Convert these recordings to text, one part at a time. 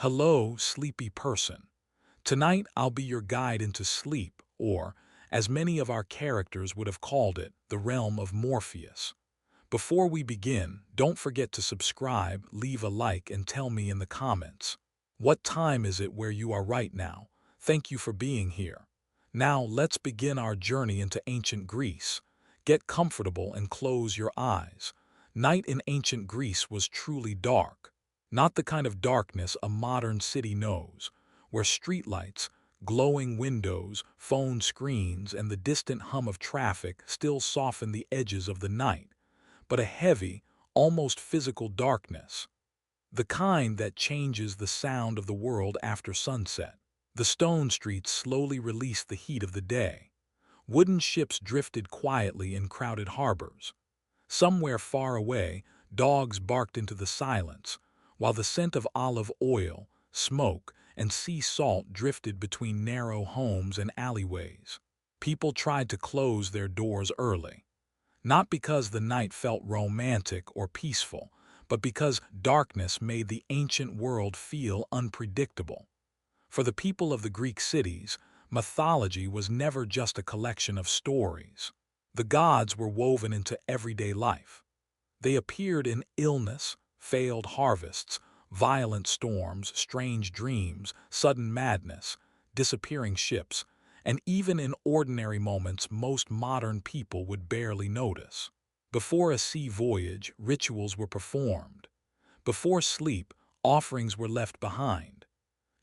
Hello, sleepy person. Tonight I'll be your guide into sleep, or, as many of our characters would have called it, the realm of Morpheus. Before we begin, don't forget to subscribe, leave a like, and tell me in the comments. What time is it where you are right now? Thank you for being here. Now let's begin our journey into ancient Greece. Get comfortable and close your eyes. Night in ancient Greece was truly dark. Not the kind of darkness a modern city knows, where streetlights, glowing windows, phone screens, and the distant hum of traffic still soften the edges of the night, but a heavy, almost physical darkness. The kind that changes the sound of the world after sunset. The stone streets slowly released the heat of the day. Wooden ships drifted quietly in crowded harbors. Somewhere far away, dogs barked into the silence, while the scent of olive oil, smoke, and sea salt drifted between narrow homes and alleyways. People tried to close their doors early, not because the night felt romantic or peaceful, but because darkness made the ancient world feel unpredictable. For the people of the Greek cities, mythology was never just a collection of stories. The gods were woven into everyday life. They appeared in illness, failed harvests, violent storms, strange dreams, sudden madness, disappearing ships, and even in ordinary moments most modern people would barely notice. Before a sea voyage, rituals were performed. Before sleep, offerings were left behind.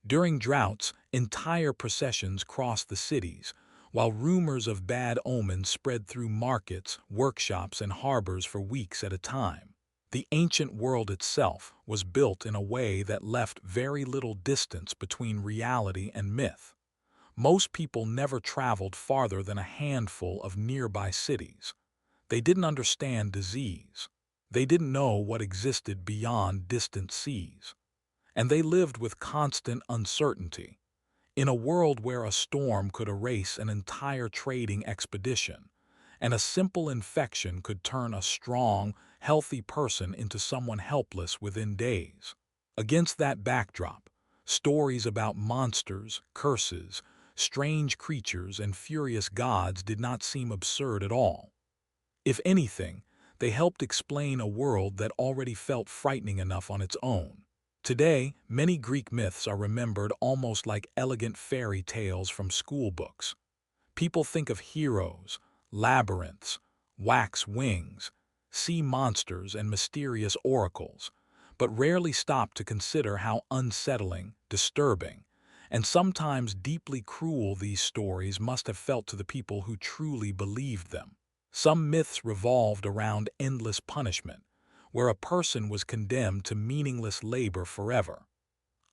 During droughts, entire processions crossed the cities, while rumors of bad omens spread through markets, workshops, and harbors for weeks at a time. The ancient world itself was built in a way that left very little distance between reality and myth. Most people never traveled farther than a handful of nearby cities. They didn't understand disease. They didn't know what existed beyond distant seas. And they lived with constant uncertainty. In a world where a storm could erase an entire trading expedition, and a simple infection could turn a strong, healthy person into someone helpless within days. Against that backdrop, stories about monsters, curses, strange creatures, and furious gods did not seem absurd at all. If anything, they helped explain a world that already felt frightening enough on its own. Today, many Greek myths are remembered almost like elegant fairy tales from school books. People think of heroes, labyrinths, wax wings, sea monsters, and mysterious oracles, but rarely stop to consider how unsettling, disturbing, and sometimes deeply cruel these stories must have felt to the people who truly believed them. Some myths revolved around endless punishment, where a person was condemned to meaningless labor forever.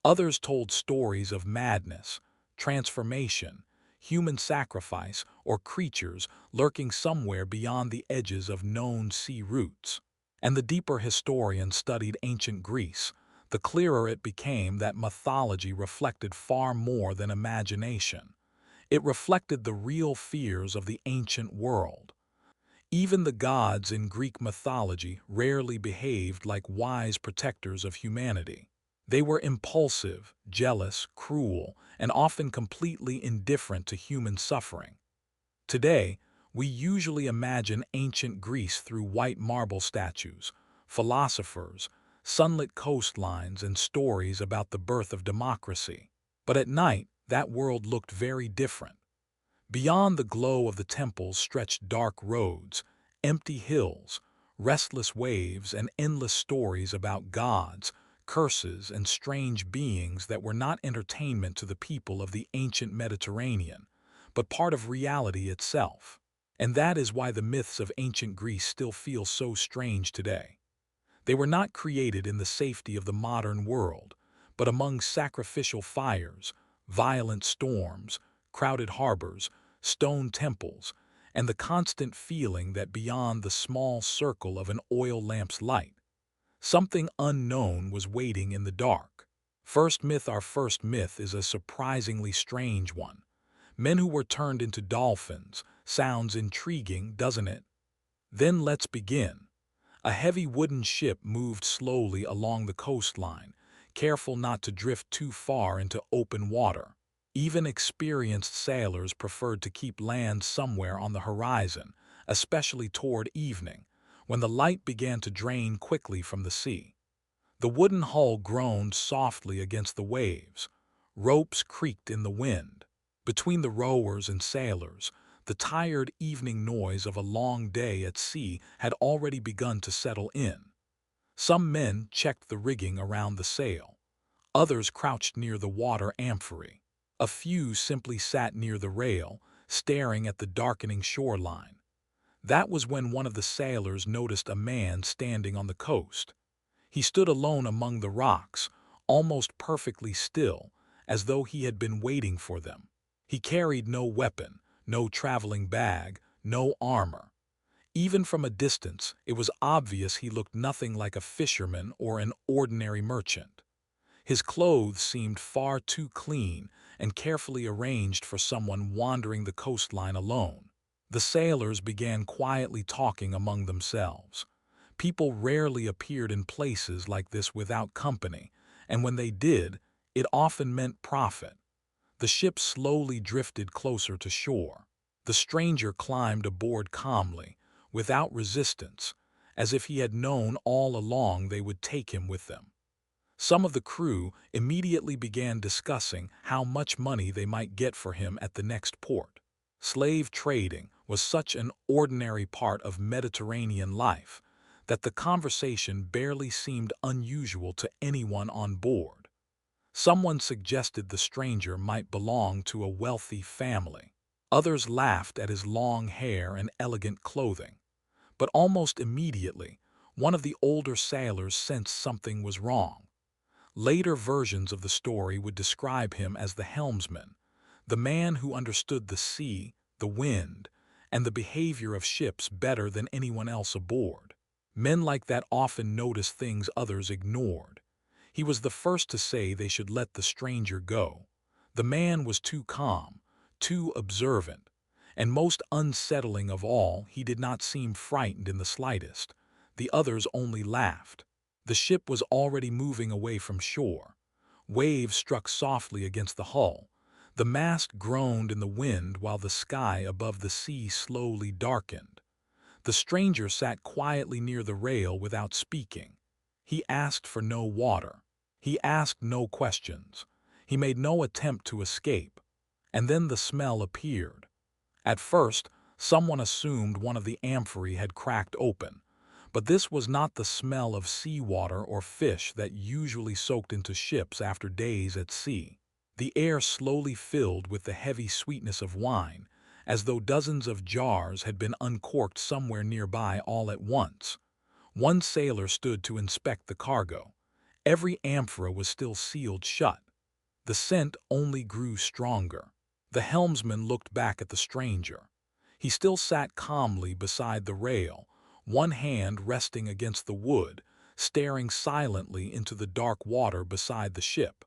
Others told stories of madness, transformation, human sacrifice, or creatures lurking somewhere beyond the edges of known sea routes. And the deeper historians studied ancient Greece, the clearer it became that mythology reflected far more than imagination. It reflected the real fears of the ancient world. Even the gods in Greek mythology rarely behaved like wise protectors of humanity. They were impulsive, jealous, cruel, and often completely indifferent to human suffering. Today, we usually imagine ancient Greece through white marble statues, philosophers, sunlit coastlines, and stories about the birth of democracy. But at night, that world looked very different. Beyond the glow of the temples stretched dark roads, empty hills, restless waves, and endless stories about gods, curses, and strange beings that were not entertainment to the people of the ancient Mediterranean, but part of reality itself. And that is why the myths of ancient Greece still feel so strange today. They were not created in the safety of the modern world, but among sacrificial fires, violent storms, crowded harbors, stone temples, and the constant feeling that beyond the small circle of an oil lamp's light, something unknown was waiting in the dark. Our first myth is a surprisingly strange one. Men who were turned into dolphins. Sounds intriguing, doesn't it? Then let's begin. A heavy wooden ship moved slowly along the coastline, careful not to drift too far into open water. Even experienced sailors preferred to keep land somewhere on the horizon, especially toward evening, when the light began to drain quickly from the sea. The wooden hull groaned softly against the waves. Ropes creaked in the wind. Between the rowers and sailors, the tired evening noise of a long day at sea had already begun to settle in. Some men checked the rigging around the sail. Others crouched near the water amphory. A few simply sat near the rail, staring at the darkening shoreline. That was when one of the sailors noticed a man standing on the coast. He stood alone among the rocks, almost perfectly still, as though he had been waiting for them. He carried no weapon, no traveling bag, no armor. Even from a distance, it was obvious he looked nothing like a fisherman or an ordinary merchant. His clothes seemed far too clean and carefully arranged for someone wandering the coastline alone. The sailors began quietly talking among themselves. People rarely appeared in places like this without company, and when they did, it often meant profit. The ship slowly drifted closer to shore. The stranger climbed aboard calmly, without resistance, as if he had known all along they would take him with them. Some of the crew immediately began discussing how much money they might get for him at the next port. Slave trading was such an ordinary part of Mediterranean life that the conversation barely seemed unusual to anyone on board. Someone suggested the stranger might belong to a wealthy family. Others laughed at his long hair and elegant clothing. But almost immediately, one of the older sailors sensed something was wrong. Later versions of the story would describe him as the helmsman, the man who understood the sea, the wind, and the behavior of ships better than anyone else aboard. Men like that often notice things others ignored. He was the first to say they should let the stranger go. The man was too calm, too observant, and most unsettling of all, he did not seem frightened in the slightest. The others only laughed. The ship was already moving away from shore. Waves struck softly against the hull. The mast groaned in the wind while the sky above the sea slowly darkened. The stranger sat quietly near the rail without speaking. He asked for no water. He asked no questions. He made no attempt to escape. And then the smell appeared. At first, someone assumed one of the amphorae had cracked open. But this was not the smell of seawater or fish that usually soaked into ships after days at sea. The air slowly filled with the heavy sweetness of wine, as though dozens of jars had been uncorked somewhere nearby all at once. One sailor stood to inspect the cargo. Every amphora was still sealed shut. The scent only grew stronger. The helmsman looked back at the stranger. He still sat calmly beside the rail, one hand resting against the wood, staring silently into the dark water beside the ship.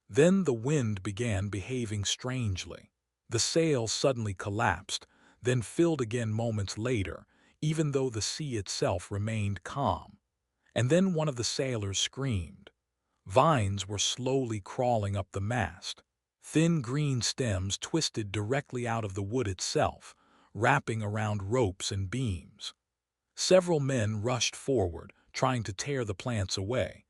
Then the wind began behaving strangely. The sail suddenly collapsed, then filled again moments later, even though the sea itself remained calm. And then one of the sailors screamed. Vines were slowly crawling up the mast. Thin green stems twisted directly out of the wood itself, wrapping around ropes and beams. Several men rushed forward, trying to tear the plants away,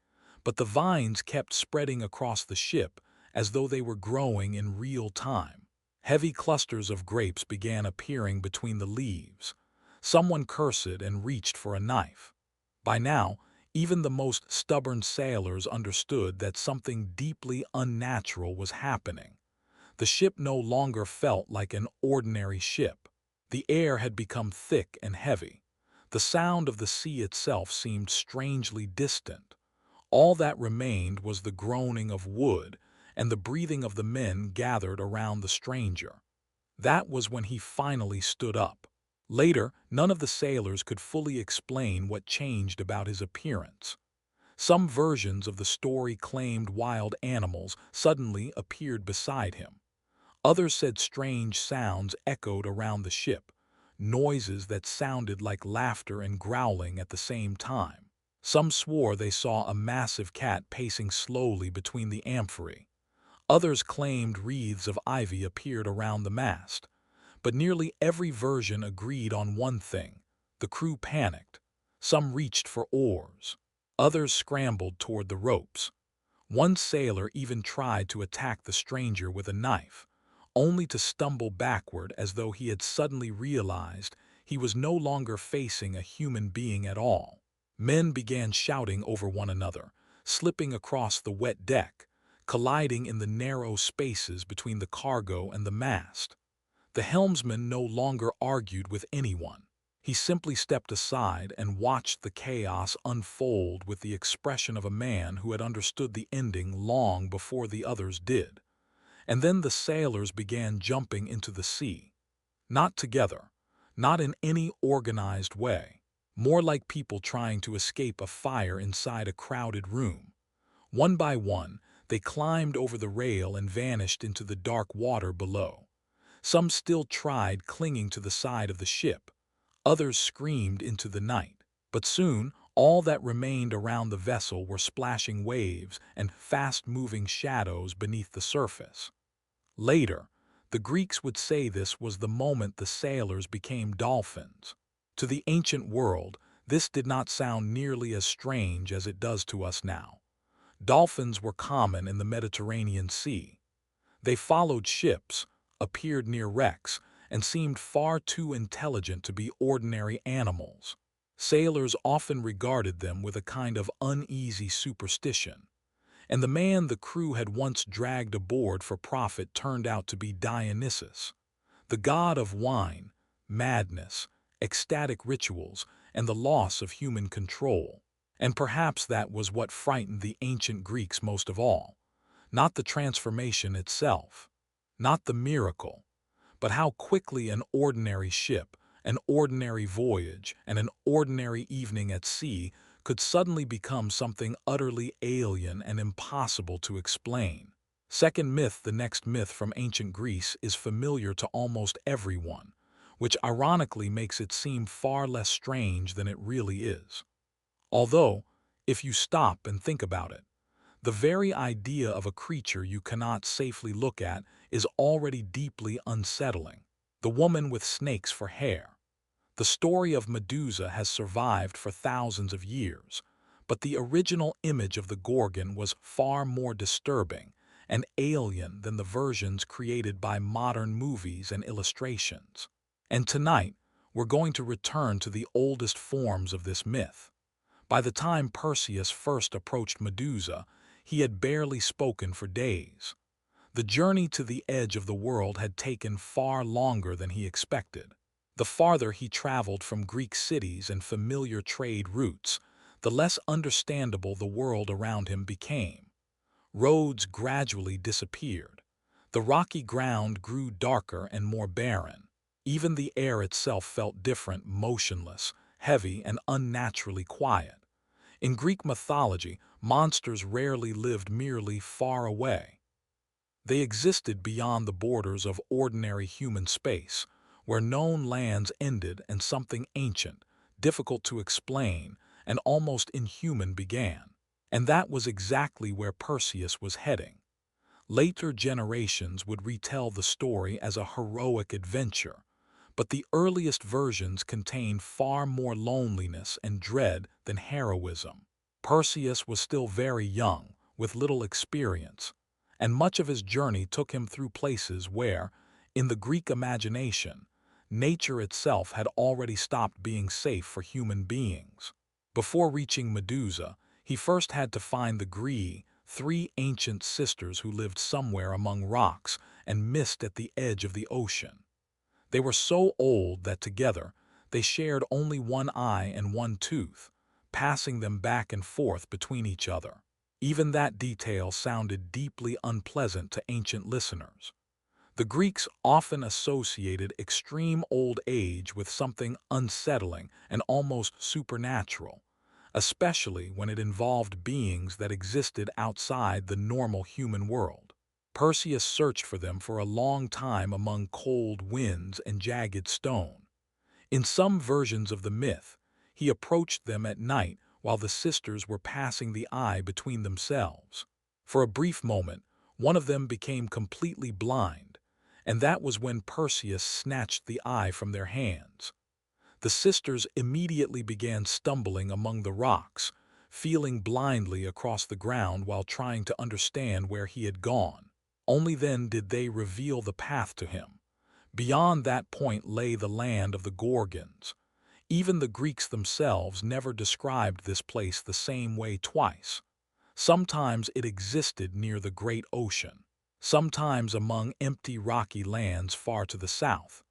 but the vines kept spreading across the ship as though they were growing in real time. Heavy clusters of grapes began appearing between the leaves. Someone cursed and reached for a knife. By now, even the most stubborn sailors understood that something deeply unnatural was happening. The ship no longer felt like an ordinary ship. The air had become thick and heavy. The sound of the sea itself seemed strangely distant. All that remained was the groaning of wood and the breathing of the men gathered around the stranger. That was when he finally stood up. Later, none of the sailors could fully explain what changed about his appearance. Some versions of the story claimed wild animals suddenly appeared beside him. Others said strange sounds echoed around the ship, noises that sounded like laughter and growling at the same time. Some swore they saw a massive cat pacing slowly between the amphorae. Others claimed wreaths of ivy appeared around the mast. But nearly every version agreed on one thing: the crew panicked. Some reached for oars. Others scrambled toward the ropes. One sailor even tried to attack the stranger with a knife, only to stumble backward as though he had suddenly realized he was no longer facing a human being at all. Men began shouting over one another, slipping across the wet deck, colliding in the narrow spaces between the cargo and the mast. The helmsman no longer argued with anyone. He simply stepped aside and watched the chaos unfold with the expression of a man who had understood the ending long before the others did. And then the sailors began jumping into the sea. Not together, not in any organized way, more like people trying to escape a fire inside a crowded room. One by one, they climbed over the rail and vanished into the dark water below. Some still tried clinging to the side of the ship. Others screamed into the night. But soon, all that remained around the vessel were splashing waves and fast-moving shadows beneath the surface. Later, the Greeks would say this was the moment the sailors became dolphins. To the ancient world, this did not sound nearly as strange as it does to us now. Dolphins were common in the Mediterranean Sea. They followed ships, appeared near wrecks, and seemed far too intelligent to be ordinary animals. Sailors often regarded them with a kind of uneasy superstition. And the man the crew had once dragged aboard for profit turned out to be Dionysus, the god of wine, madness, ecstatic rituals, and the loss of human control. And perhaps that was what frightened the ancient Greeks most of all. Not the transformation itself, not the miracle, but how quickly an ordinary ship, an ordinary voyage, and an ordinary evening at sea could suddenly become something utterly alien and impossible to explain. Second myth. The next myth from ancient Greece is familiar to almost everyone, which ironically makes it seem far less strange than it really is. Although, if you stop and think about it, the very idea of a creature you cannot safely look at is already deeply unsettling. The woman with snakes for hair. The story of Medusa has survived for thousands of years, but the original image of the Gorgon was far more disturbing and alien than the versions created by modern movies and illustrations. And tonight, we're going to return to the oldest forms of this myth. By the time Perseus first approached Medusa, he had barely spoken for days. The journey to the edge of the world had taken far longer than he expected. The farther he traveled from Greek cities and familiar trade routes, the less understandable the world around him became. Roads gradually disappeared. The rocky ground grew darker and more barren. Even the air itself felt different, motionless, heavy, and unnaturally quiet. In Greek mythology, monsters rarely lived merely far away. They existed beyond the borders of ordinary human space, where known lands ended and something ancient, difficult to explain, and almost inhuman began. And that was exactly where Perseus was heading. Later generations would retell the story as a heroic adventure, but the earliest versions contain far more loneliness and dread than heroism. Perseus was still very young, with little experience, and much of his journey took him through places where, in the Greek imagination, nature itself had already stopped being safe for human beings. Before reaching Medusa, he first had to find the Gree, three ancient sisters who lived somewhere among rocks and mist at the edge of the ocean. They were so old that together they shared only one eye and one tooth, passing them back and forth between each other. Even that detail sounded deeply unpleasant to ancient listeners. The Greeks often associated extreme old age with something unsettling and almost supernatural, especially when it involved beings that existed outside the normal human world. Perseus searched for them for a long time among cold winds and jagged stone. In some versions of the myth, he approached them at night while the sisters were passing the eye between themselves. For a brief moment, one of them became completely blind, and that was when Perseus snatched the eye from their hands. The sisters immediately began stumbling among the rocks, feeling blindly across the ground while trying to understand where he had gone. Only then did they reveal the path to him. Beyond that point lay the land of the Gorgons. Even the Greeks themselves never described this place the same way twice. Sometimes it existed near the great ocean, sometimes among empty rocky lands far to the south.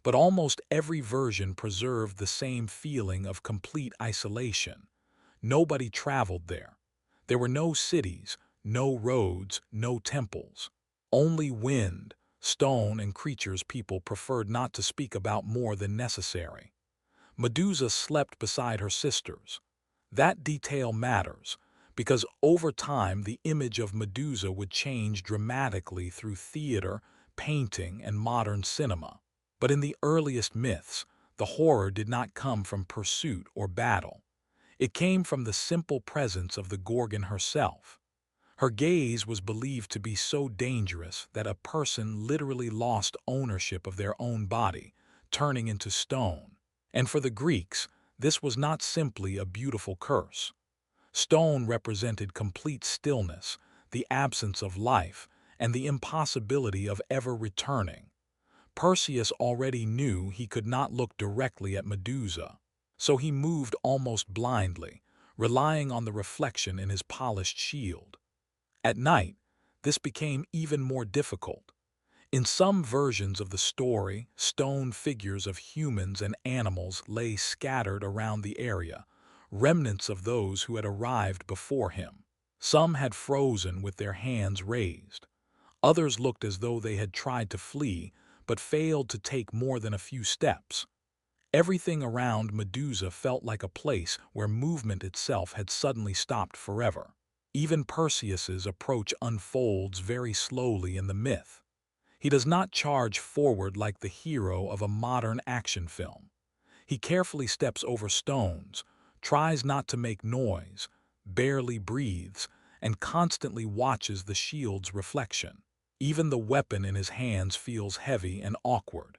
But almost every version preserved the same feeling of complete isolation. Nobody traveled there. There were no cities, no roads, no temples. Only wind, stone, and creatures people preferred not to speak about more than necessary. Medusa slept beside her sisters. That detail matters, because over time the image of Medusa would change dramatically through theater, painting, and modern cinema. But in the earliest myths, the horror did not come from pursuit or battle. It came from the simple presence of the Gorgon herself. Her gaze was believed to be so dangerous that a person literally lost ownership of their own body, turning into stone. And for the Greeks, this was not simply a beautiful curse. Stone represented complete stillness, the absence of life, and the impossibility of ever returning. Perseus already knew he could not look directly at Medusa, so he moved almost blindly, relying on the reflection in his polished shield. At night, this became even more difficult. In some versions of the story, stone figures of humans and animals lay scattered around the area, remnants of those who had arrived before him. Some had frozen with their hands raised. Others looked as though they had tried to flee, but failed to take more than a few steps. Everything around Medusa felt like a place where movement itself had suddenly stopped forever. Even Perseus's approach unfolds very slowly in the myth. He does not charge forward like the hero of a modern action film. He carefully steps over stones, tries not to make noise, barely breathes, and constantly watches the shield's reflection. Even the weapon in his hands feels heavy and awkward.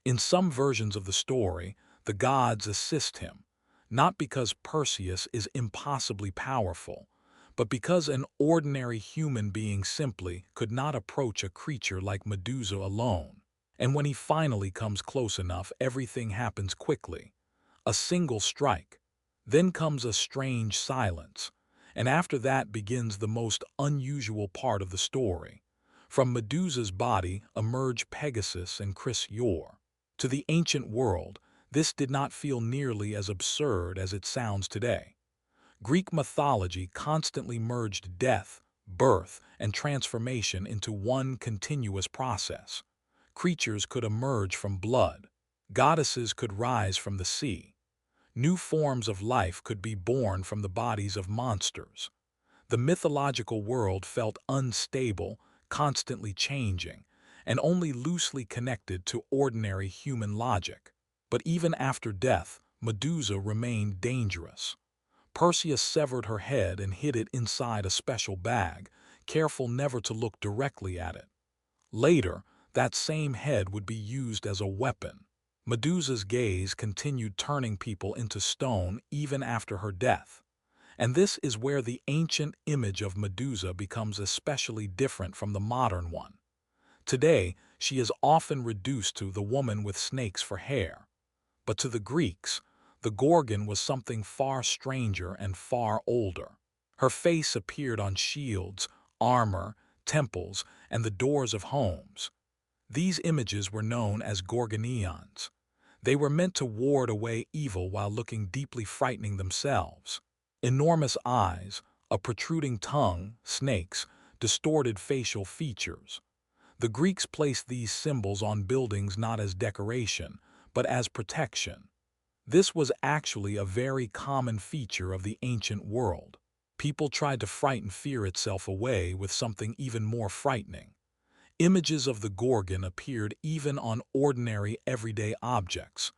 In some versions of the story, the gods assist him, not because Perseus is impossibly powerful, but because an ordinary human being simply could not approach a creature like Medusa alone. And when he finally comes close enough, everything happens quickly. A single strike. Then comes a strange silence, and after that begins the most unusual part of the story. From Medusa's body emerge Pegasus and Chris Yor. To the ancient world, this did not feel nearly as absurd as it sounds today. Greek mythology constantly merged death, birth, and transformation into one continuous process. Creatures could emerge from blood. Goddesses could rise from the sea. New forms of life could be born from the bodies of monsters. The mythological world felt unstable, constantly changing, and only loosely connected to ordinary human logic. But even after death, Medusa remained dangerous. Perseus severed her head and hid it inside a special bag, careful never to look directly at it. Later, that same head would be used as a weapon. Medusa's gaze continued turning people into stone even after her death. And this is where the ancient image of Medusa becomes especially different from the modern one. Today, she is often reduced to the woman with snakes for hair. But to the Greeks, the Gorgon was something far stranger and far older. Her face appeared on shields, armor, temples, and the doors of homes. These images were known as Gorgonians. They were meant to ward away evil while looking deeply frightening themselves. Enormous eyes, a protruding tongue, snakes, distorted facial features. The Greeks placed these symbols on buildings not as decoration, but as protection. This was actually a very common feature of the ancient world. People tried to frighten fear itself away with something even more frightening. Images of the Gorgon appeared even on ordinary everyday objects.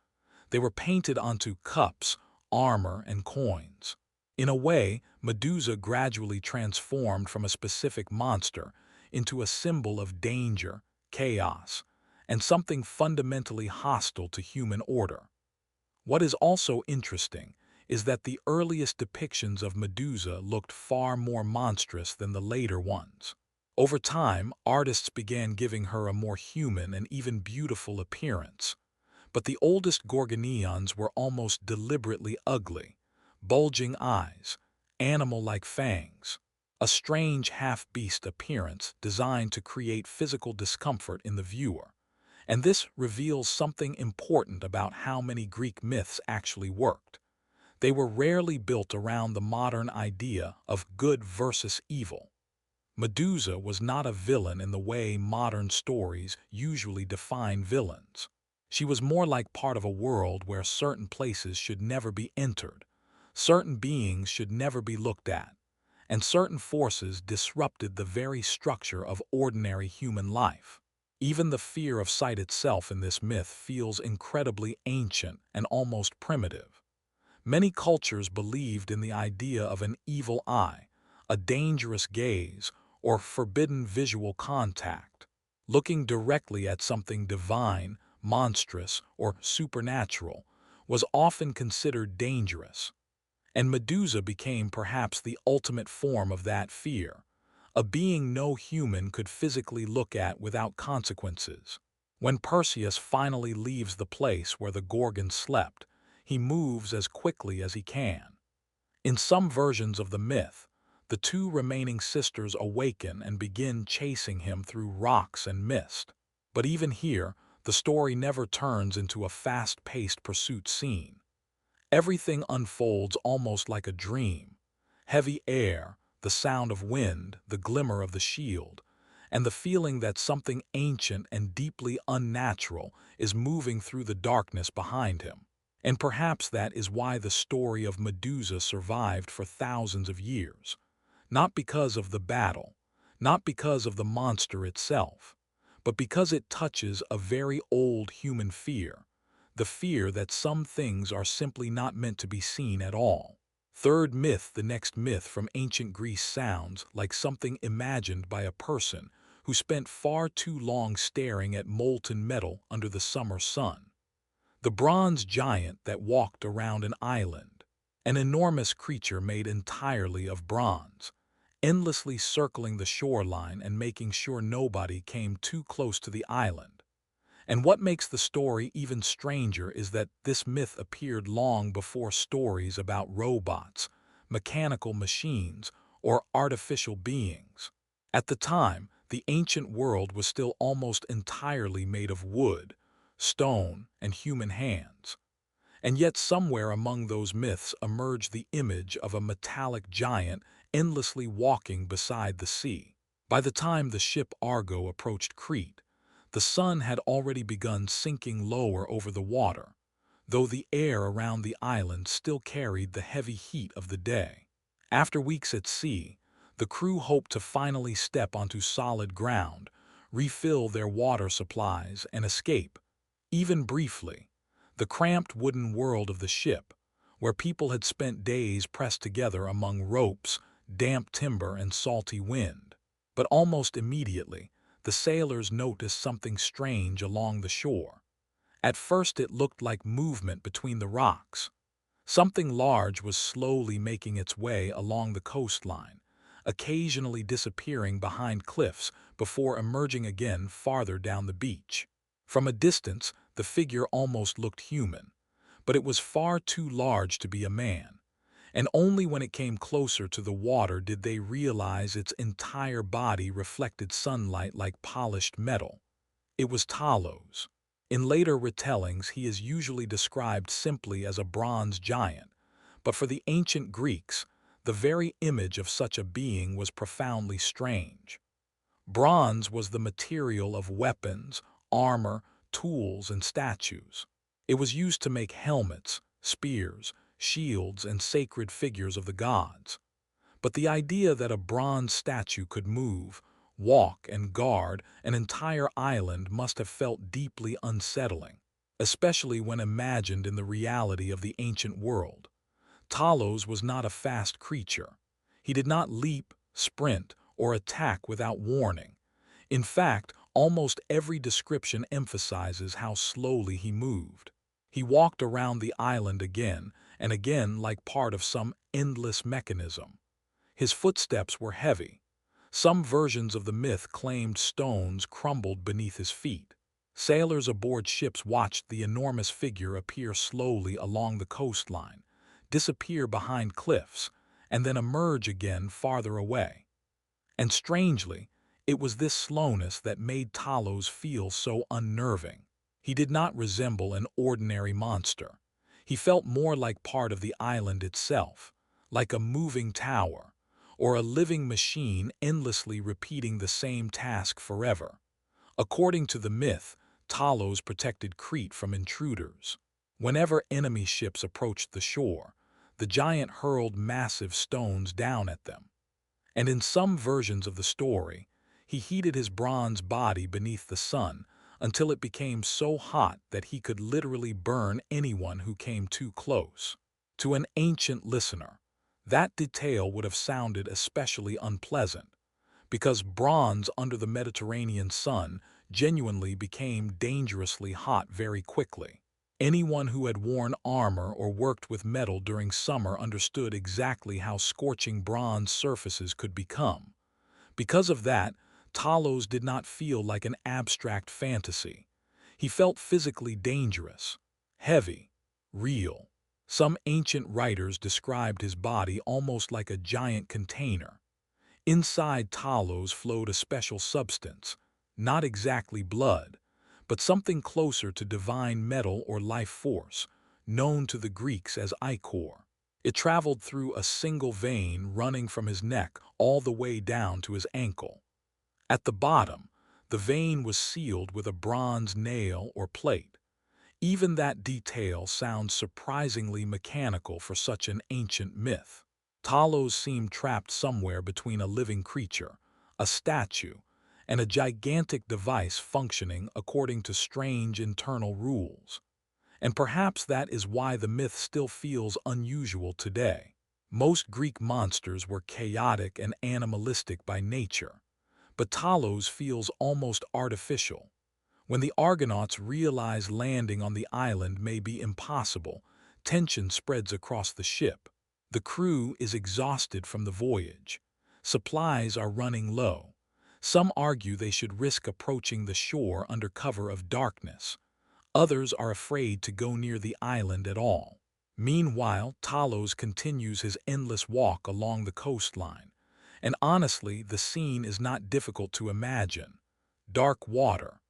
They were painted onto cups, armor, and coins. In a way, Medusa gradually transformed from a specific monster into a symbol of danger, chaos, and something fundamentally hostile to human order. What is also interesting is that the earliest depictions of Medusa looked far more monstrous than the later ones. Over time, artists began giving her a more human and even beautiful appearance, but the oldest gorgonians were almost deliberately ugly, bulging eyes, animal-like fangs, a strange half-beast appearance designed to create physical discomfort in the viewer. And this reveals something important about how many Greek myths actually worked. They were rarely built around the modern idea of good versus evil. Medusa was not a villain in the way modern stories usually define villains. She was more like part of a world where certain places should never be entered, certain beings should never be looked at, and certain forces disrupted the very structure of ordinary human life. Even the fear of sight itself in this myth feels incredibly ancient and almost primitive. Many cultures believed in the idea of an evil eye, a dangerous gaze, or forbidden visual contact. Looking directly at something divine, monstrous, or supernatural was often considered dangerous, and Medusa became perhaps the ultimate form of that fear, a being no human could physically look at without consequences. When Perseus finally leaves the place where the Gorgons slept, he moves as quickly as he can. In some versions of the myth, the two remaining sisters awaken and begin chasing him through rocks and mist. But even here, the story never turns into a fast-paced pursuit scene. Everything unfolds almost like a dream. Heavy air, the sound of wind, the glimmer of the shield, and the feeling that something ancient and deeply unnatural is moving through the darkness behind him. And perhaps that is why the story of Medusa survived for thousands of years. Not because of the battle, not because of the monster itself, but because it touches a very old human fear, the fear that some things are simply not meant to be seen at all. Third myth. The next myth from ancient Greece sounds like something imagined by a person who spent far too long staring at molten metal under the summer sun. The bronze giant that walked around an island, an enormous creature made entirely of bronze, endlessly circling the shoreline and making sure nobody came too close to the island. And what makes the story even stranger is that this myth appeared long before stories about robots, mechanical machines, or artificial beings. At the time, the ancient world was still almost entirely made of wood, stone, and human hands. And yet somewhere among those myths emerged the image of a metallic giant endlessly walking beside the sea. By the time the ship Argo approached Crete, the sun had already begun sinking lower over the water, though the air around the island still carried the heavy heat of the day. After weeks at sea, the crew hoped to finally step onto solid ground, refill their water supplies, and escape, even briefly, the cramped wooden world of the ship, where people had spent days pressed together among ropes, damp timber, and salty wind. But almost immediately, the sailors noticed something strange along the shore. At first it looked like movement between the rocks. Something large was slowly making its way along the coastline, occasionally disappearing behind cliffs before emerging again farther down the beach. From a distance, the figure almost looked human, but it was far too large to be a man, and only when it came closer to the water did they realize its entire body reflected sunlight like polished metal. It was Talos. In later retellings, he is usually described simply as a bronze giant, but for the ancient Greeks, the very image of such a being was profoundly strange. Bronze was the material of weapons, armor, tools, and statues. It was used to make helmets, spears, shields, and sacred figures of the gods. But the idea that a bronze statue could move, walk, and guard an entire island must have felt deeply unsettling, especially when imagined in the reality of the ancient world. Talos was not a fast creature. He did not leap, sprint, or attack without warning. In fact, almost every description emphasizes how slowly he moved. He walked around the island again and again like part of some endless mechanism. His footsteps were heavy. Some versions of the myth claimed stones crumbled beneath his feet. Sailors aboard ships watched the enormous figure appear slowly along the coastline, disappear behind cliffs, and then emerge again farther away. And strangely, it was this slowness that made Talos feel so unnerving. He did not resemble an ordinary monster. He felt more like part of the island itself, like a moving tower, or a living machine endlessly repeating the same task forever. According to the myth, Talos protected Crete from intruders. Whenever enemy ships approached the shore, the giant hurled massive stones down at them. And in some versions of the story, he heated his bronze body beneath the sun until it became so hot that he could literally burn anyone who came too close. To an ancient listener, that detail would have sounded especially unpleasant, because bronze under the Mediterranean sun genuinely became dangerously hot very quickly. Anyone who had worn armor or worked with metal during summer understood exactly how scorching bronze surfaces could become. Because of that, Talos did not feel like an abstract fantasy. He felt physically dangerous, heavy, real. Some ancient writers described his body almost like a giant container. Inside Talos flowed a special substance, not exactly blood, but something closer to divine metal or life force, known to the Greeks as ichor. It traveled through a single vein running from his neck all the way down to his ankle. At the bottom, the vein was sealed with a bronze nail or plate. Even that detail sounds surprisingly mechanical for such an ancient myth. Talos seemed trapped somewhere between a living creature, a statue, and a gigantic device functioning according to strange internal rules. And perhaps that is why the myth still feels unusual today. Most Greek monsters were chaotic and animalistic by nature, but Talos feels almost artificial. When the Argonauts realize landing on the island may be impossible, tension spreads across the ship. The crew is exhausted from the voyage. Supplies are running low. Some argue they should risk approaching the shore under cover of darkness. Others are afraid to go near the island at all. Meanwhile, Talos continues his endless walk along the coastline. And honestly, the scene is not difficult to imagine. Dark water,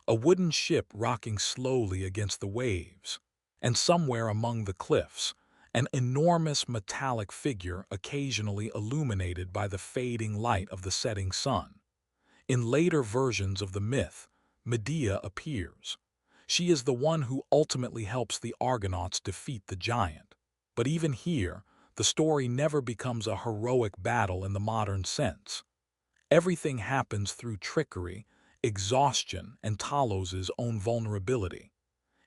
a wooden ship rocking slowly against the waves, and somewhere among the cliffs, an enormous metallic figure occasionally illuminated by the fading light of the setting sun. In later versions of the myth, Medea appears. She is the one who ultimately helps the Argonauts defeat the giant. But even here, the story never becomes a heroic battle in the modern sense. Everything happens through trickery, exhaustion, and Talos' own vulnerability.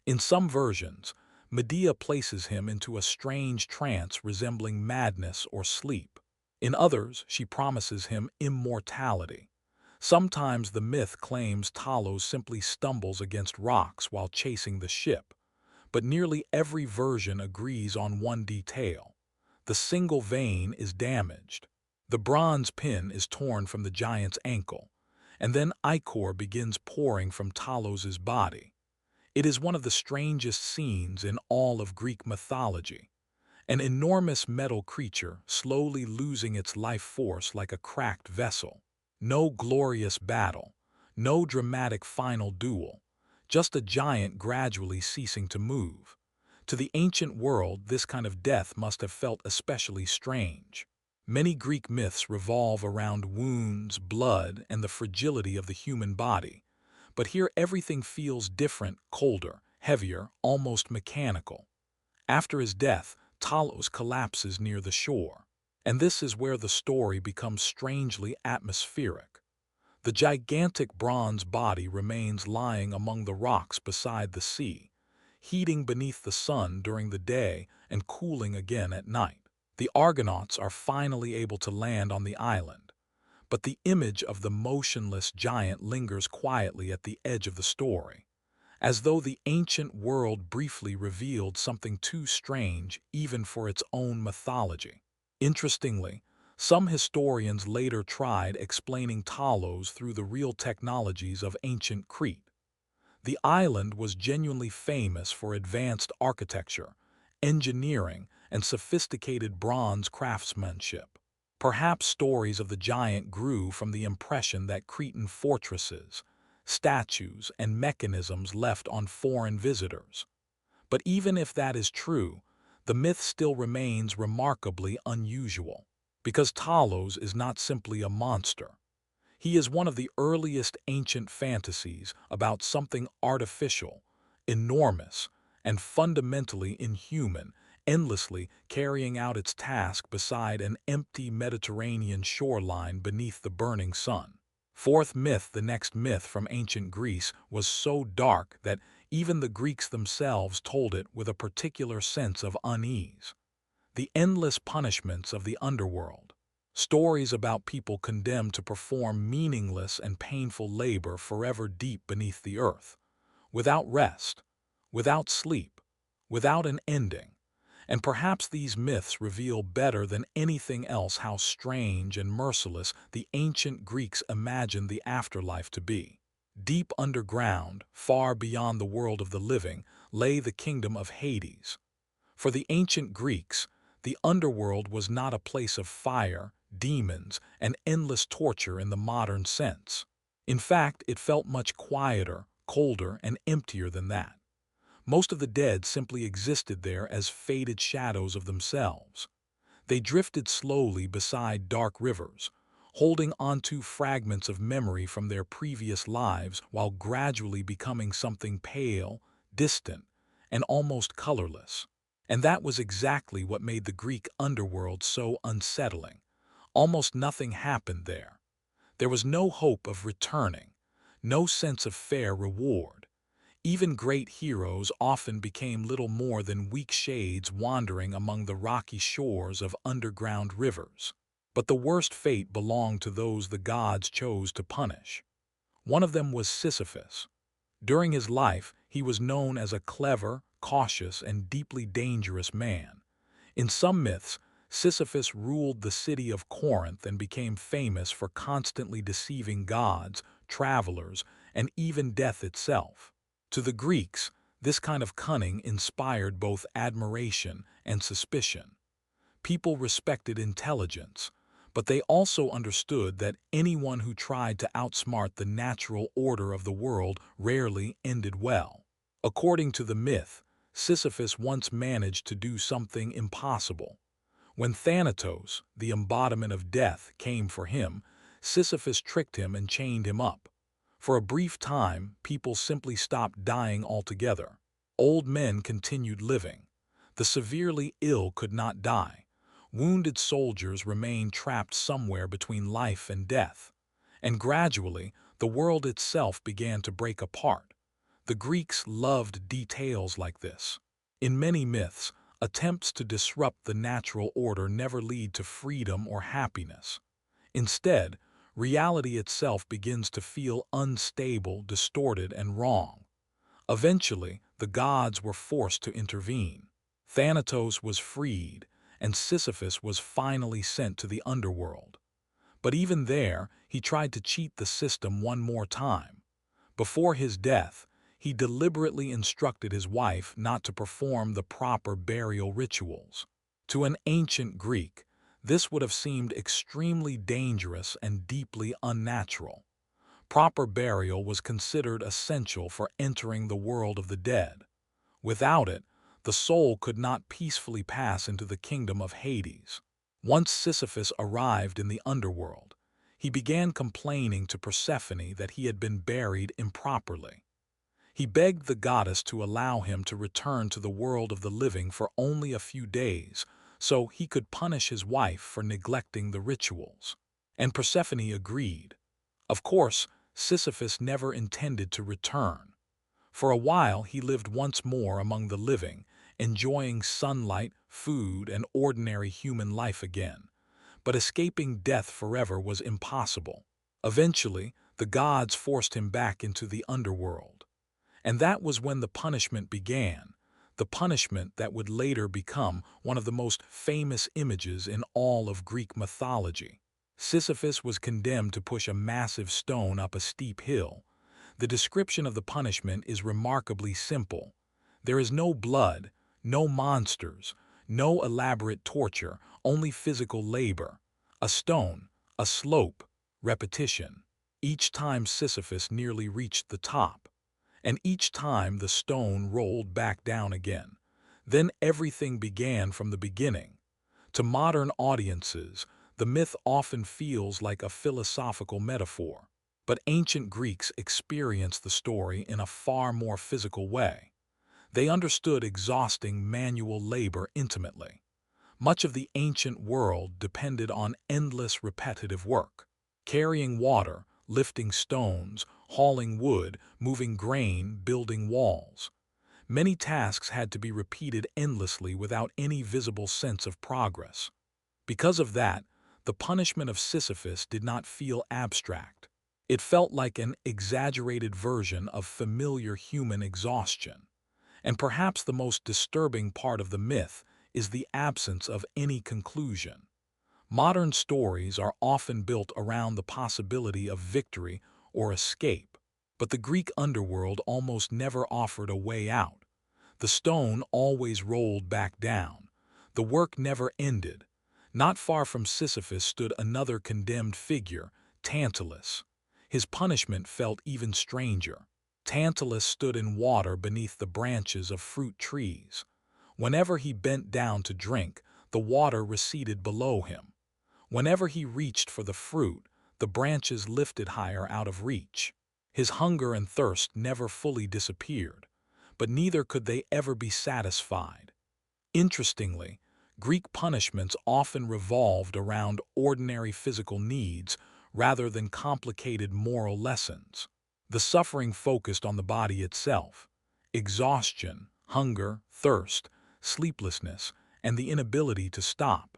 In some versions, Medea places him into a strange trance resembling madness or sleep. In others, she promises him immortality. Sometimes the myth claims Talos simply stumbles against rocks while chasing the ship, but nearly every version agrees on one detail. The single vein is damaged. The bronze pin is torn from the giant's ankle, and then ichor begins pouring from Talos' body. It is one of the strangest scenes in all of Greek mythology. An enormous metal creature slowly losing its life force like a cracked vessel. No glorious battle, no dramatic final duel, just a giant gradually ceasing to move. To the ancient world, this kind of death must have felt especially strange. Many Greek myths revolve around wounds, blood, and the fragility of the human body. But here everything feels different, colder, heavier, almost mechanical. After his death, Talos collapses near the shore. And this is where the story becomes strangely atmospheric. The gigantic bronze body remains lying among the rocks beside the sea, heating beneath the sun during the day and cooling again at night. The Argonauts are finally able to land on the island, but the image of the motionless giant lingers quietly at the edge of the story, as though the ancient world briefly revealed something too strange even for its own mythology. Interestingly, some historians later tried explaining Talos through the real technologies of ancient Crete. The island was genuinely famous for advanced architecture, engineering, and sophisticated bronze craftsmanship. Perhaps stories of the giant grew from the impression that Cretan fortresses, statues, and mechanisms left on foreign visitors. But even if that is true, the myth still remains remarkably unusual, because Talos is not simply a monster. He is one of the earliest ancient fantasies about something artificial, enormous, and fundamentally inhuman, endlessly carrying out its task beside an empty Mediterranean shoreline beneath the burning sun. Fourth myth, the next myth from ancient Greece, was so dark that even the Greeks themselves told it with a particular sense of unease. The endless punishments of the underworld. Stories about people condemned to perform meaningless and painful labor forever deep beneath the earth, without rest, without sleep, without an ending. And perhaps these myths reveal better than anything else how strange and merciless the ancient Greeks imagined the afterlife to be. Deep underground, far beyond the world of the living, lay the kingdom of Hades. For the ancient Greeks, the underworld was not a place of fire, demons, and endless torture in the modern sense. In fact, it felt much quieter, colder, and emptier than that. Most of the dead simply existed there as faded shadows of themselves. They drifted slowly beside dark rivers, holding onto fragments of memory from their previous lives while gradually becoming something pale, distant, and almost colorless. And that was exactly what made the Greek underworld so unsettling. Almost nothing happened there. There was no hope of returning, no sense of fair reward. Even great heroes often became little more than weak shades wandering among the rocky shores of underground rivers. But the worst fate belonged to those the gods chose to punish. One of them was Sisyphus. During his life, he was known as a clever, cautious, and deeply dangerous man. In some myths, Sisyphus ruled the city of Corinth and became famous for constantly deceiving gods, travelers, and even death itself. To the Greeks, this kind of cunning inspired both admiration and suspicion. People respected intelligence, but they also understood that anyone who tried to outsmart the natural order of the world rarely ended well. According to the myth, Sisyphus once managed to do something impossible. When Thanatos, the embodiment of death, came for him, Sisyphus tricked him and chained him up. For a brief time, people simply stopped dying altogether. Old men continued living. The severely ill could not die. Wounded soldiers remained trapped somewhere between life and death. And gradually, the world itself began to break apart. The Greeks loved details like this. In many myths, attempts to disrupt the natural order never lead to freedom or happiness. Instead, reality itself begins to feel unstable, distorted, and wrong. Eventually, the gods were forced to intervene. Thanatos was freed, and Sisyphus was finally sent to the underworld. But even there, he tried to cheat the system one more time. Before his death, he deliberately instructed his wife not to perform the proper burial rituals. To an ancient Greek, this would have seemed extremely dangerous and deeply unnatural. Proper burial was considered essential for entering the world of the dead. Without it, the soul could not peacefully pass into the kingdom of Hades. Once Sisyphus arrived in the underworld, he began complaining to Persephone that he had been buried improperly. He begged the goddess to allow him to return to the world of the living for only a few days, so he could punish his wife for neglecting the rituals. And Persephone agreed. Of course, Sisyphus never intended to return. For a while he lived once more among the living, enjoying sunlight, food, and ordinary human life again. But escaping death forever was impossible. Eventually, the gods forced him back into the underworld. And that was when the punishment began, the punishment that would later become one of the most famous images in all of Greek mythology. Sisyphus was condemned to push a massive stone up a steep hill. The description of the punishment is remarkably simple. There is no blood, no monsters, no elaborate torture, only physical labor. A stone, a slope, repetition. Each time Sisyphus nearly reached the top, and each time the stone rolled back down again. Then everything began from the beginning. To modern audiences, the myth often feels like a philosophical metaphor, but ancient Greeks experienced the story in a far more physical way. They understood exhausting manual labor intimately. Much of the ancient world depended on endless repetitive work. Carrying water, lifting stones, hauling wood, moving grain, building walls. Many tasks had to be repeated endlessly without any visible sense of progress. Because of that, the punishment of Sisyphus did not feel abstract. It felt like an exaggerated version of familiar human exhaustion. And perhaps the most disturbing part of the myth is the absence of any conclusion. Modern stories are often built around the possibility of victory or escape, but the Greek underworld almost never offered a way out. The stone always rolled back down. The work never ended. Not far from Sisyphus stood another condemned figure, Tantalus. His punishment felt even stranger. Tantalus stood in water beneath the branches of fruit trees. Whenever he bent down to drink, the water receded below him. Whenever he reached for the fruit, the branches lifted higher out of reach. His hunger and thirst never fully disappeared, but neither could they ever be satisfied. Interestingly, Greek punishments often revolved around ordinary physical needs rather than complicated moral lessons. The suffering focused on the body itself: exhaustion, hunger, thirst, sleeplessness, and the inability to stop.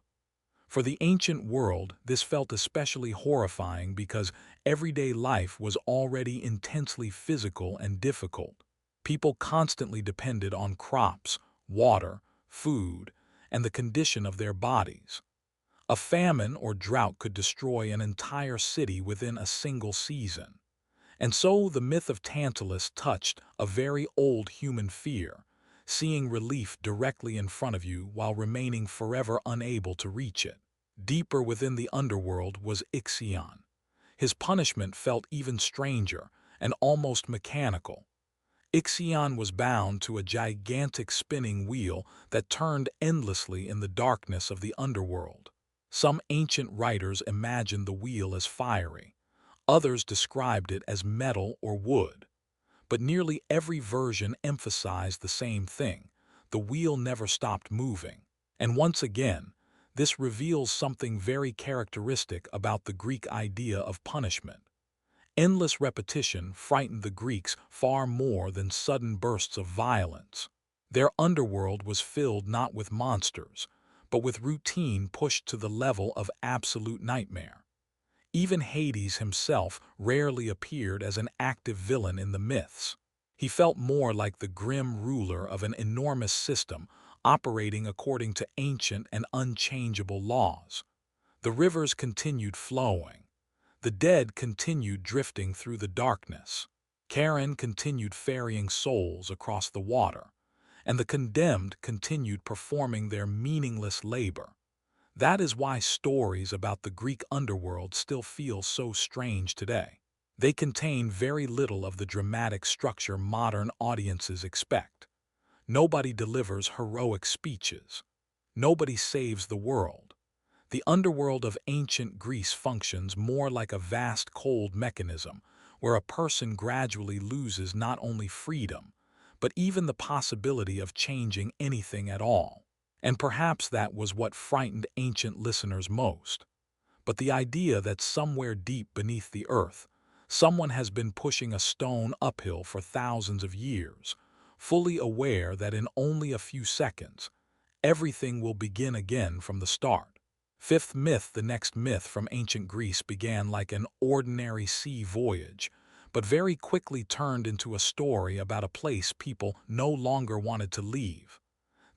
For the ancient world, this felt especially horrifying because everyday life was already intensely physical and difficult. People constantly depended on crops, water, food, and the condition of their bodies. A famine or drought could destroy an entire city within a single season. And so the myth of Tantalus touched a very old human fear: seeing relief directly in front of you while remaining forever unable to reach it. Deeper within the underworld was Ixion. His punishment felt even stranger and almost mechanical. Ixion was bound to a gigantic spinning wheel that turned endlessly in the darkness of the underworld. Some ancient writers imagined the wheel as fiery. Others described it as metal or wood. But nearly every version emphasized the same thing: the wheel never stopped moving. And once again, this reveals something very characteristic about the Greek idea of punishment. Endless repetition frightened the Greeks far more than sudden bursts of violence. Their underworld was filled not with monsters, but with routine pushed to the level of absolute nightmare. Even Hades himself rarely appeared as an active villain in the myths. He felt more like the grim ruler of an enormous system operating according to ancient and unchangeable laws. The rivers continued flowing. The dead continued drifting through the darkness. Charon continued ferrying souls across the water, and the condemned continued performing their meaningless labor. That is why stories about the Greek underworld still feel so strange today. They contain very little of the dramatic structure modern audiences expect. Nobody delivers heroic speeches. Nobody saves the world. The underworld of ancient Greece functions more like a vast cold mechanism where a person gradually loses not only freedom, but even the possibility of changing anything at all. And perhaps that was what frightened ancient listeners most. But the idea that somewhere deep beneath the earth, Someone has been pushing a stone uphill for thousands of years, fully aware that in only a few seconds, everything will begin again from the start. Fifth myth. The next myth from ancient Greece began like an ordinary sea voyage, but very quickly turned into a story about a place people no longer wanted to leave.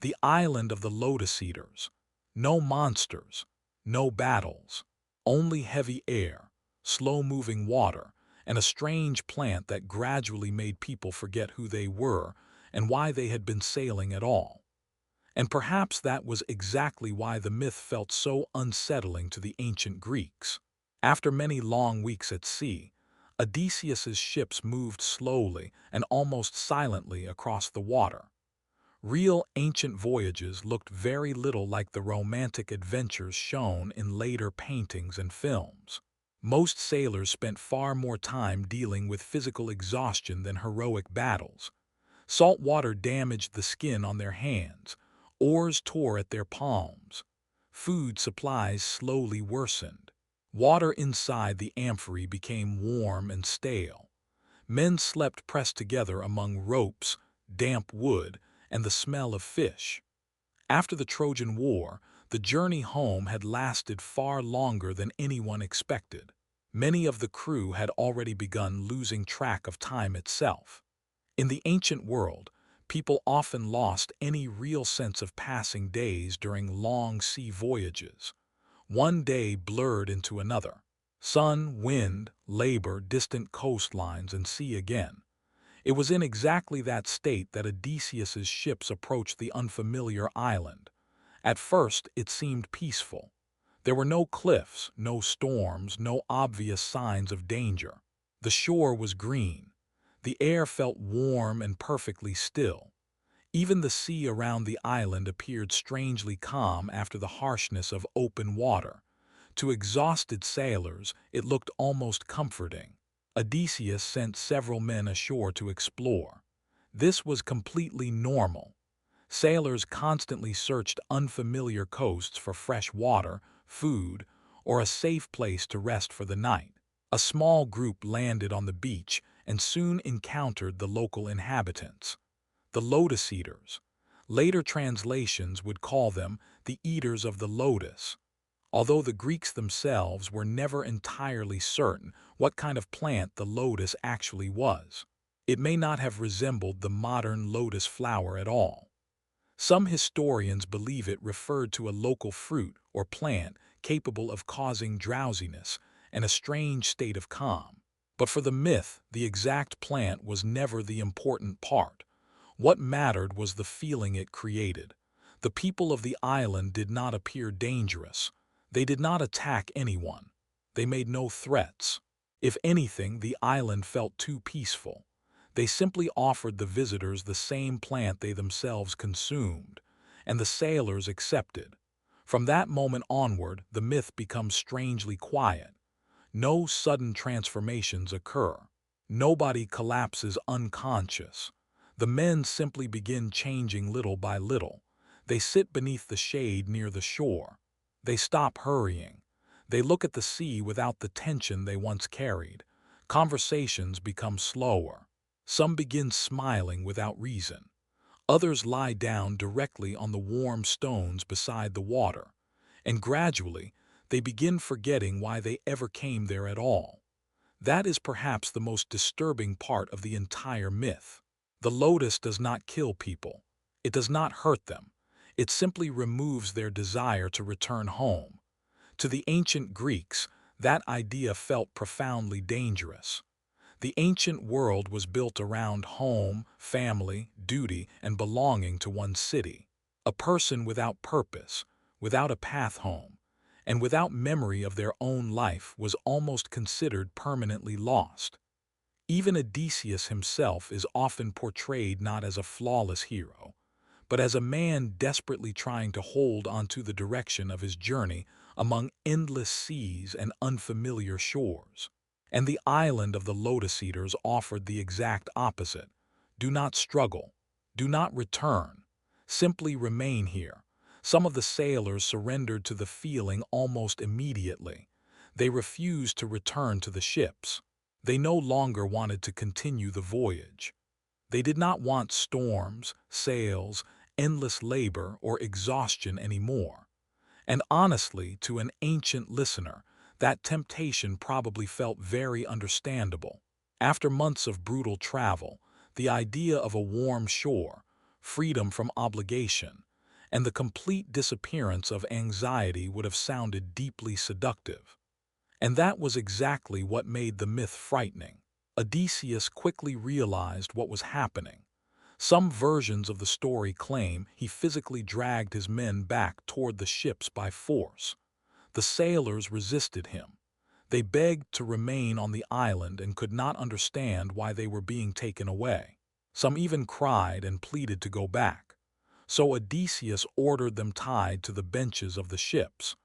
The island of the lotus eaters. No monsters, no battles, only heavy air, slow-moving water, and a strange plant that gradually made people forget who they were and why they had been sailing at all. And perhaps that was exactly why the myth felt so unsettling to the ancient Greeks. After many long weeks at sea, Odysseus's ships moved slowly and almost silently across the water. Real ancient voyages looked very little like the romantic adventures shown in later paintings and films. Most sailors spent far more time dealing with physical exhaustion than heroic battles. Salt water damaged the skin on their hands, oars tore at their palms, food supplies slowly worsened. Water inside the amphory became warm and stale. Men slept pressed together among ropes, damp wood, and the smell of fish. After the Trojan War, the journey home had lasted far longer than anyone expected. Many of the crew had already begun losing track of time itself. In the ancient world, people often lost any real sense of passing days during long sea voyages. One day blurred into another. Sun, wind, labor, distant coastlines, and sea again. It was in exactly that state that Odysseus's ships approached the unfamiliar island. At first, it seemed peaceful. There were no cliffs, no storms, no obvious signs of danger. The shore was green. The air felt warm and perfectly still. Even the sea around the island appeared strangely calm after the harshness of open water. To exhausted sailors, it looked almost comforting. Odysseus sent several men ashore to explore. This was completely normal. Sailors constantly searched unfamiliar coasts for fresh water, food, or a safe place to rest for the night. A small group landed on the beach and soon encountered the local inhabitants, the lotus eaters. Later translations would call them the eaters of the lotus, although the Greeks themselves were never entirely certain what kind of plant the lotus actually was. It may not have resembled the modern lotus flower at all. Some historians believe it referred to a local fruit or plant capable of causing drowsiness and a strange state of calm. But for the myth, the exact plant was never the important part. What mattered was the feeling it created. The people of the island did not appear dangerous. They did not attack anyone. They made no threats. If anything, the island felt too peaceful. They simply offered the visitors the same plant they themselves consumed, and the sailors accepted. From that moment onward, the myth becomes strangely quiet. No sudden transformations occur. Nobody collapses unconscious. The men simply begin changing little by little. They sit beneath the shade near the shore. They stop hurrying. They look at the sea without the tension they once carried. Conversations become slower. Some begin smiling without reason. Others lie down directly on the warm stones beside the water. And gradually, they begin forgetting why they ever came there at all. That is perhaps the most disturbing part of the entire myth. The lotus does not kill people. It does not hurt them. It simply removes their desire to return home. To the ancient Greeks, that idea felt profoundly dangerous. The ancient world was built around home, family, duty, and belonging to one city. A person without purpose, without a path home, and without memory of their own life was almost considered permanently lost. Even Odysseus himself is often portrayed not as a flawless hero, but as a man desperately trying to hold onto the direction of his journey among endless seas and unfamiliar shores. And the island of the lotus eaters offered the exact opposite. Do not struggle. Do not return. Simply remain here. Some of the sailors surrendered to the feeling almost immediately. They refused to return to the ships. They no longer wanted to continue the voyage. They did not want storms, sails, endless labor, or exhaustion anymore. And honestly, to an ancient listener, that temptation probably felt very understandable. After months of brutal travel, the idea of a warm shore, freedom from obligation, and the complete disappearance of anxiety would have sounded deeply seductive. And that was exactly what made the myth frightening. Odysseus quickly realized what was happening. Some versions of the story claim he physically dragged his men back toward the ships by force. The sailors resisted him. They begged to remain on the island and could not understand why they were being taken away. Some even cried and pleaded to go back. So Odysseus ordered them tied to the benches of the ships.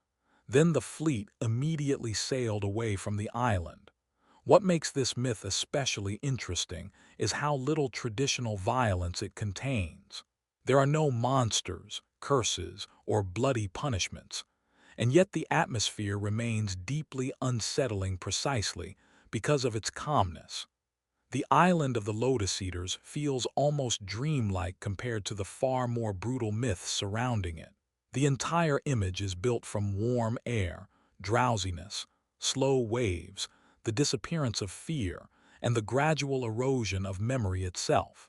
Then the fleet immediately sailed away from the island. What makes this myth especially interesting is how little traditional violence it contains. There are no monsters, curses, or bloody punishments, and yet the atmosphere remains deeply unsettling precisely because of its calmness. The island of the Lotus Eaters feels almost dreamlike compared to the far more brutal myths surrounding it. The entire image is built from warm air, drowsiness, slow waves, the disappearance of fear, and the gradual erosion of memory itself.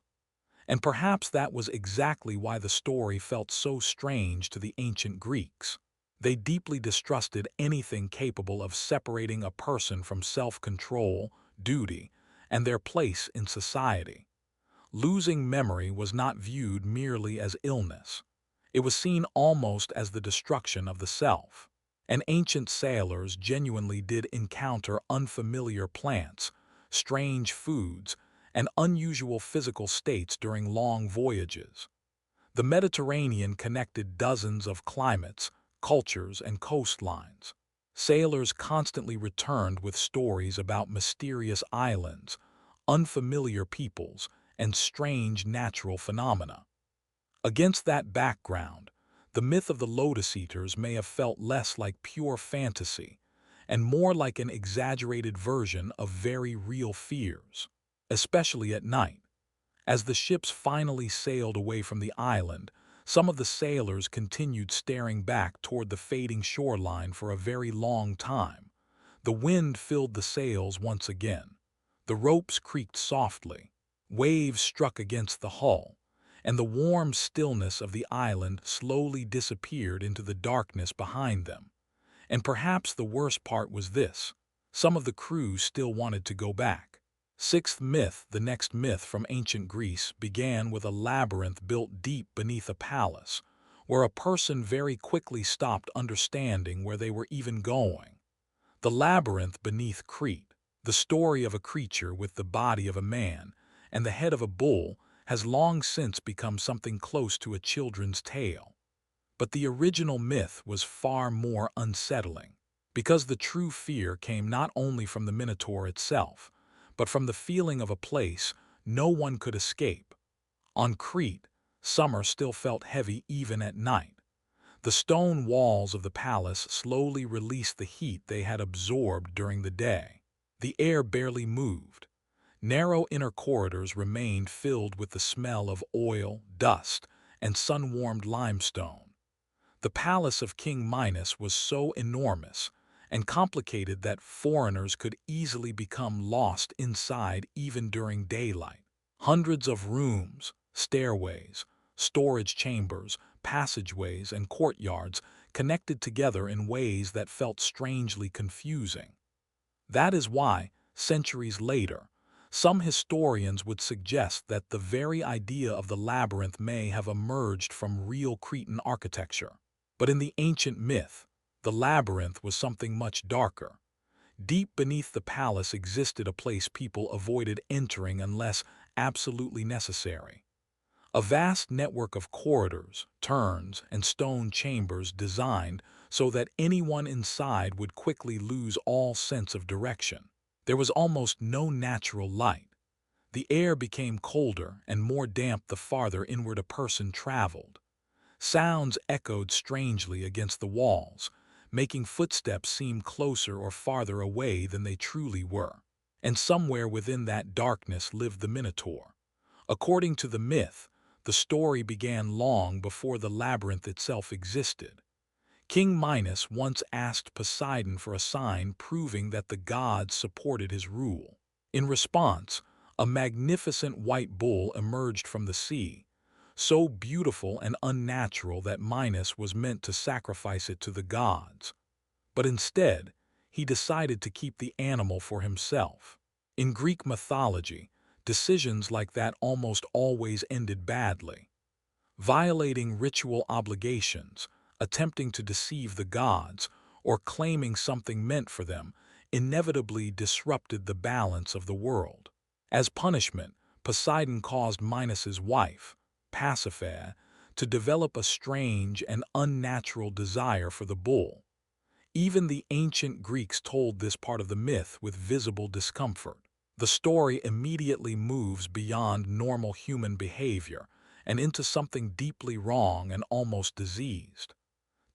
And perhaps that was exactly why the story felt so strange to the ancient Greeks. They deeply distrusted anything capable of separating a person from self-control, duty, and their place in society. Losing memory was not viewed merely as illness. It was seen almost as the destruction of the self. And ancient sailors genuinely did encounter unfamiliar plants, strange foods, and unusual physical states during long voyages. The Mediterranean connected dozens of climates, cultures, and coastlines. Sailors constantly returned with stories about mysterious islands, unfamiliar peoples, and strange natural phenomena. Against that background, the myth of the Lotus Eaters may have felt less like pure fantasy and more like an exaggerated version of very real fears, especially at night. As the ships finally sailed away from the island, some of the sailors continued staring back toward the fading shoreline for a very long time. The wind filled the sails once again. The ropes creaked softly. Waves struck against the hull, and the warm stillness of the island slowly disappeared into the darkness behind them. And perhaps the worst part was this: some of the crew still wanted to go back. Sixth myth, the next myth from ancient Greece, began with a labyrinth built deep beneath a palace, where a person very quickly stopped understanding where they were even going. The labyrinth beneath Crete, the story of a creature with the body of a man and the head of a bull, has long since become something close to a children's tale. But the original myth was far more unsettling, because the true fear came not only from the Minotaur itself, but from the feeling of a place no one could escape. On Crete, summer still felt heavy even at night. The stone walls of the palace slowly released the heat they had absorbed during the day. The air barely moved. Narrow inner corridors remained filled with the smell of oil, dust, and sun-warmed limestone. The palace of King Minos was so enormous and complicated that foreigners could easily become lost inside even during daylight. Hundreds of rooms, stairways, storage chambers, passageways, and courtyards connected together in ways that felt strangely confusing. That is why, centuries later, some historians would suggest that the very idea of the labyrinth may have emerged from real Cretan architecture. But in the ancient myth, the labyrinth was something much darker. Deep beneath the palace existed a place people avoided entering unless absolutely necessary. A vast network of corridors, turns, and stone chambers designed so that anyone inside would quickly lose all sense of direction. There was almost no natural light. The air became colder and more damp the farther inward a person traveled. Sounds echoed strangely against the walls, making footsteps seem closer or farther away than they truly were. And somewhere within that darkness lived the Minotaur. According to the myth, the story began long before the labyrinth itself existed. King Minos once asked Poseidon for a sign proving that the gods supported his rule. In response, a magnificent white bull emerged from the sea, so beautiful and unnatural that Minos was meant to sacrifice it to the gods. But instead, he decided to keep the animal for himself. In Greek mythology, decisions like that almost always ended badly. Violating ritual obligations, attempting to deceive the gods, or claiming something meant for them inevitably disrupted the balance of the world. As punishment, Poseidon caused Minos's wife, Pasiphae, to develop a strange and unnatural desire for the bull. Even the ancient Greeks told this part of the myth with visible discomfort. The story immediately moves beyond normal human behavior and into something deeply wrong and almost diseased.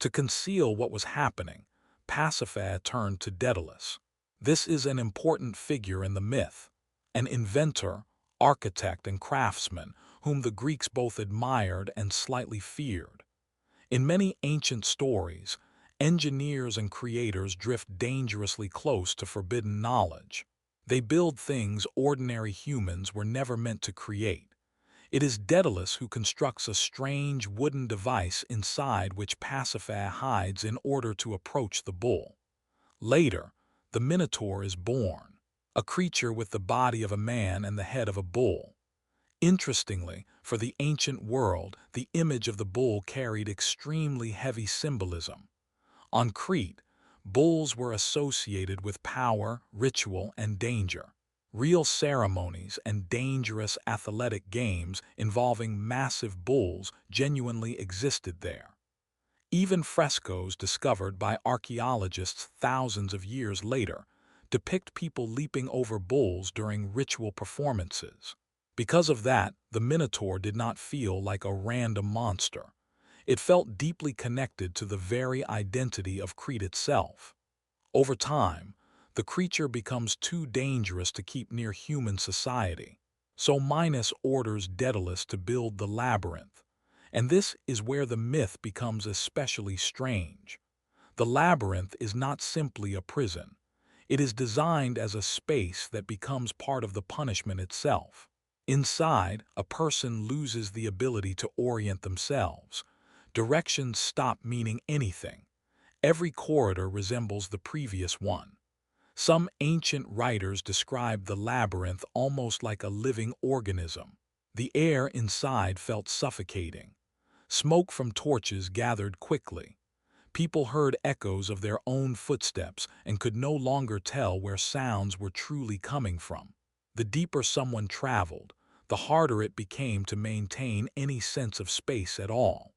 To conceal what was happening, Pasiphae turned to Daedalus. This is an important figure in the myth, an inventor, architect, and craftsman whom the Greeks both admired and slightly feared. In many ancient stories, engineers and creators drift dangerously close to forbidden knowledge. They build things ordinary humans were never meant to create. It is Daedalus who constructs a strange wooden device inside which Pasiphae hides in order to approach the bull. Later, the Minotaur is born, a creature with the body of a man and the head of a bull. Interestingly, for the ancient world, the image of the bull carried extremely heavy symbolism. On Crete, bulls were associated with power, ritual, and danger. Real ceremonies and dangerous athletic games involving massive bulls genuinely existed there. Even frescoes discovered by archaeologists thousands of years later depict people leaping over bulls during ritual performances. Because of that, the Minotaur did not feel like a random monster. It felt deeply connected to the very identity of Crete itself. Over time, the creature becomes too dangerous to keep near human society. So Minos orders Daedalus to build the labyrinth. And this is where the myth becomes especially strange. The labyrinth is not simply a prison. It is designed as a space that becomes part of the punishment itself. Inside, a person loses the ability to orient themselves. Directions stop meaning anything. Every corridor resembles the previous one. Some ancient writers describe the labyrinth almost like a living organism. The air inside felt suffocating. Smoke from torches gathered quickly. People heard echoes of their own footsteps and could no longer tell where sounds were truly coming from. The deeper someone traveled, the harder it became to maintain any sense of space at all.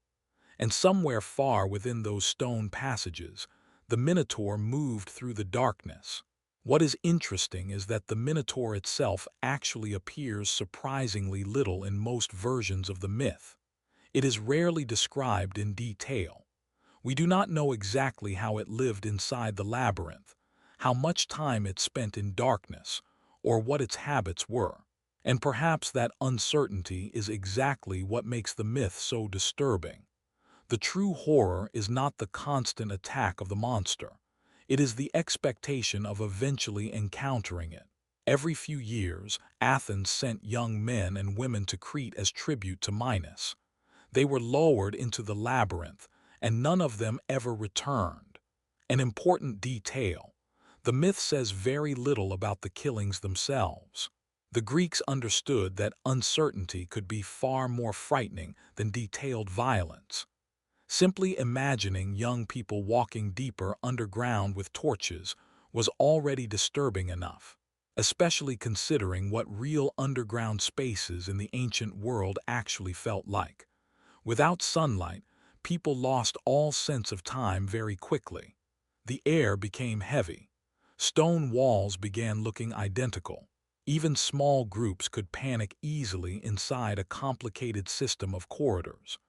And somewhere far within those stone passages, the Minotaur moved through the darkness. What is interesting is that the Minotaur itself actually appears surprisingly little in most versions of the myth. It is rarely described in detail. We do not know exactly how it lived inside the labyrinth, how much time it spent in darkness, or what its habits were. And perhaps that uncertainty is exactly what makes the myth so disturbing. The true horror is not the constant attack of the monster. It is the expectation of eventually encountering it. Every few years, Athens sent young men and women to Crete as tribute to Minos. They were lowered into the labyrinth, and none of them ever returned. An important detail: the myth says very little about the killings themselves. The Greeks understood that uncertainty could be far more frightening than detailed violence. Simply imagining young people walking deeper underground with torches was already disturbing enough, especially considering what real underground spaces in the ancient world actually felt like. Without sunlight, people lost all sense of time very quickly. The air became heavy. Stone walls began looking identical. Even small groups could panic easily inside a complicated system of corridors.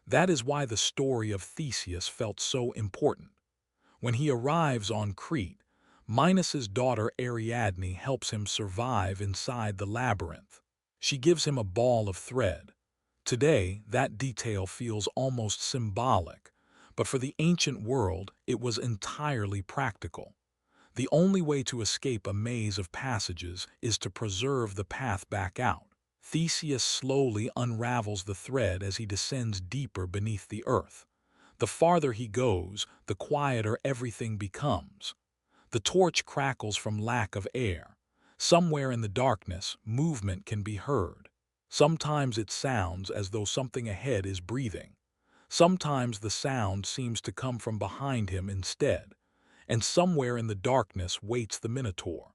That is why the story of Theseus felt so important. When he arrives on Crete, Minos's daughter Ariadne helps him survive inside the labyrinth. She gives him a ball of thread. Today, that detail feels almost symbolic, but for the ancient world, it was entirely practical. The only way to escape a maze of passages is to preserve the path back out. Theseus slowly unravels the thread as he descends deeper beneath the earth. The farther he goes, the quieter everything becomes. The torch crackles from lack of air. Somewhere in the darkness, movement can be heard. Sometimes it sounds as though something ahead is breathing. Sometimes the sound seems to come from behind him instead. And somewhere in the darkness waits the Minotaur.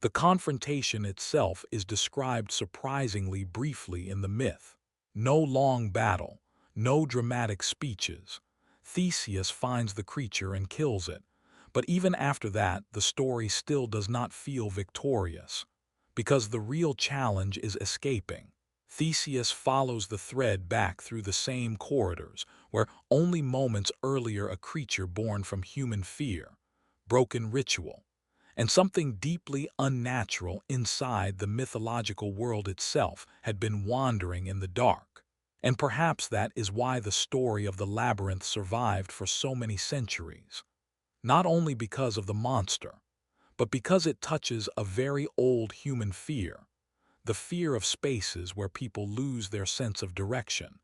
The confrontation itself is described surprisingly briefly in the myth. No long battle, no dramatic speeches. Theseus finds the creature and kills it. But even after that, the story still does not feel victorious, because the real challenge is escaping. Theseus follows the thread back through the same corridors, where only moments earlier a creature born from human fear, broken ritual, and something deeply unnatural inside the mythological world itself had been wandering in the dark. And perhaps that is why the story of the labyrinth survived for so many centuries. Not only because of the monster, but because it touches a very old human fear, the fear of spaces where people lose their sense of direction,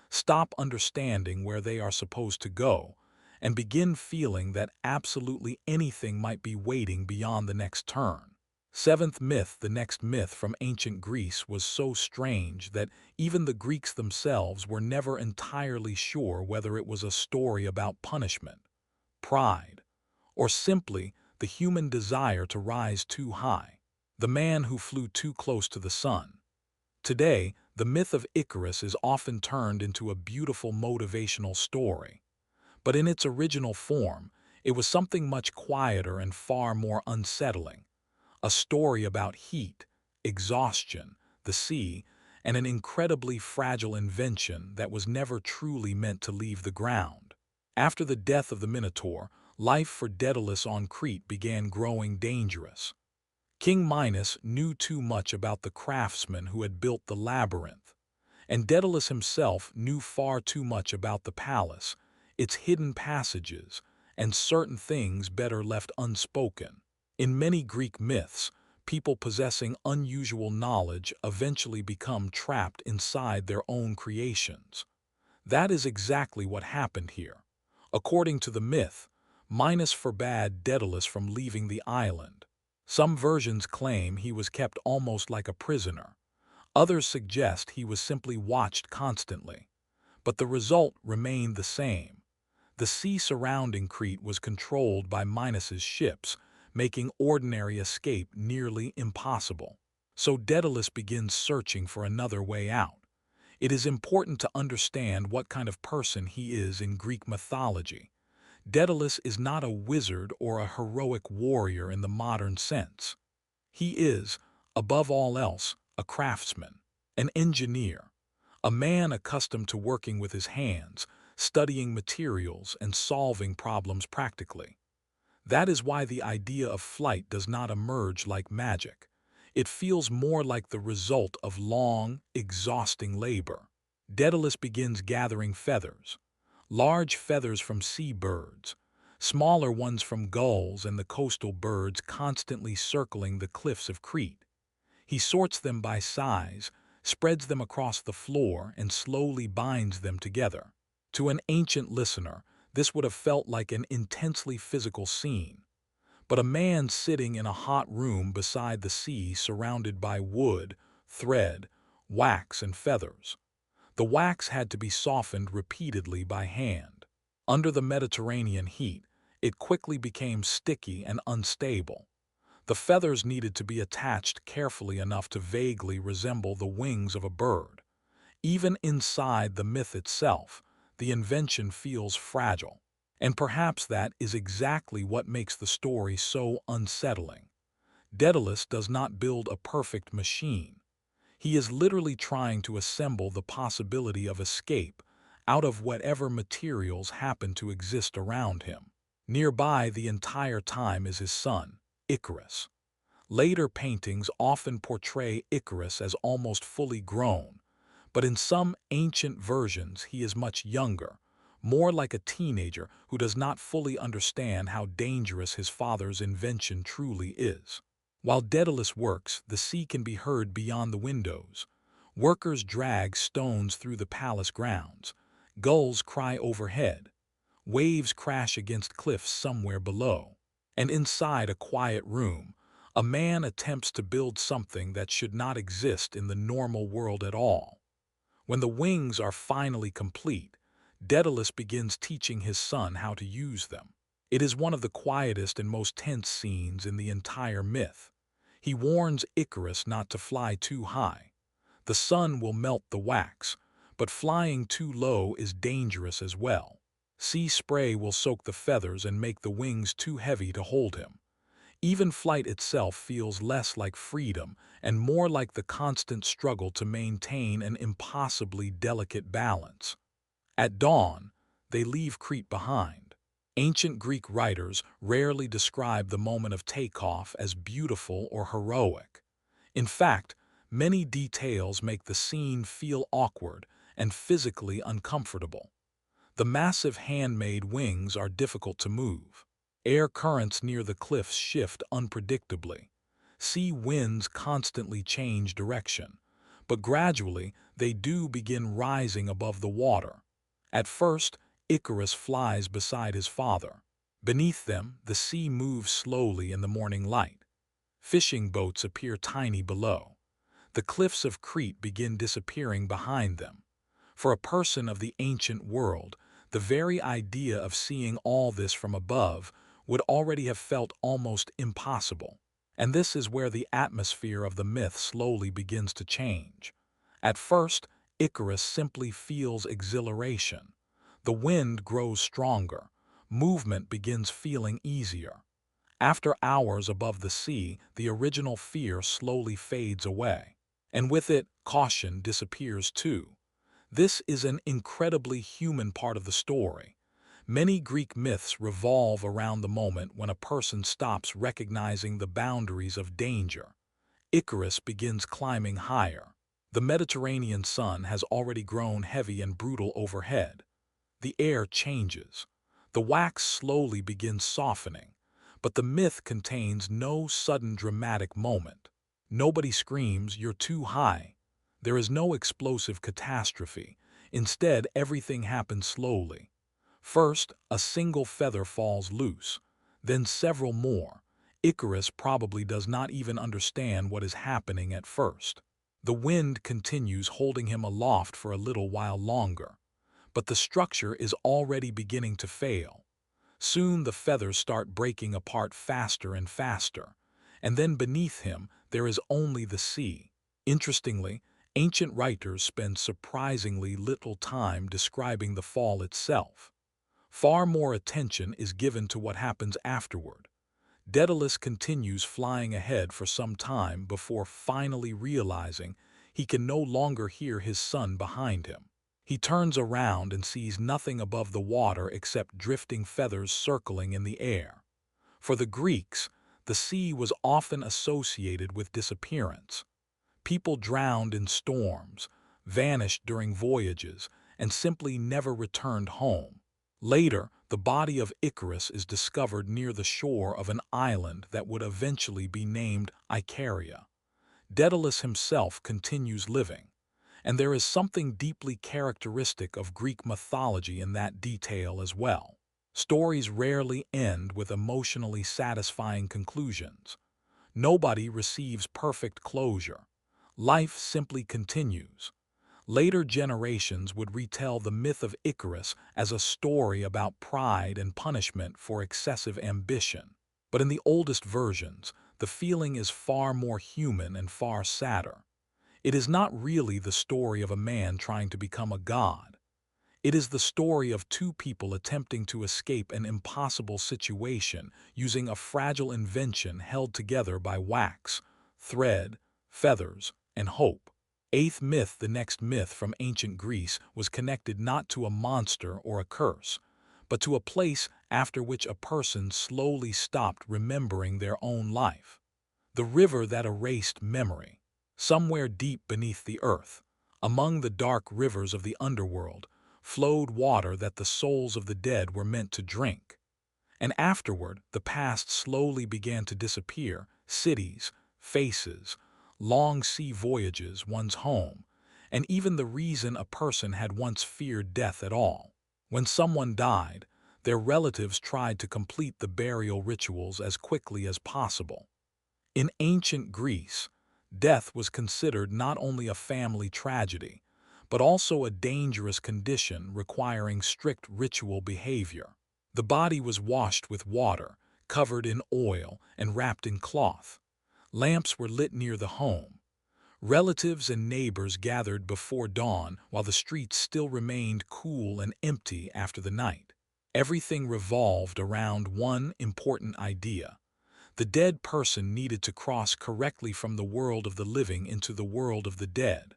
stop understanding where they are supposed to go, and begin feeling that absolutely anything might be waiting beyond the next turn. Seventh myth. The next myth from ancient Greece was so strange that even the Greeks themselves were never entirely sure whether it was a story about punishment, pride, or simply the human desire to rise too high. The man who flew too close to the sun. Today, the myth of Icarus is often turned into a beautiful motivational story. But in its original form, it was something much quieter and far more unsettling. A story about heat, exhaustion, the sea, and an incredibly fragile invention that was never truly meant to leave the ground. After the death of the Minotaur, life for Daedalus on Crete began growing dangerous. King Minos knew too much about the craftsmen who had built the labyrinth, and Daedalus himself knew far too much about the palace, its hidden passages, and certain things better left unspoken. In many Greek myths, people possessing unusual knowledge eventually become trapped inside their own creations. That is exactly what happened here. According to the myth, Minos forbade Daedalus from leaving the island. Some versions claim he was kept almost like a prisoner. Others suggest he was simply watched constantly. But the result remained the same. The sea surrounding Crete was controlled by Minos's ships, making ordinary escape nearly impossible. So Daedalus begins searching for another way out. It is important to understand what kind of person he is in Greek mythology. Daedalus is not a wizard or a heroic warrior in the modern sense. He is, above all else, a craftsman, an engineer, a man accustomed to working with his hands, studying materials, and solving problems practically. That is why the idea of flight does not emerge like magic. It feels more like the result of long, exhausting labor. Daedalus begins gathering feathers, large feathers from seabirds, smaller ones from gulls and the coastal birds constantly circling the cliffs of Crete. He sorts them by size, spreads them across the floor, and slowly binds them together. To an ancient listener, this would have felt like an intensely physical scene. But a man sitting in a hot room beside the sea surrounded by wood, thread, wax, and feathers. The wax had to be softened repeatedly by hand. Under the Mediterranean heat, it quickly became sticky and unstable. The feathers needed to be attached carefully enough to vaguely resemble the wings of a bird. Even inside the myth itself, the invention feels fragile. And perhaps that is exactly what makes the story so unsettling. Daedalus does not build a perfect machine. He is literally trying to assemble the possibility of escape out of whatever materials happen to exist around him. Nearby the entire time is his son, Icarus. Later paintings often portray Icarus as almost fully grown, but in some ancient versions he is much younger, more like a teenager who does not fully understand how dangerous his father's invention truly is. While Daedalus works, the sea can be heard beyond the windows. Workers drag stones through the palace grounds. Gulls cry overhead. Waves crash against cliffs somewhere below. And inside a quiet room, a man attempts to build something that should not exist in the normal world at all. When the wings are finally complete, Daedalus begins teaching his son how to use them. It is one of the quietest and most tense scenes in the entire myth. He warns Icarus not to fly too high. The sun will melt the wax, but flying too low is dangerous as well. Sea spray will soak the feathers and make the wings too heavy to hold him. Even flight itself feels less like freedom and more like the constant struggle to maintain an impossibly delicate balance. At dawn, they leave Crete behind. Ancient Greek writers rarely describe the moment of takeoff as beautiful or heroic. In fact, many details make the scene feel awkward and physically uncomfortable. The massive handmade wings are difficult to move. Air currents near the cliffs shift unpredictably. Sea winds constantly change direction, but gradually they do begin rising above the water. At first, Icarus flies beside his father. Beneath them, the sea moves slowly in the morning light. Fishing boats appear tiny below. The cliffs of Crete begin disappearing behind them. For a person of the ancient world, the very idea of seeing all this from above would already have felt almost impossible. And this is where the atmosphere of the myth slowly begins to change. At first, Icarus simply feels exhilaration. The wind grows stronger. Movement begins feeling easier. After hours above the sea, the original fear slowly fades away. And with it, caution disappears too. This is an incredibly human part of the story. Many Greek myths revolve around the moment when a person stops recognizing the boundaries of danger. Icarus begins climbing higher. The Mediterranean sun has already grown heavy and brutal overhead. The air changes. The wax slowly begins softening, but the myth contains no sudden dramatic moment. Nobody screams, "You're too high." There is no explosive catastrophe. Instead, everything happens slowly. First, a single feather falls loose, then several more. Icarus probably does not even understand what is happening at first. The wind continues holding him aloft for a little while longer, but the structure is already beginning to fail. Soon the feathers start breaking apart faster and faster, and then beneath him there is only the sea. Interestingly, ancient writers spend surprisingly little time describing the fall itself. Far more attention is given to what happens afterward. Daedalus continues flying ahead for some time before finally realizing he can no longer hear his son behind him. He turns around and sees nothing above the water except drifting feathers circling in the air. For the Greeks, the sea was often associated with disappearance. People drowned in storms, vanished during voyages, and simply never returned home. Later, the body of Icarus is discovered near the shore of an island that would eventually be named Icaria. Daedalus himself continues living, and there is something deeply characteristic of Greek mythology in that detail as well. Stories rarely end with emotionally satisfying conclusions. Nobody receives perfect closure. Life simply continues. Later generations would retell the myth of Icarus as a story about pride and punishment for excessive ambition. But in the oldest versions, the feeling is far more human and far sadder. It is not really the story of a man trying to become a god. It is the story of two people attempting to escape an impossible situation using a fragile invention held together by wax, thread, feathers, and hope. Eighth myth. The next myth from ancient Greece was connected not to a monster or a curse, but to a place after which a person slowly stopped remembering their own life. The river that erased memory. Somewhere deep beneath the earth, among the dark rivers of the underworld, flowed water that the souls of the dead were meant to drink. And afterward, the past slowly began to disappear, cities, faces, long sea voyages, one's home, and even the reason a person had once feared death at all. When someone died, their relatives tried to complete the burial rituals as quickly as possible. In ancient Greece, death was considered not only a family tragedy, but also a dangerous condition requiring strict ritual behavior. The body was washed with water, covered in oil, and wrapped in cloth. Lamps were lit near the home. Relatives and neighbors gathered before dawn while the streets still remained cool and empty after the night. Everything revolved around one important idea. The dead person needed to cross correctly from the world of the living into the world of the dead.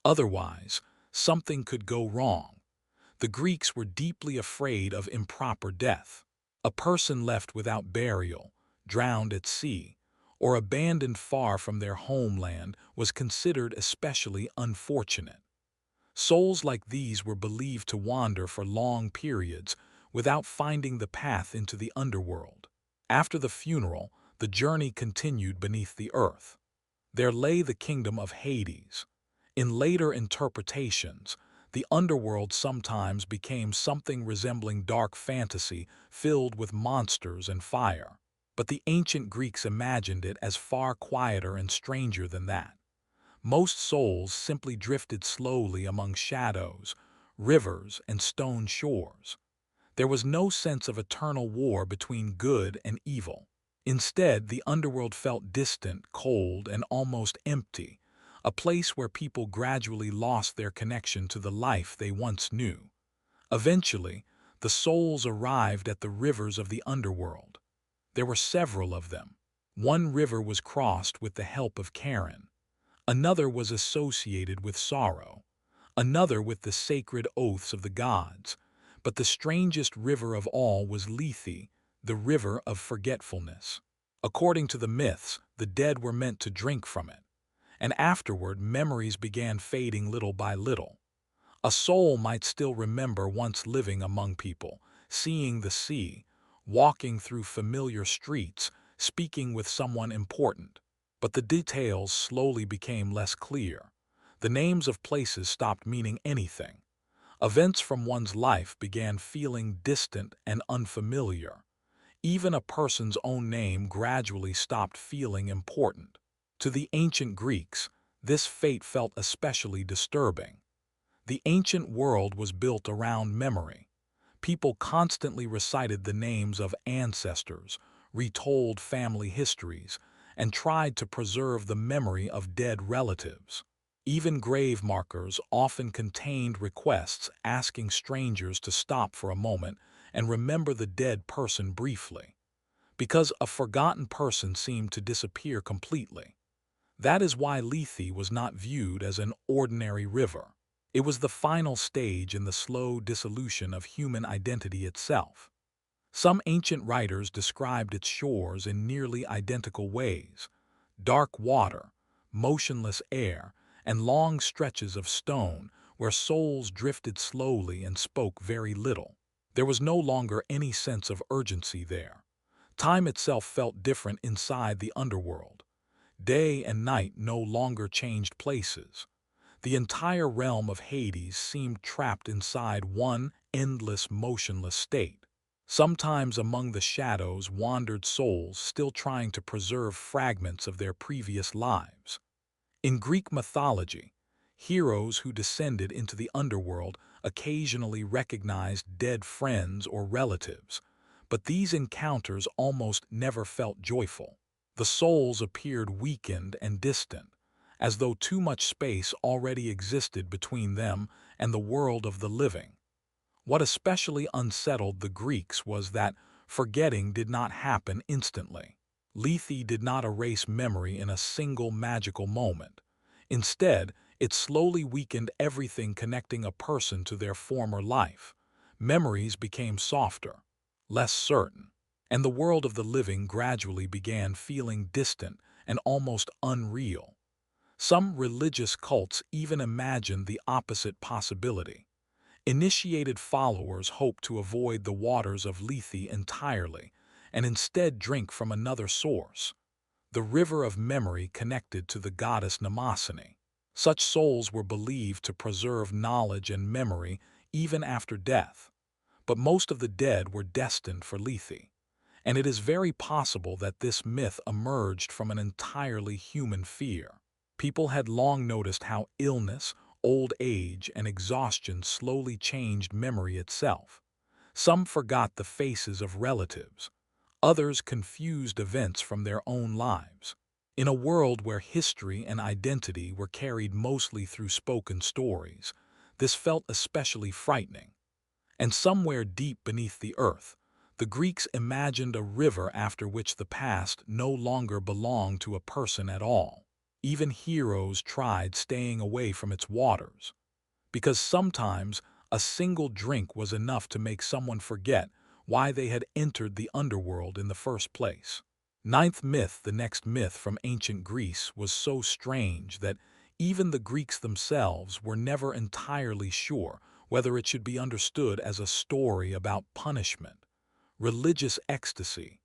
Otherwise, something could go wrong. The Greeks were deeply afraid of improper death. A person left without burial, drowned at sea, or abandoned far from their homeland was considered especially unfortunate. Souls like these were believed to wander for long periods without finding the path into the underworld. After the funeral, the journey continued beneath the earth. There lay the kingdom of Hades. In later interpretations, the underworld sometimes became something resembling dark fantasy filled with monsters and fire. But the ancient Greeks imagined it as far quieter and stranger than that. Most souls simply drifted slowly among shadows, rivers, and stone shores. There was no sense of eternal war between good and evil. Instead, the underworld felt distant, cold, and almost empty, a place where people gradually lost their connection to the life they once knew. Eventually, the souls arrived at the rivers of the underworld. There were several of them. One river was crossed with the help of Charon. Another was associated with sorrow. Another with the sacred oaths of the gods. But the strangest river of all was Lethe, the river of forgetfulness. According to the myths, the dead were meant to drink from it, and afterward memories began fading little by little. A soul might still remember once living among people, seeing the sea, walking through familiar streets, speaking with someone important. But the details slowly became less clear. The names of places stopped meaning anything. Events from one's life began feeling distant and unfamiliar. Even a person's own name gradually stopped feeling important. To the ancient Greeks, this fate felt especially disturbing. The ancient world was built around memory. People constantly recited the names of ancestors, retold family histories, and tried to preserve the memory of dead relatives. Even grave markers often contained requests asking strangers to stop for a moment and remember the dead person briefly, because a forgotten person seemed to disappear completely. That is why Lethe was not viewed as an ordinary river. It was the final stage in the slow dissolution of human identity itself. Some ancient writers described its shores in nearly identical ways: dark water, motionless air, and long stretches of stone where souls drifted slowly and spoke very little. There was no longer any sense of urgency there. Time itself felt different inside the underworld. Day and night no longer changed places. The entire realm of Hades seemed trapped inside one endless, motionless state. Sometimes among the shadows wandered souls still trying to preserve fragments of their previous lives. In Greek mythology, heroes who descended into the underworld occasionally recognized dead friends or relatives, but these encounters almost never felt joyful. The souls appeared weakened and distant, as though too much space already existed between them and the world of the living. What especially unsettled the Greeks was that forgetting did not happen instantly. Lethe did not erase memory in a single magical moment. Instead, it slowly weakened everything connecting a person to their former life. Memories became softer, less certain, and the world of the living gradually began feeling distant and almost unreal. Some religious cults even imagined the opposite possibility. Initiated followers hoped to avoid the waters of Lethe entirely and instead drink from another source, the river of memory connected to the goddess Mnemosyne. Such souls were believed to preserve knowledge and memory even after death, but most of the dead were destined for Lethe, and it is very possible that this myth emerged from an entirely human fear. People had long noticed how illness, old age, and exhaustion slowly changed memory itself. Some forgot the faces of relatives. Others confused events from their own lives. In a world where history and identity were carried mostly through spoken stories, this felt especially frightening. And somewhere deep beneath the earth, the Greeks imagined a river after which the past no longer belonged to a person at all. Even heroes tried staying away from its waters, because sometimes a single drink was enough to make someone forget why they had entered the underworld in the first place. Ninth myth, the next myth from ancient Greece, was so strange that even the Greeks themselves were never entirely sure whether it should be understood as a story about punishment, religious ecstasy,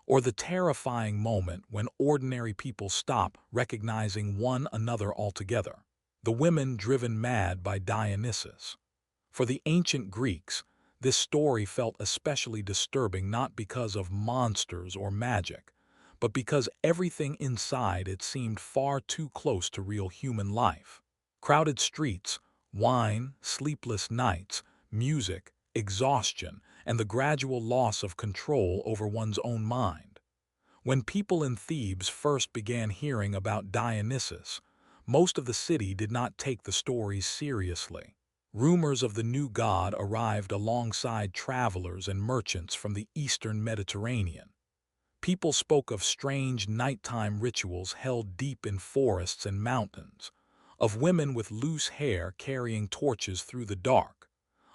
or the terrifying moment when ordinary people stop recognizing one another altogether. The women driven mad by Dionysus. For the ancient Greeks, this story felt especially disturbing not because of monsters or magic, but because everything inside it seemed far too close to real human life. Crowded streets, wine, sleepless nights, music, exhaustion, and the gradual loss of control over one's own mind. When people in Thebes first began hearing about Dionysus, most of the city did not take the stories seriously. Rumors of the new god arrived alongside travelers and merchants from the eastern Mediterranean. People spoke of strange nighttime rituals held deep in forests and mountains, of women with loose hair carrying torches through the dark,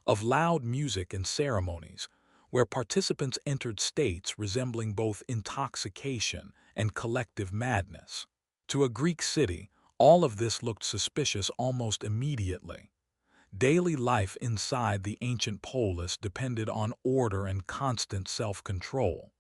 of loud music and ceremonies where participants entered states resembling both intoxication and collective madness. To a Greek city, all of this looked suspicious almost immediately. Daily life inside the ancient polis depended on order and constant self-control.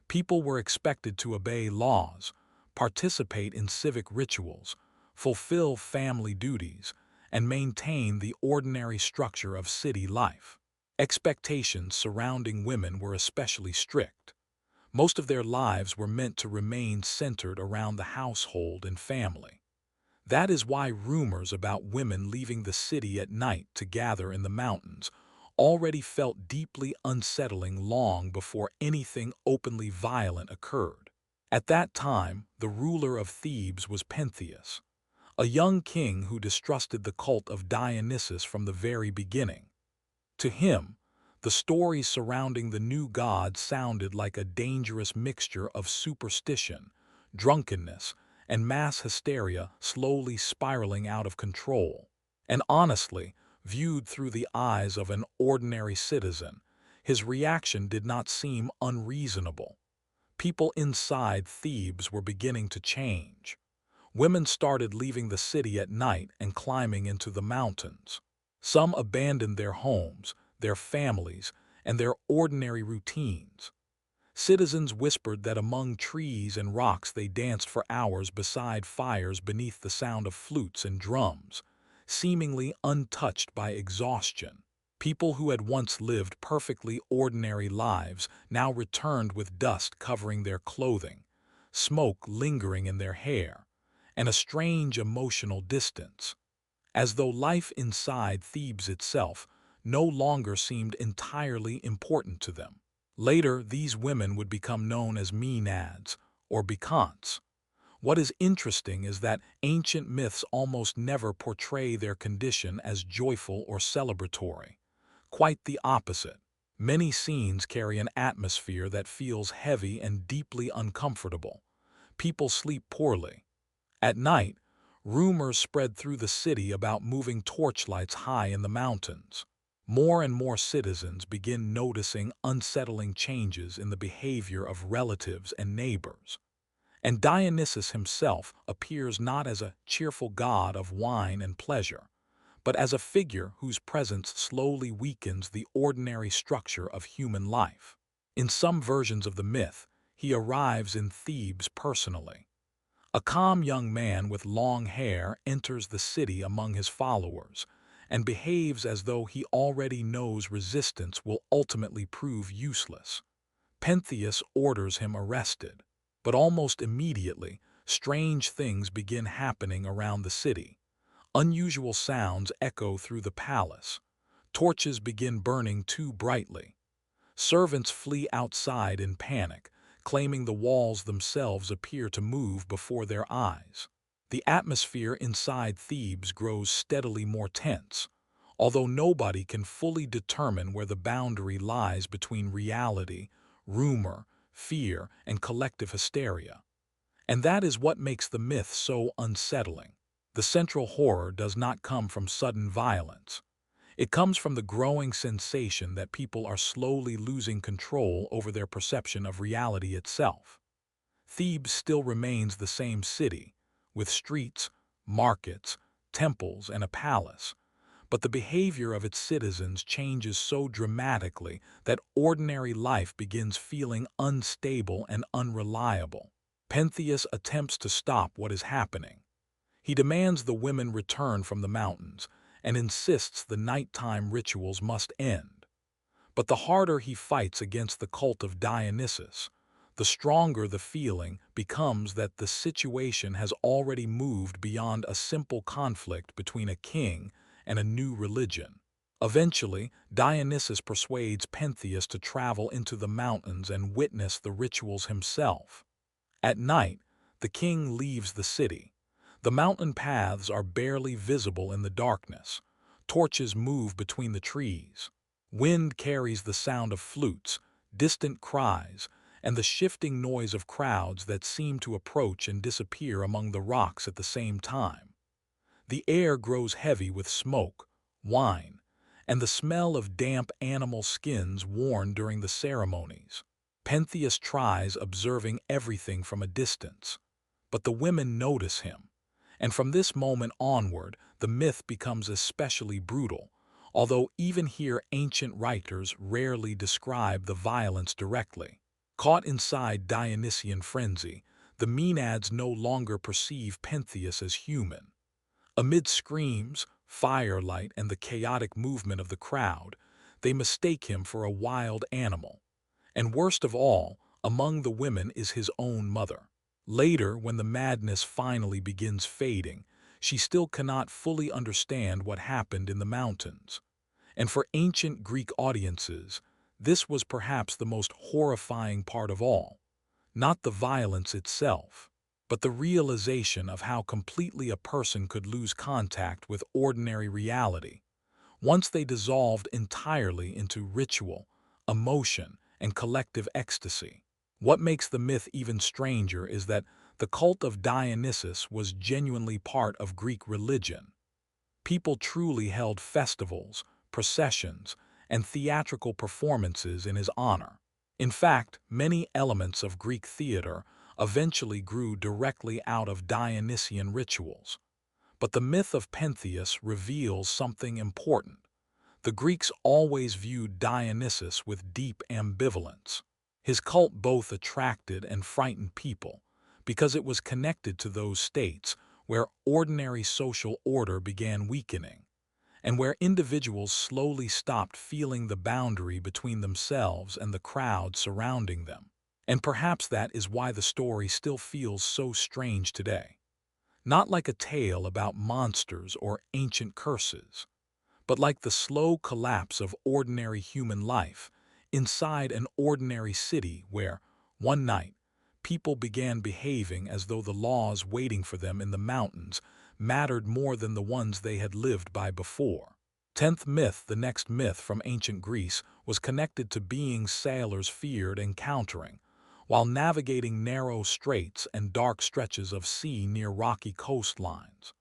People were expected to obey laws, participate in civic rituals, fulfill family duties, and maintain the ordinary structure of city life. Expectations surrounding women were especially strict. Most of their lives were meant to remain centered around the household and family. That is why rumors about women leaving the city at night to gather in the mountains already felt deeply unsettling long before anything openly violent occurred. At that time, the ruler of Thebes was Pentheus, a young king who distrusted the cult of Dionysus from the very beginning. To him, the stories surrounding the new god sounded like a dangerous mixture of superstition, drunkenness, and mass hysteria slowly spiraling out of control. And honestly, viewed through the eyes of an ordinary citizen, his reaction did not seem unreasonable. People inside Thebes were beginning to change. Women started leaving the city at night and climbing into the mountains. Some abandoned their homes, their families, and their ordinary routines. Citizens whispered that among trees and rocks they danced for hours beside fires beneath the sound of flutes and drums, seemingly untouched by exhaustion. People who had once lived perfectly ordinary lives now returned with dust covering their clothing, smoke lingering in their hair, and a strange emotional distance, as though life inside Thebes itself no longer seemed entirely important to them. Later, these women would become known as Maenads, or Bacchantes. What is interesting is that ancient myths almost never portray their condition as joyful or celebratory. Quite the opposite. Many scenes carry an atmosphere that feels heavy and deeply uncomfortable. People sleep poorly. At night, rumors spread through the city about moving torchlights high in the mountains. more and more citizens begin noticing unsettling changes in the behavior of relatives and neighbors. And Dionysus himself appears not as a cheerful god of wine and pleasure, but as a figure whose presence slowly weakens the ordinary structure of human life. In some versions of the myth, he arrives in Thebes personally. A calm young man with long hair enters the city among his followers and behaves as though he already knows resistance will ultimately prove useless. Pentheus orders him arrested, but almost immediately, strange things begin happening around the city. Unusual sounds echo through the palace. Torches begin burning too brightly. Servants flee outside in panic, claiming the walls themselves appear to move before their eyes. The atmosphere inside Thebes grows steadily more tense, although nobody can fully determine where the boundary lies between reality, rumor, fear, and collective hysteria. And that is what makes the myth so unsettling. The central horror does not come from sudden violence. It comes from the growing sensation that people are slowly losing control over their perception of reality itself. Thebes still remains the same city, with streets, markets, temples, and a palace, but the behavior of its citizens changes so dramatically that ordinary life begins feeling unstable and unreliable. Pentheus attempts to stop what is happening. He demands the women return from the mountains and insists the nighttime rituals must end. But the harder he fights against the cult of Dionysus, the stronger the feeling becomes that the situation has already moved beyond a simple conflict between a king and a new religion. Eventually, Dionysus persuades Pentheus to travel into the mountains and witness the rituals himself. At night, the king leaves the city. The mountain paths are barely visible in the darkness. Torches move between the trees. Wind carries the sound of flutes, distant cries, and the shifting noise of crowds that seem to approach and disappear among the rocks at the same time. The air grows heavy with smoke, wine, and the smell of damp animal skins worn during the ceremonies. Pentheus tries observing everything from a distance, but the women notice him, and from this moment onward, the myth becomes especially brutal, although even here ancient writers rarely describe the violence directly. Caught inside Dionysian frenzy, the Maenads no longer perceive Pentheus as human. Amid screams, firelight, and the chaotic movement of the crowd, they mistake him for a wild animal. And worst of all, among the women is his own mother. Later, when the madness finally begins fading, she still cannot fully understand what happened in the mountains. And for ancient Greek audiences, this was perhaps the most horrifying part of all. Not the violence itself, but the realization of how completely a person could lose contact with ordinary reality once they dissolved entirely into ritual, emotion, and collective ecstasy. What makes the myth even stranger is that the cult of Dionysus was genuinely part of Greek religion. People truly held festivals, processions, and theatrical performances in his honor. In fact, many elements of Greek theater eventually grew directly out of Dionysian rituals. But the myth of Pentheus reveals something important. The Greeks always viewed Dionysus with deep ambivalence. His cult both attracted and frightened people, because it was connected to those states where ordinary social order began weakening, and where individuals slowly stopped feeling the boundary between themselves and the crowd surrounding them. And perhaps that is why the story still feels so strange today. Not like a tale about monsters or ancient curses, but like the slow collapse of ordinary human life inside an ordinary city where, one night, people began behaving as though the laws waiting for them in the mountains mattered more than the ones they had lived by before. Tenth myth, the next myth from ancient Greece, was connected to beings sailors feared encountering while navigating narrow straits and dark stretches of sea near rocky coastlines.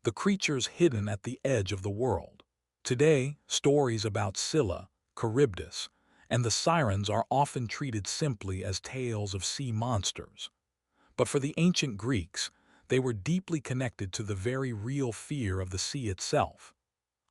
The creatures hidden at the edge of the world. Today, stories about Scylla, Charybdis, and the sirens are often treated simply as tales of sea monsters. But for the ancient Greeks, they were deeply connected to the very real fear of the sea itself,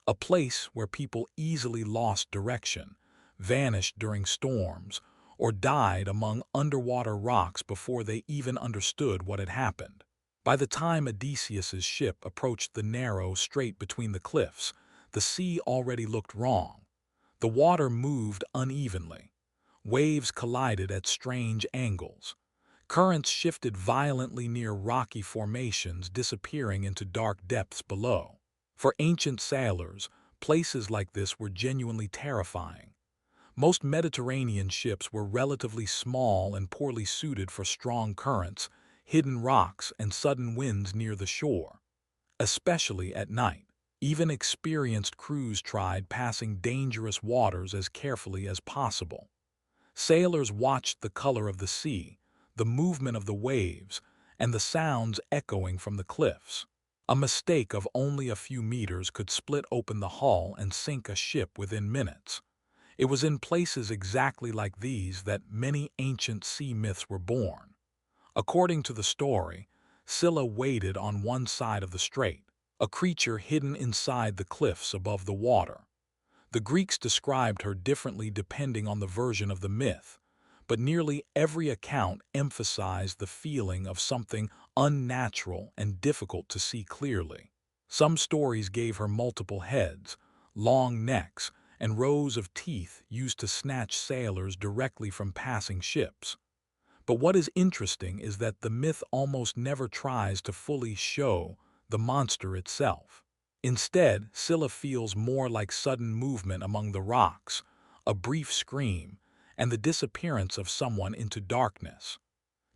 a place where people easily lost direction, vanished during storms, or died among underwater rocks before they even understood what had happened. By the time Odysseus's ship approached the narrow strait between the cliffs, the sea already looked wrong. The water moved unevenly. Waves collided at strange angles. Currents shifted violently near rocky formations, disappearing into dark depths below. For ancient sailors, places like this were genuinely terrifying. Most Mediterranean ships were relatively small and poorly suited for strong currents, hidden rocks, and sudden winds near the shore, especially at night. Even experienced crews tried passing dangerous waters as carefully as possible. Sailors watched the color of the sea, the movement of the waves, and the sounds echoing from the cliffs. A mistake of only a few meters could split open the hull and sink a ship within minutes. It was in places exactly like these that many ancient sea myths were born. According to the story, Scylla waited on one side of the strait, a creature hidden inside the cliffs above the water. The Greeks described her differently depending on the version of the myth, but nearly every account emphasized the feeling of something unnatural and difficult to see clearly. Some stories gave her multiple heads, long necks, and rows of teeth used to snatch sailors directly from passing ships. But what is interesting is that the myth almost never tries to fully show the monster itself. Instead, Scylla feels more like sudden movement among the rocks, a brief scream, and the disappearance of someone into darkness.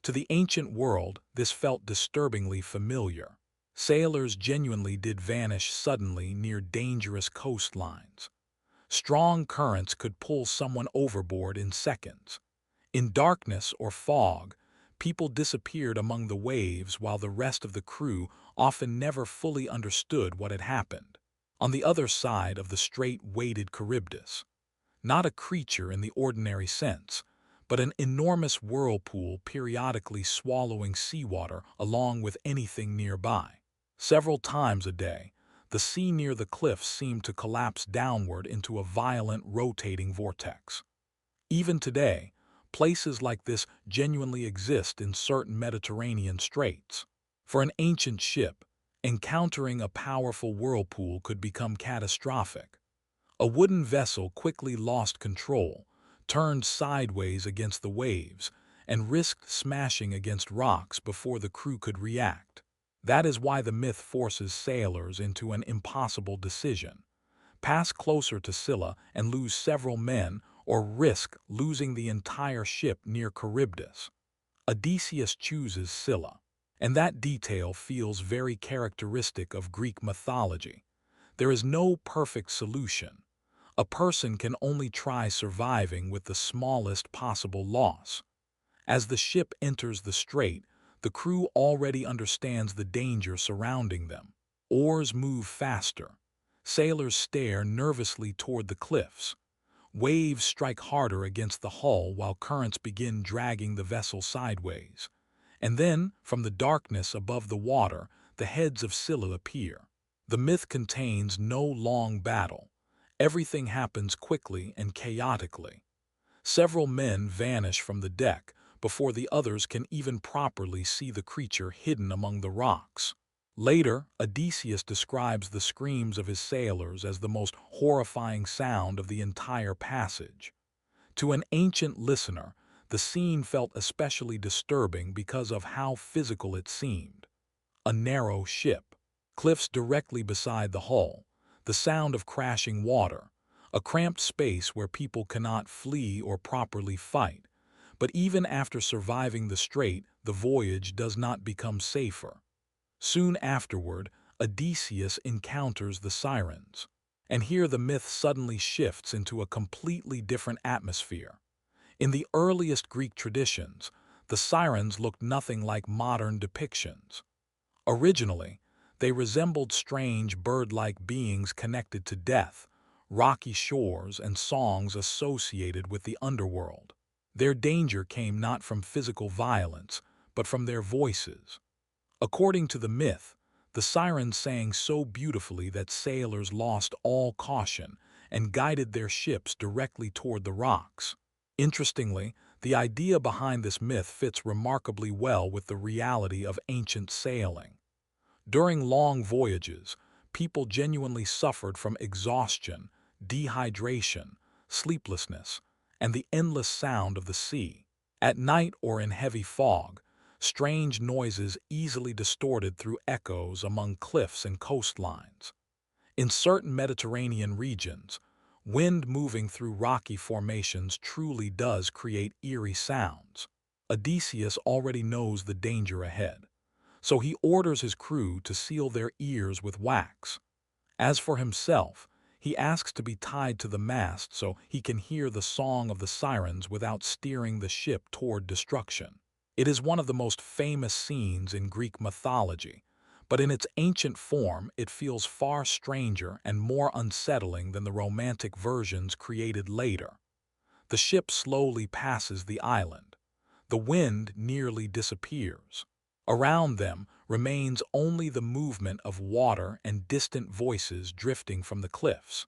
To the ancient world, this felt disturbingly familiar. Sailors genuinely did vanish suddenly near dangerous coastlines. Strong currents could pull someone overboard in seconds. In darkness or fog, people disappeared among the waves while the rest of the crew often never fully understood what had happened. On the other side of the strait waited Charybdis, not a creature in the ordinary sense, but an enormous whirlpool periodically swallowing seawater along with anything nearby. Several times a day, the sea near the cliffs seemed to collapse downward into a violent rotating vortex. Even today, places like this genuinely exist in certain Mediterranean straits. For an ancient ship, encountering a powerful whirlpool could become catastrophic. A wooden vessel quickly lost control, turned sideways against the waves, and risked smashing against rocks before the crew could react. That is why the myth forces sailors into an impossible decision: pass closer to Scylla and lose several men, or risk losing the entire ship near Charybdis. Odysseus chooses Scylla, and that detail feels very characteristic of Greek mythology. There is no perfect solution. A person can only try surviving with the smallest possible loss. As the ship enters the strait, the crew already understands the danger surrounding them. Oars move faster. Sailors stare nervously toward the cliffs. Waves strike harder against the hull while currents begin dragging the vessel sideways. And then, from the darkness above the water, the heads of Scylla appear. The myth contains no long battle. Everything happens quickly and chaotically. Several men vanish from the deck before the others can even properly see the creature hidden among the rocks. Later, Odysseus describes the screams of his sailors as the most horrifying sound of the entire passage. To an ancient listener, the scene felt especially disturbing because of how physical it seemed. A narrow ship, cliffs directly beside the hull, the sound of crashing water, a cramped space where people cannot flee or properly fight. But even after surviving the strait, the voyage does not become safer. Soon afterward, Odysseus encounters the sirens. And here the myth suddenly shifts into a completely different atmosphere. In the earliest Greek traditions, the sirens looked nothing like modern depictions. Originally, they resembled strange bird-like beings connected to death, rocky shores, and songs associated with the underworld. Their danger came not from physical violence, but from their voices. According to the myth, the sirens sang so beautifully that sailors lost all caution and guided their ships directly toward the rocks. Interestingly, the idea behind this myth fits remarkably well with the reality of ancient sailing. During long voyages, people genuinely suffered from exhaustion, dehydration, sleeplessness, and the endless sound of the sea. At night or in heavy fog, strange noises easily distorted through echoes among cliffs and coastlines. In certain Mediterranean regions, wind moving through rocky formations truly does create eerie sounds. Odysseus already knows the danger ahead, so he orders his crew to seal their ears with wax. As for himself, he asks to be tied to the mast so he can hear the song of the sirens without steering the ship toward destruction. It is one of the most famous scenes in Greek mythology, but in its ancient form it feels far stranger and more unsettling than the romantic versions created later. The ship slowly passes the island. The wind nearly disappears. Around them remains only the movement of water and distant voices drifting from the cliffs.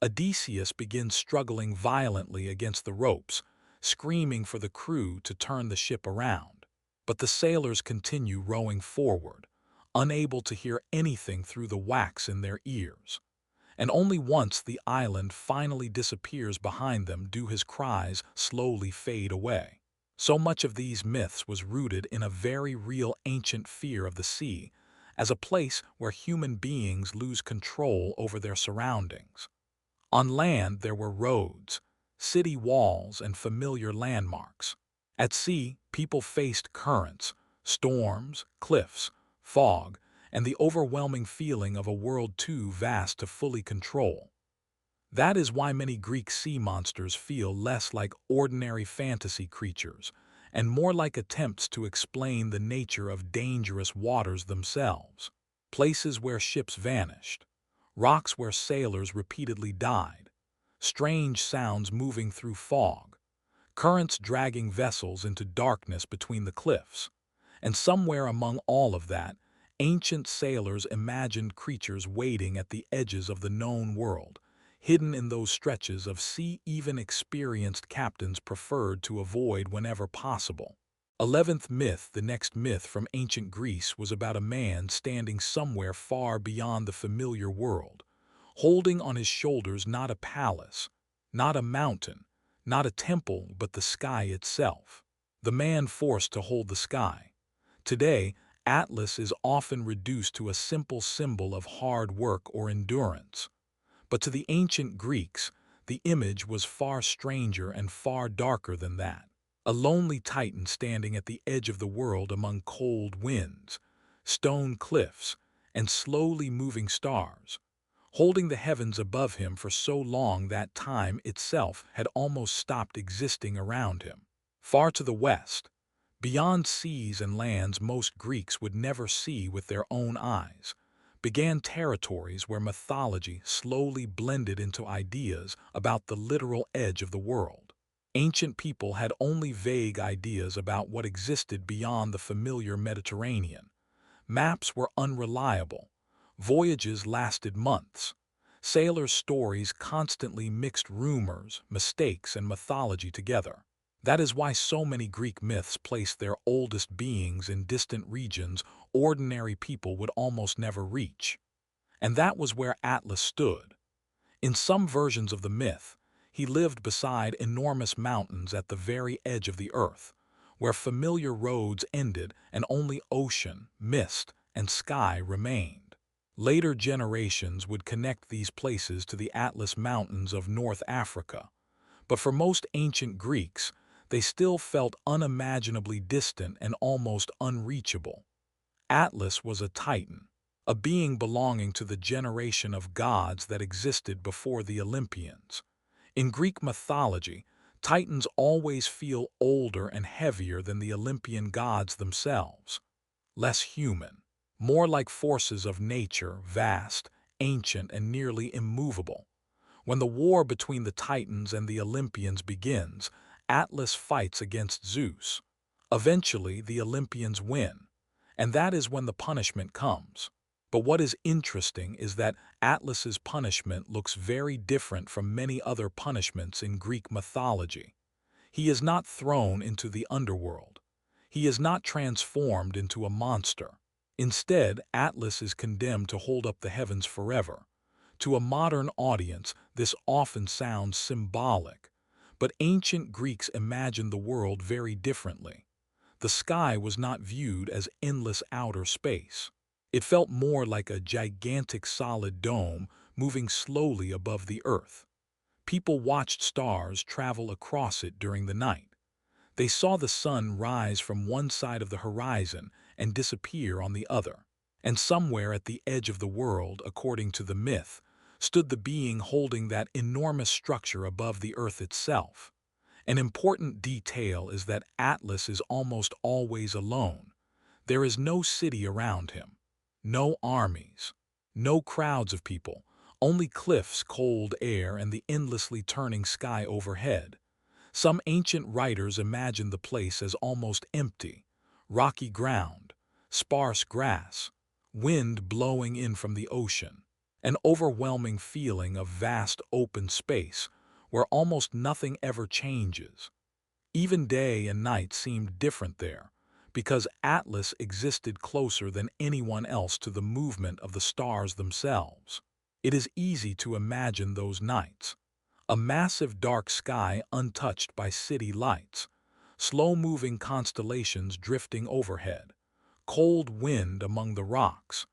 Odysseus begins struggling violently against the ropes, screaming for the crew to turn the ship around. But the sailors continue rowing forward, unable to hear anything through the wax in their ears. And only once the island finally disappears behind them do his cries slowly fade away. So much of these myths was rooted in a very real ancient fear of the sea, as a place where human beings lose control over their surroundings. On land there were roads, city walls, and familiar landmarks. At sea, people faced currents, storms, cliffs, fog, and the overwhelming feeling of a world too vast to fully control. That is why many Greek sea monsters feel less like ordinary fantasy creatures and more like attempts to explain the nature of dangerous waters themselves. Places where ships vanished, rocks where sailors repeatedly died, strange sounds moving through fog, currents dragging vessels into darkness between the cliffs. And somewhere among all of that, ancient sailors imagined creatures waiting at the edges of the known world, hidden in those stretches of sea even experienced captains preferred to avoid whenever possible. 11th myth. The next myth from ancient Greece was about a man standing somewhere far beyond the familiar world, holding on his shoulders not a palace, not a mountain, not a temple, but the sky itself. The man forced to hold the sky. Today, Atlas is often reduced to a simple symbol of hard work or endurance. But to the ancient Greeks, the image was far stranger and far darker than that. A lonely titan standing at the edge of the world among cold winds, stone cliffs, and slowly moving stars, holding the heavens above him for so long that time itself had almost stopped existing around him. Far to the west, beyond seas and lands most Greeks would never see with their own eyes, began territories where mythology slowly blended into ideas about the literal edge of the world. Ancient people had only vague ideas about what existed beyond the familiar Mediterranean. Maps were unreliable. Voyages lasted months. Sailors' stories constantly mixed rumors, mistakes, and mythology together. That is why so many Greek myths placed their oldest beings in distant regions ordinary people would almost never reach. And that was where Atlas stood. In some versions of the myth, he lived beside enormous mountains at the very edge of the earth, where familiar roads ended and only ocean, mist, and sky remained. Later generations would connect these places to the Atlas Mountains of North Africa, but for most ancient Greeks, they still felt unimaginably distant and almost unreachable. Atlas was a titan, a being belonging to the generation of gods that existed before the Olympians. In Greek mythology, titans always feel older and heavier than the Olympian gods themselves. Less human, more like forces of nature, vast, ancient, and nearly immovable. When the war between the Titans and the Olympians begins, Atlas fights against Zeus. Eventually, the Olympians win, and that is when the punishment comes. But what is interesting is that Atlas's punishment looks very different from many other punishments in Greek mythology. He is not thrown into the underworld. He is not transformed into a monster. Instead, Atlas is condemned to hold up the heavens forever. To a modern audience, this often sounds symbolic, but ancient Greeks imagined the world very differently. The sky was not viewed as endless outer space. It felt more like a gigantic solid dome moving slowly above the earth. People watched stars travel across it during the night. They saw the sun rise from one side of the horizon and disappear on the other. And somewhere at the edge of the world, according to the myth, stood the being holding that enormous structure above the earth itself. An important detail is that Atlas is almost always alone. There is no city around him, no armies, no crowds of people, only cliffs, cold air, and the endlessly turning sky overhead. Some ancient writers imagined the place as almost empty, rocky ground, sparse grass, wind blowing in from the ocean, an overwhelming feeling of vast open space where almost nothing ever changes. Even day and night seemed different there, because Atlas existed closer than anyone else to the movement of the stars themselves. It is easy to imagine those nights. A massive dark sky untouched by city lights, slow-moving constellations drifting overhead, cold wind among the rocks,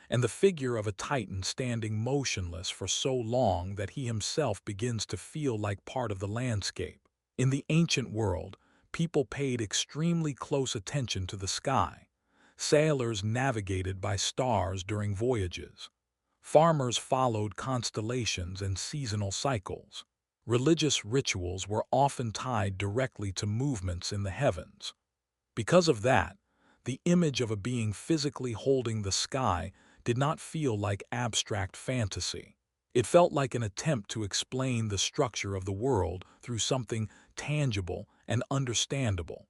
and the figure of a titan standing motionless for so long that he himself begins to feel like part of the landscape. In the ancient world, people paid extremely close attention to the sky. Sailors navigated by stars during voyages. Farmers followed constellations and seasonal cycles. Religious rituals were often tied directly to movements in the heavens. Because of that, the image of a being physically holding the sky did not feel like abstract fantasy. It felt like an attempt to explain the structure of the world through something tangible and understandable.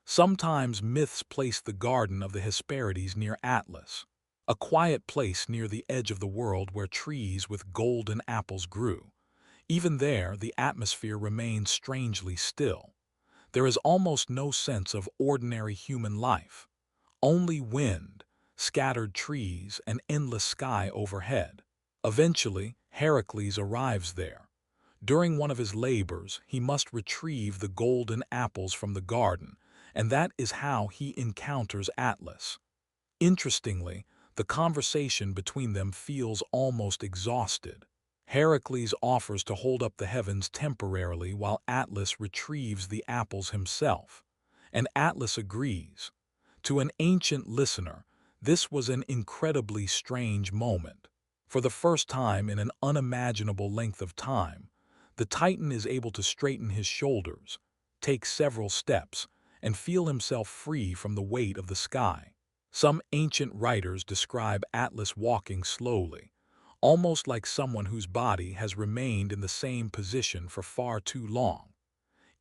Sometimes myths place the Garden of the Hesperides near Atlas, a quiet place near the edge of the world where trees with golden apples grew. Even there, the atmosphere remains strangely still. There is almost no sense of ordinary human life. Only wind, scattered trees, and endless sky overhead. Eventually, Heracles arrives there. During one of his labors, he must retrieve the golden apples from the garden, and that is how he encounters Atlas. Interestingly, the conversation between them feels almost exhausted. Heracles offers to hold up the heavens temporarily while Atlas retrieves the apples himself, and Atlas agrees. To an ancient listener, this was an incredibly strange moment. For the first time in an unimaginable length of time, the Titan is able to straighten his shoulders, take several steps, and feel himself free from the weight of the sky. Some ancient writers describe Atlas walking slowly, almost like someone whose body has remained in the same position for far too long.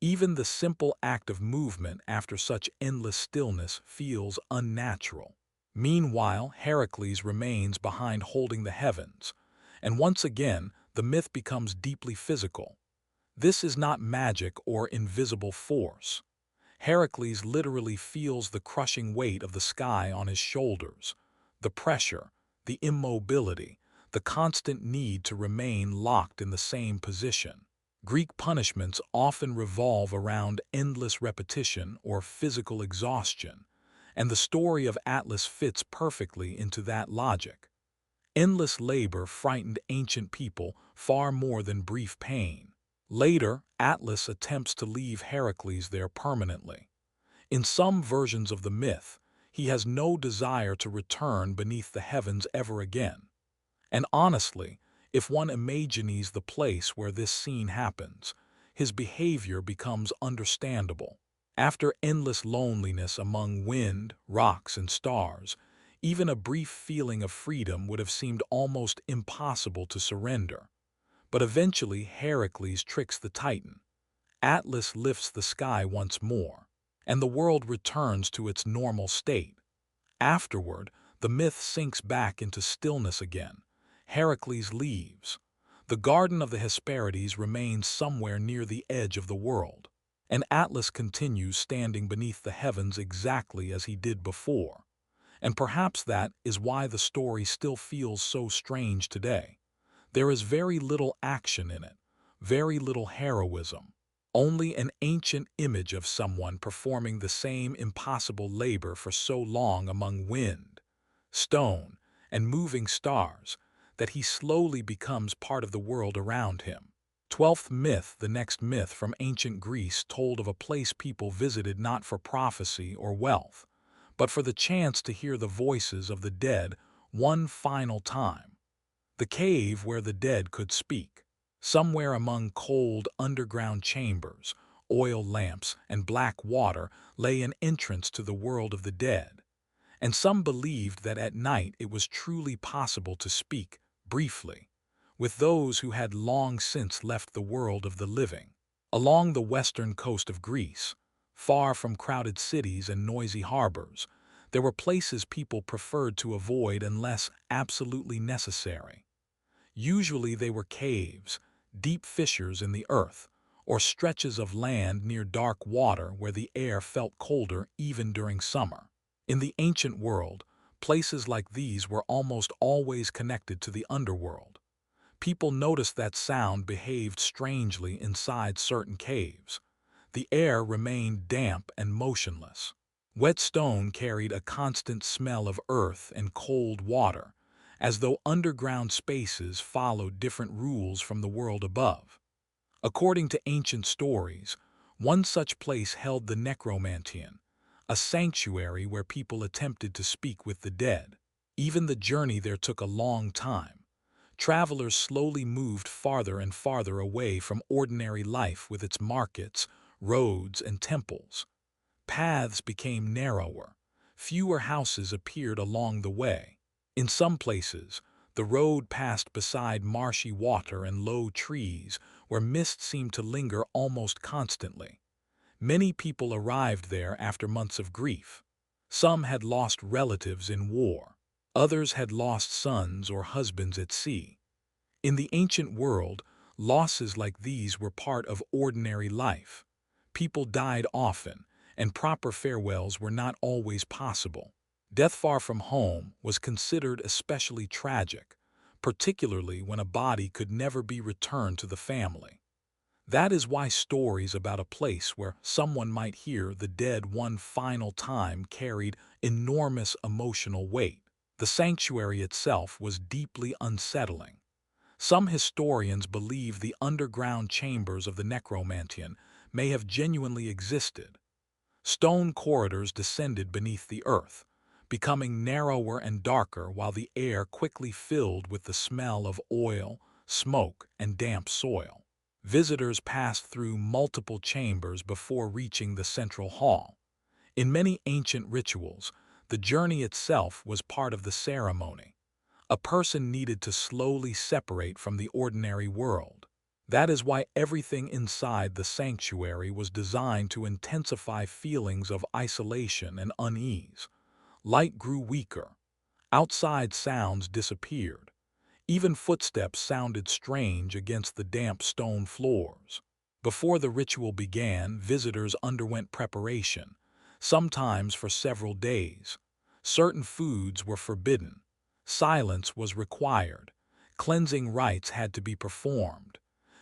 Even the simple act of movement after such endless stillness feels unnatural. Meanwhile, Heracles remains behind holding the heavens, and once again, the myth becomes deeply physical. This is not magic or invisible force. Heracles literally feels the crushing weight of the sky on his shoulders, the pressure, the immobility, the constant need to remain locked in the same position. Greek punishments often revolve around endless repetition or physical exhaustion, and the story of Atlas fits perfectly into that logic. Endless labor frightened ancient people far more than brief pain. Later, Atlas attempts to leave Heracles there permanently. In some versions of the myth, he has no desire to return beneath the heavens ever again. And honestly, if one imagines the place where this scene happens, his behavior becomes understandable. After endless loneliness among wind, rocks, and stars, even a brief feeling of freedom would have seemed almost impossible to surrender. But eventually Heracles tricks the Titan. Atlas lifts the sky once more, and the world returns to its normal state. Afterward, the myth sinks back into stillness again. Heracles leaves. The Garden of the Hesperides remains somewhere near the edge of the world, and Atlas continues standing beneath the heavens exactly as he did before. And perhaps that is why the story still feels so strange today. There is very little action in it, very little heroism, only an ancient image of someone performing the same impossible labor for so long among wind, stone, and moving stars that he slowly becomes part of the world around him. 12th myth. The next myth from ancient Greece told of a place people visited not for prophecy or wealth, but for the chance to hear the voices of the dead one final time. The cave where the dead could speak. Somewhere among cold underground chambers, oil lamps, and black water lay an entrance to the world of the dead. And some believed that at night it was truly possible to speak, briefly, with those who had long since left the world of the living. Along the western coast of Greece, far from crowded cities and noisy harbors, there were places people preferred to avoid unless absolutely necessary. Usually they were caves, deep fissures in the earth, or stretches of land near dark water where the air felt colder even during summer. In the ancient world, places like these were almost always connected to the underworld. People noticed that sound behaved strangely inside certain caves. The air remained damp and motionless. Wet stone carried a constant smell of earth and cold water, as though underground spaces followed different rules from the world above. According to ancient stories, one such place held the necromantian, a sanctuary where people attempted to speak with the dead. Even the journey there took a long time. Travelers slowly moved farther and farther away from ordinary life with its markets, roads, and temples. Paths became narrower. Fewer houses appeared along the way. In some places, the road passed beside marshy water and low trees where mist seemed to linger almost constantly. Many people arrived there after months of grief. Some had lost relatives in war. Others had lost sons or husbands at sea. In the ancient world, losses like these were part of ordinary life. People died often, and proper farewells were not always possible. Death far from home was considered especially tragic, particularly when a body could never be returned to the family. That is why stories about a place where someone might hear the dead one final time carried enormous emotional weight. The sanctuary itself was deeply unsettling. Some historians believe the underground chambers of the necromantian may have genuinely existed. Stone corridors descended beneath the earth, becoming narrower and darker while the air quickly filled with the smell of oil, smoke, and damp soil. Visitors passed through multiple chambers before reaching the central hall. In many ancient rituals, the journey itself was part of the ceremony. A person needed to slowly separate from the ordinary world. That is why everything inside the sanctuary was designed to intensify feelings of isolation and unease. Light grew weaker. Outside sounds disappeared. Even footsteps sounded strange against the damp stone floors. Before the ritual began, visitors underwent preparation, sometimes for several days. Certain foods were forbidden. Silence was required. Cleansing rites had to be performed.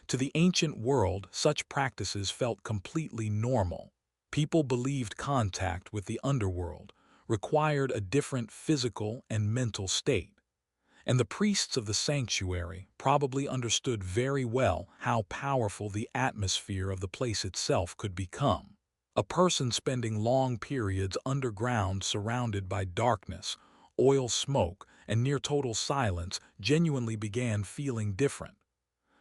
To the ancient world, such practices felt completely normal. People believed contact with the underworld required a different physical and mental state. And the priests of the sanctuary probably understood very well how powerful the atmosphere of the place itself could become. A person spending long periods underground surrounded by darkness, oil smoke, and near total silence genuinely began feeling different.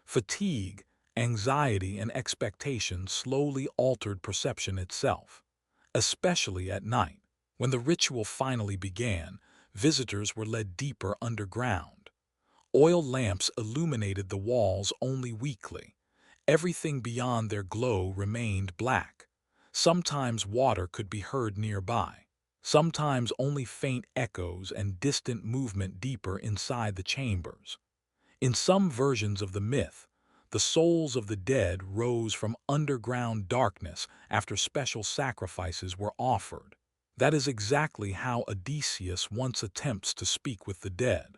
Fatigue, anxiety, and expectation slowly altered perception itself, especially at night. When the ritual finally began, visitors were led deeper underground. Oil lamps illuminated the walls only weakly. Everything beyond their glow remained black. Sometimes water could be heard nearby. Sometimes only faint echoes and distant movement deeper inside the chambers. In some versions of the myth, the souls of the dead rose from underground darkness after special sacrifices were offered. That is exactly how Odysseus once attempts to speak with the dead.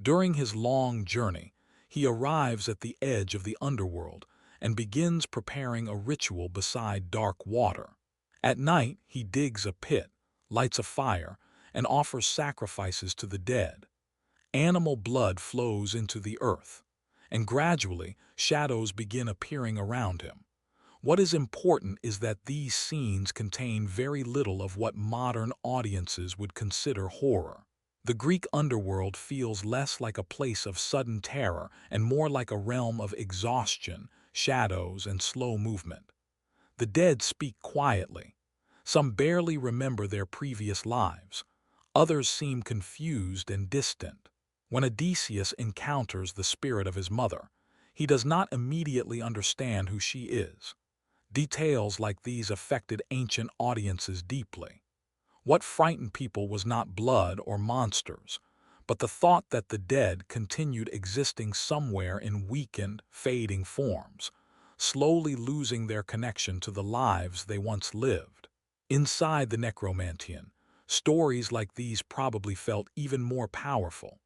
During his long journey, he arrives at the edge of the underworld and begins preparing a ritual beside dark water. At night, he digs a pit, lights a fire, and offers sacrifices to the dead. Animal blood flows into the earth, and gradually shadows begin appearing around him. What is important is that these scenes contain very little of what modern audiences would consider horror. The Greek underworld feels less like a place of sudden terror and more like a realm of exhaustion, shadows, and slow movement. The dead speak quietly. Some barely remember their previous lives. Others seem confused and distant. When Odysseus encounters the spirit of his mother, he does not immediately understand who she is. Details like these affected ancient audiences deeply. What frightened people was not blood or monsters, but the thought that the dead continued existing somewhere in weakened, fading forms, slowly losing their connection to the lives they once lived. Inside the necromantian, stories like these probably felt even more powerful.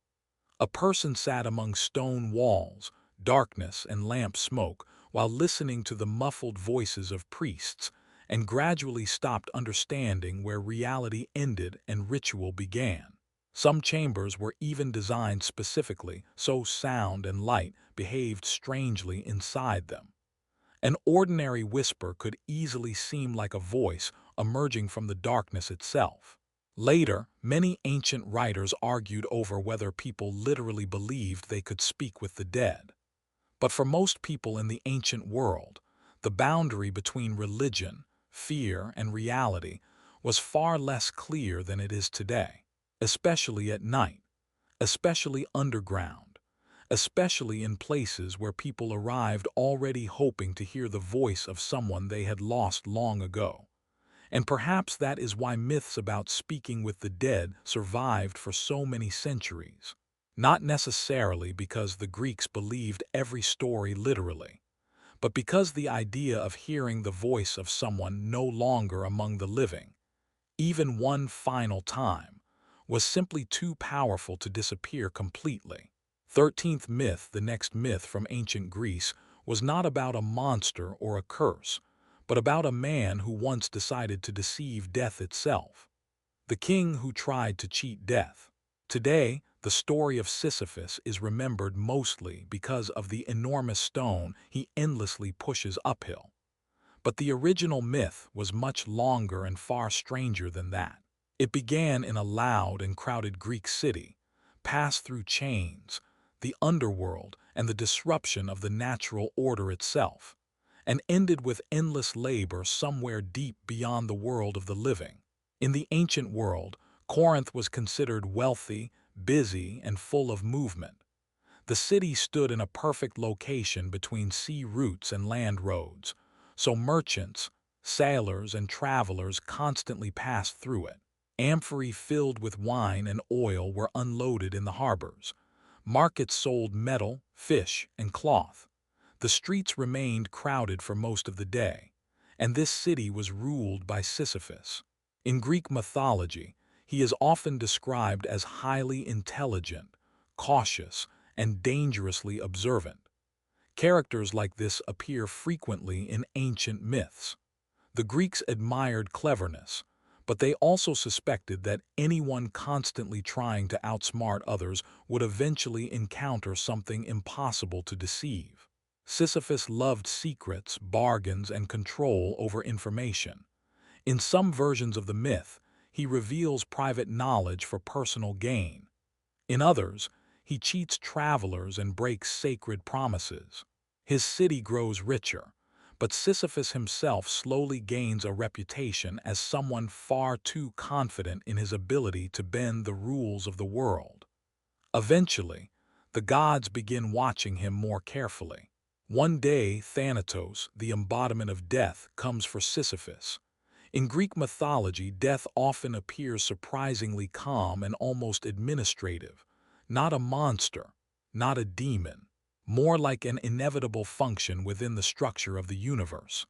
A person sat among stone walls, darkness and lamp smoke, while listening to the muffled voices of priests, and gradually stopped understanding where reality ended and ritual began. Some chambers were even designed specifically so sound and light behaved strangely inside them. An ordinary whisper could easily seem like a voice emerging from the darkness itself. Later, many ancient writers argued over whether people literally believed they could speak with the dead. But for most people in the ancient world, the boundary between religion, fear, and reality was far less clear than it is today, especially at night, especially underground, especially in places where people arrived already hoping to hear the voice of someone they had lost long ago. And perhaps that is why myths about speaking with the dead survived for so many centuries. Not necessarily because the Greeks believed every story literally, but because the idea of hearing the voice of someone no longer among the living, even one final time, was simply too powerful to disappear completely. 13th myth, the next myth from ancient Greece, was not about a monster or a curse, but about a man who once decided to deceive death itself. The king who tried to cheat death. Today, the story of Sisyphus is remembered mostly because of the enormous stone he endlessly pushes uphill. But the original myth was much longer and far stranger than that. It began in a loud and crowded Greek city, passed through chains, the underworld, and the disruption of the natural order itself, and ended with endless labor somewhere deep beyond the world of the living. In the ancient world, Corinth was considered wealthy, busy, and full of movement. The city stood in a perfect location between sea routes and land roads, so merchants, sailors, and travelers constantly passed through it. Amphorae filled with wine and oil were unloaded in the harbors. Markets sold metal, fish, and cloth. The streets remained crowded for most of the day, and this city was ruled by Sisyphus. In Greek mythology, he is often described as highly intelligent, cautious, and dangerously observant. Characters like this appear frequently in ancient myths. The Greeks admired cleverness, but they also suspected that anyone constantly trying to outsmart others would eventually encounter something impossible to deceive. Sisyphus loved secrets, bargains, and control over information. In some versions of the myth, he reveals private knowledge for personal gain. In others, he cheats travelers and breaks sacred promises. His city grows richer, but Sisyphus himself slowly gains a reputation as someone far too confident in his ability to bend the rules of the world. Eventually, The gods begin watching him more carefully. One day, Thanatos, the embodiment of death, comes for Sisyphus. In Greek mythology, death often appears surprisingly calm and almost administrative, not a monster, not a demon, more like an inevitable function within the structure of the universe.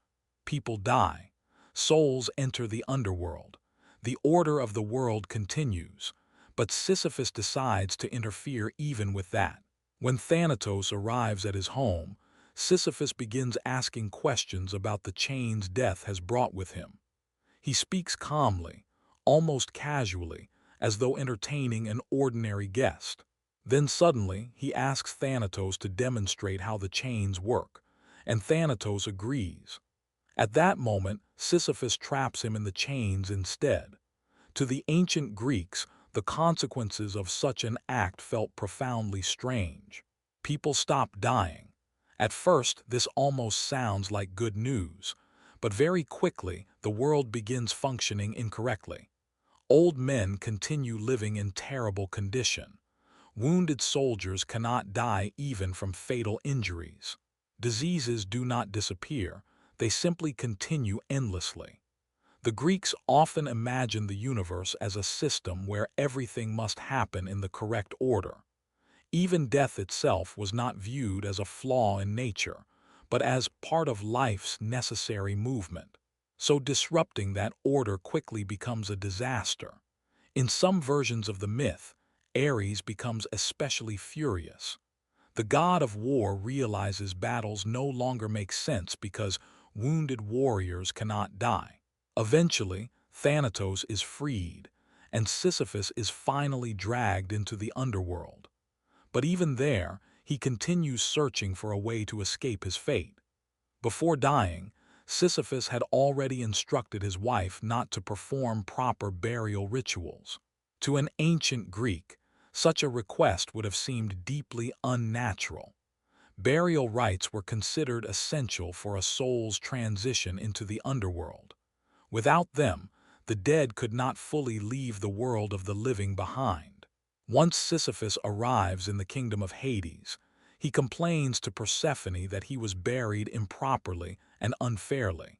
People die. Souls enter the underworld. The order of the world continues. But Sisyphus decides to interfere even with that. When Thanatos arrives at his home, Sisyphus begins asking questions about the chains death has brought with him. He speaks calmly, almost casually, as though entertaining an ordinary guest. Then suddenly, he asks Thanatos to demonstrate how the chains work, and Thanatos agrees. At that moment, Sisyphus traps him in the chains instead. To the ancient Greeks, the consequences of such an act felt profoundly strange. People stopped dying. At first, this almost sounds like good news, but very quickly, the world begins functioning incorrectly. Old men continue living in terrible condition. Wounded soldiers cannot die even from fatal injuries. Diseases do not disappear, they simply continue endlessly. The Greeks often imagined the universe as a system where everything must happen in the correct order. Even death itself was not viewed as a flaw in nature, but as part of life's necessary movement. So disrupting that order quickly becomes a disaster. In some versions of the myth, Ares becomes especially furious. The god of war realizes battles no longer make sense because wounded warriors cannot die. Eventually, Thanatos is freed, and Sisyphus is finally dragged into the underworld. But even there, he continues searching for a way to escape his fate. Before dying, Sisyphus had already instructed his wife not to perform proper burial rituals. To an ancient Greek, such a request would have seemed deeply unnatural. Burial rites were considered essential for a soul's transition into the underworld. Without them, the dead could not fully leave the world of the living behind. Once Sisyphus arrives in the kingdom of Hades, he complains to Persephone that he was buried improperly and unfairly.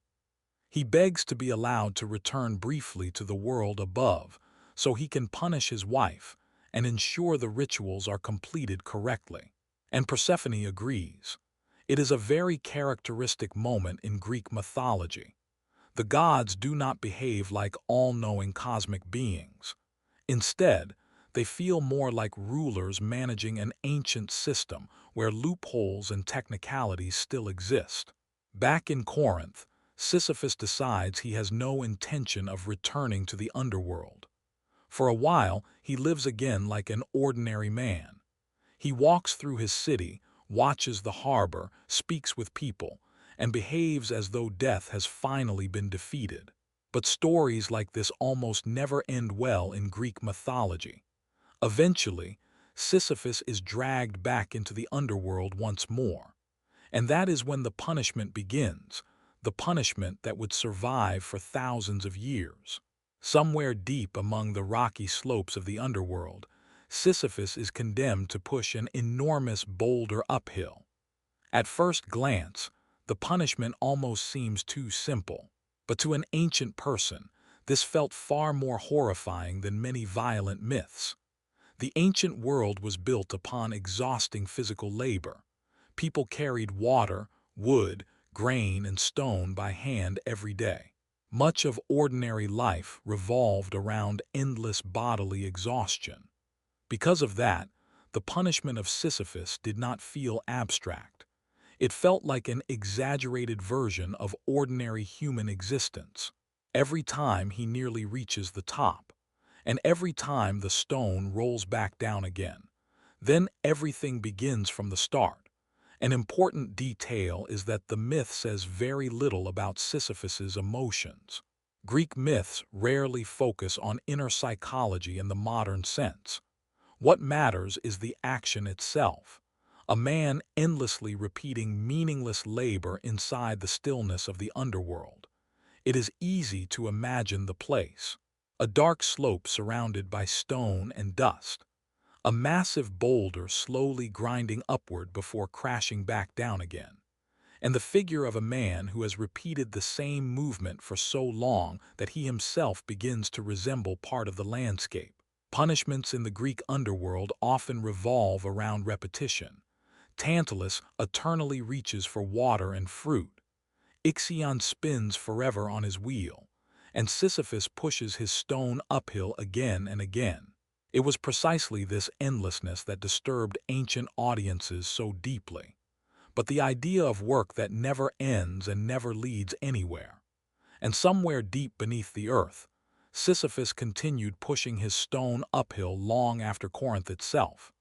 He begs to be allowed to return briefly to the world above so he can punish his wife and ensure the rituals are completed correctly. And Persephone agrees. It is a very characteristic moment in Greek mythology. The gods do not behave like all-knowing cosmic beings. Instead, they feel more like rulers managing an ancient system where loopholes and technicalities still exist. Back in Corinth, Sisyphus decides he has no intention of returning to the underworld. For a while, he lives again like an ordinary man. He walks through his city, watches the harbor, speaks with people, and behaves as though death has finally been defeated. But stories like this almost never end well in Greek mythology. Eventually, Sisyphus is dragged back into the underworld once more. And that is when the punishment begins, the punishment that would survive for thousands of years. Somewhere deep among the rocky slopes of the underworld, Sisyphus is condemned to push an enormous boulder uphill. At first glance, the punishment almost seems too simple. But to an ancient person, this felt far more horrifying than many violent myths. The ancient world was built upon exhausting physical labor. People carried water, wood, grain, and stone by hand every day. Much of ordinary life revolved around endless bodily exhaustion. Because of that, the punishment of Sisyphus did not feel abstract. It felt like an exaggerated version of ordinary human existence. Every time he nearly reaches the top, and every time the stone rolls back down again, then everything begins from the start. An important detail is that the myth says very little about Sisyphus's emotions. Greek myths rarely focus on inner psychology in the modern sense. What matters is the action itself. A man endlessly repeating meaningless labor inside the stillness of the underworld. It is easy to imagine the place. A dark slope surrounded by stone and dust. a massive boulder slowly grinding upward before crashing back down again, and the figure of a man who has repeated the same movement for so long that he himself begins to resemble part of the landscape. Punishments in the Greek underworld often revolve around repetition. Tantalus eternally reaches for water and fruit. Ixion spins forever on his wheel, and Sisyphus pushes his stone uphill again and again. It was precisely this endlessness that disturbed ancient audiences so deeply. But the idea of work that never ends and never leads anywhere. And somewhere deep beneath the earth, Sisyphus continued pushing his stone uphill long after Corinth itself.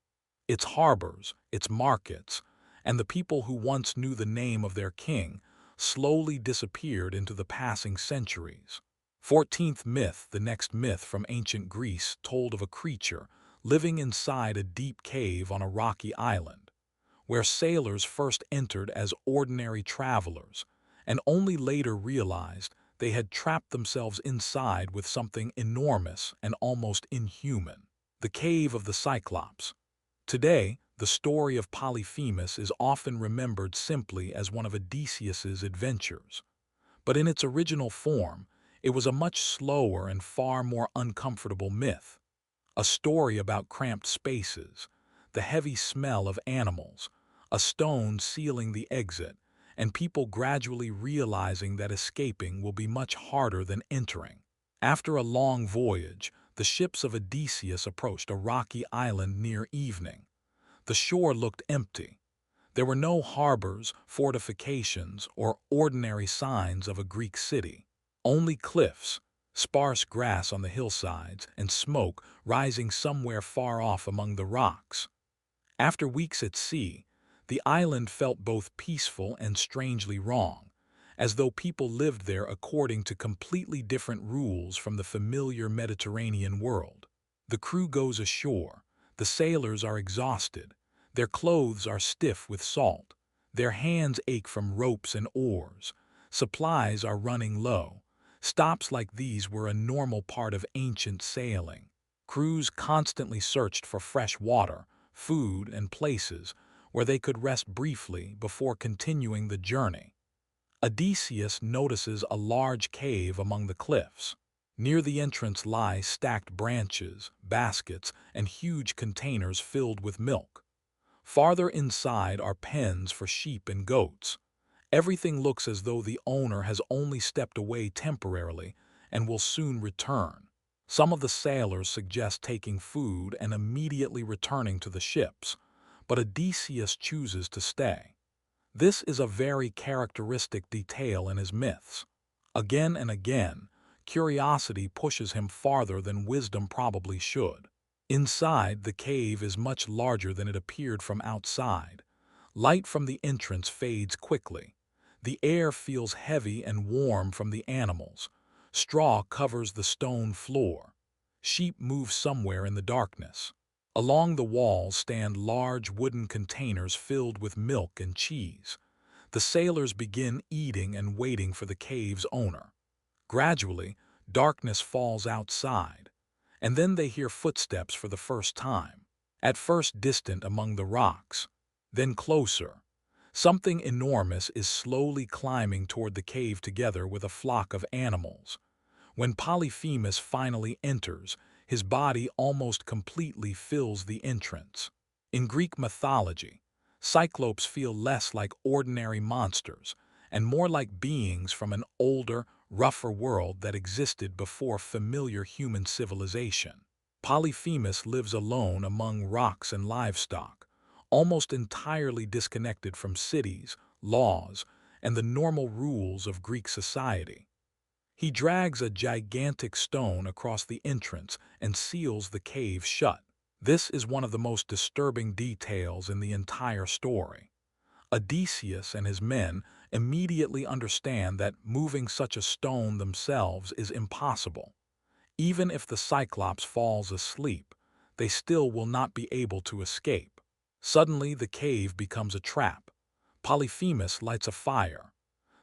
Its harbors, its markets, and the people who once knew the name of their king slowly disappeared into the passing centuries. 14th myth, the next myth from ancient Greece, told of a creature living inside a deep cave on a rocky island, where sailors first entered as ordinary travelers and only later realized they had trapped themselves inside with something enormous and almost inhuman. The Cave of the Cyclops. Today, the story of Polyphemus is often remembered simply as one of Odysseus's adventures. But in its original form, it was a much slower and far more uncomfortable myth. A story about cramped spaces, the heavy smell of animals, a stone sealing the exit, and people gradually realizing that escaping will be much harder than entering. After a long voyage, the ships of Odysseus approached a rocky island near evening. The shore looked empty. There were no harbors, fortifications, or ordinary signs of a Greek city. Only cliffs, sparse grass on the hillsides, and smoke rising somewhere far off among the rocks. After weeks at sea, the island felt both peaceful and strangely wrong, as though people lived there according to completely different rules from the familiar Mediterranean world. The crew goes ashore, the sailors are exhausted, their clothes are stiff with salt, their hands ache from ropes and oars, supplies are running low. Stops like these were a normal part of ancient sailing. Crews constantly searched for fresh water, food, and places where they could rest briefly before continuing the journey. Odysseus notices a large cave among the cliffs. Near the entrance lie stacked branches, baskets, and huge containers filled with milk. Farther inside are pens for sheep and goats. Everything looks as though the owner has only stepped away temporarily and will soon return. Some of the sailors suggest taking food and immediately returning to the ships, but Odysseus chooses to stay. This is a very characteristic detail in his myths. Again and again, curiosity pushes him farther than wisdom probably should. Inside, the cave is much larger than it appeared from outside. Light from the entrance fades quickly. The air feels heavy and warm from the animals. Straw covers the stone floor. Sheep move somewhere in the darkness. Along the walls stand large wooden containers filled with milk and cheese. The sailors begin eating and waiting for the cave's owner. Gradually, darkness falls outside, and then they hear footsteps for the first time. At first distant among the rocks, then closer. Something enormous is slowly climbing toward the cave together with a flock of animals. When Polyphemus finally enters, his body almost completely fills the entrance. In Greek mythology, cyclopes feel less like ordinary monsters and more like beings from an older, rougher world that existed before familiar human civilization. Polyphemus lives alone among rocks and livestock, almost entirely disconnected from cities, laws, and the normal rules of Greek society. He drags a gigantic stone across the entrance and seals the cave shut. This is one of the most disturbing details in the entire story. Odysseus and his men immediately understand that moving such a stone themselves is impossible. Even if the Cyclops falls asleep, they still will not be able to escape. Suddenly, the cave becomes a trap. Polyphemus lights a fire.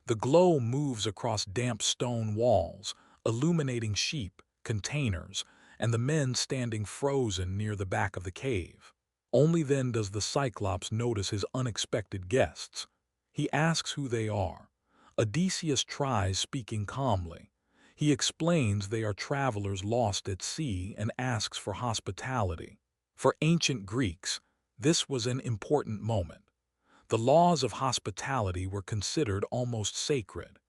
The glow moves across damp stone walls, illuminating sheep, containers, and the men standing frozen near the back of the cave. Only then does the Cyclops notice his unexpected guests. He asks who they are. Odysseus tries speaking calmly. He explains they are travelers lost at sea and asks for hospitality. For ancient Greeks, this was an important moment. The laws of hospitality were considered almost sacred.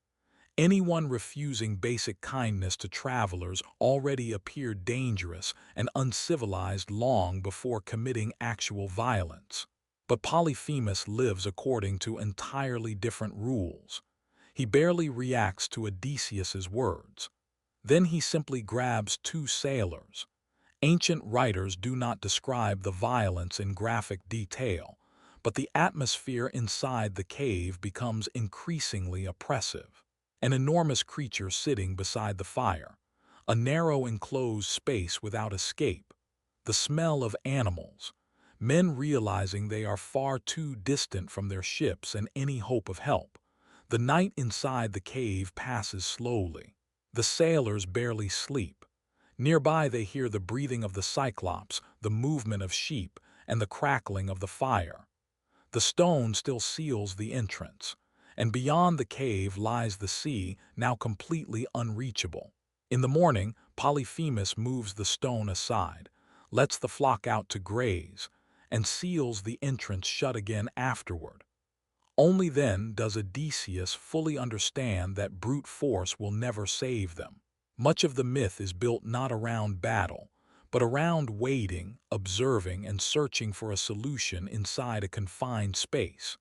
Anyone refusing basic kindness to travelers already appeared dangerous and uncivilized long before committing actual violence. But Polyphemus lives according to entirely different rules. He barely reacts to Odysseus's words. Then he simply grabs two sailors. Ancient writers do not describe the violence in graphic detail, but the atmosphere inside the cave becomes increasingly oppressive. An enormous creature sitting beside the fire, a narrow enclosed space without escape, the smell of animals, men realizing they are far too distant from their ships and any hope of help. The night inside the cave passes slowly. The sailors barely sleep. Nearby they hear the breathing of the Cyclops, the movement of sheep, and the crackling of the fire. The stone still seals the entrance, and beyond the cave lies the sea, now completely unreachable. In the morning, Polyphemus moves the stone aside, lets the flock out to graze, and seals the entrance shut again afterward. Only then does Odysseus fully understand that brute force will never save them. Much of the myth is built not around battle, but around waiting, observing, and searching for a solution inside a confined space.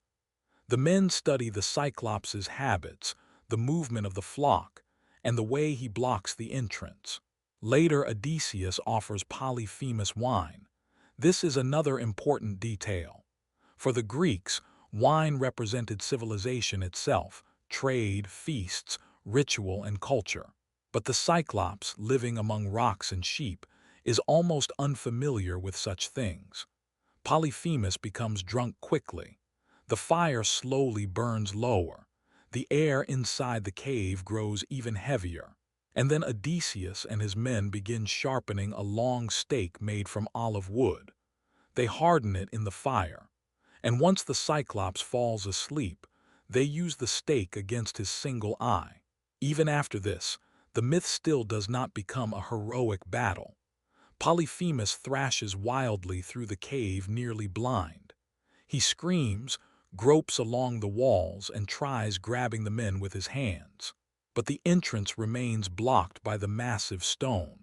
The men study the Cyclops' habits, the movement of the flock, and the way he blocks the entrance. Later, Odysseus offers Polyphemus wine. This is another important detail. For the Greeks, wine represented civilization itself, trade, feasts, ritual, and culture. But the Cyclops, living among rocks and sheep, is almost unfamiliar with such things. Polyphemus becomes drunk quickly. The fire slowly burns lower. The air inside the cave grows even heavier. And then Odysseus and his men begin sharpening a long stake made from olive wood. They harden it in the fire. And once the Cyclops falls asleep, they use the stake against his single eye. Even after this, the myth still does not become a heroic battle. Polyphemus thrashes wildly through the cave, nearly blind. He screams, gropes along the walls, and tries grabbing the men with his hands. But the entrance remains blocked by the massive stone.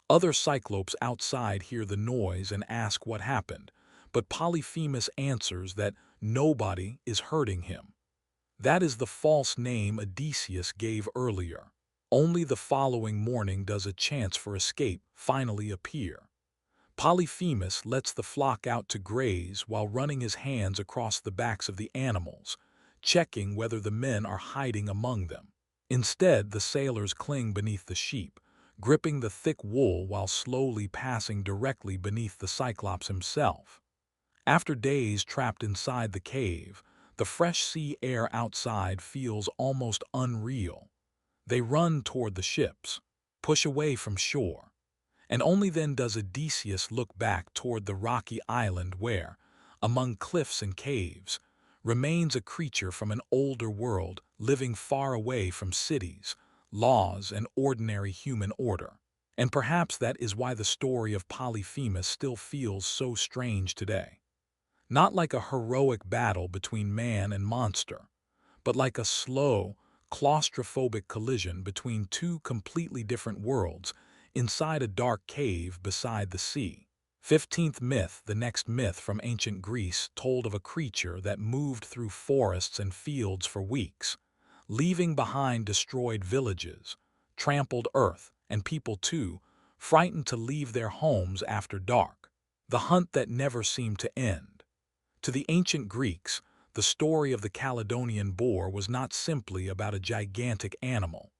Other Cyclopes outside hear the noise and ask what happened, but Polyphemus answers that nobody is hurting him. That is the false name Odysseus gave earlier. Only the following morning does a chance for escape finally appear. Polyphemus lets the flock out to graze while running his hands across the backs of the animals, checking whether the men are hiding among them. Instead, the sailors cling beneath the sheep, gripping the thick wool while slowly passing directly beneath the Cyclops himself. After days trapped inside the cave, the fresh sea air outside feels almost unreal. They run toward the ships, push away from shore, and only then does Odysseus look back toward the rocky island where, among cliffs and caves, remains a creature from an older world living far away from cities, laws, and ordinary human order. And perhaps that is why the story of Polyphemus still feels so strange today. Not like a heroic battle between man and monster, but like a slow, claustrophobic collision between two completely different worlds inside a dark cave beside the sea. 15th myth, the next myth from ancient Greece, told of a creature that moved through forests and fields for weeks, leaving behind destroyed villages, trampled earth, and people too, frightened to leave their homes after dark. The hunt that never seemed to end. To the ancient Greeks, the story of the Caledonian boar was not simply about a gigantic animal.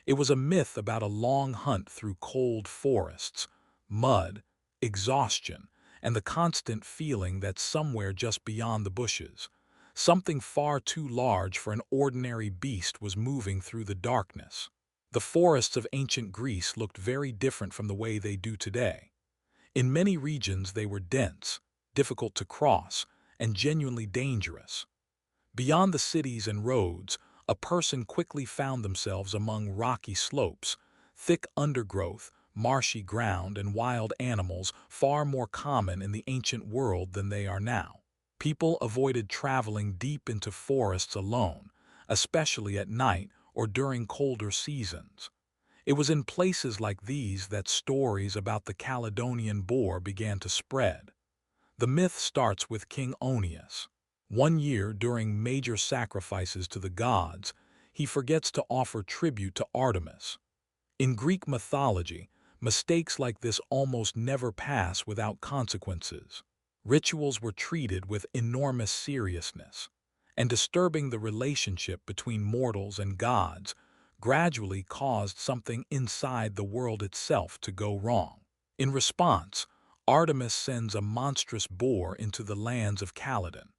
It was a myth about a long hunt through cold forests, mud, exhaustion, and the constant feeling that somewhere just beyond the bushes, something far too large for an ordinary beast was moving through the darkness. The forests of ancient Greece looked very different from the way they do today. In many regions they were dense, difficult to cross, and genuinely dangerous. Beyond the cities and roads, a person quickly found themselves among rocky slopes, thick undergrowth, marshy ground, and wild animals far more common in the ancient world than they are now. People avoided traveling deep into forests alone, especially at night or during colder seasons. It was in places like these that stories about the Caledonian boar began to spread. The myth starts with King Oeneus. One year, during major sacrifices to the gods, he forgets to offer tribute to Artemis. In Greek mythology, mistakes like this almost never pass without consequences. Rituals were treated with enormous seriousness, and disturbing the relationship between mortals and gods gradually caused something inside the world itself to go wrong. In response, Artemis sends a monstrous boar into the lands of Caledon.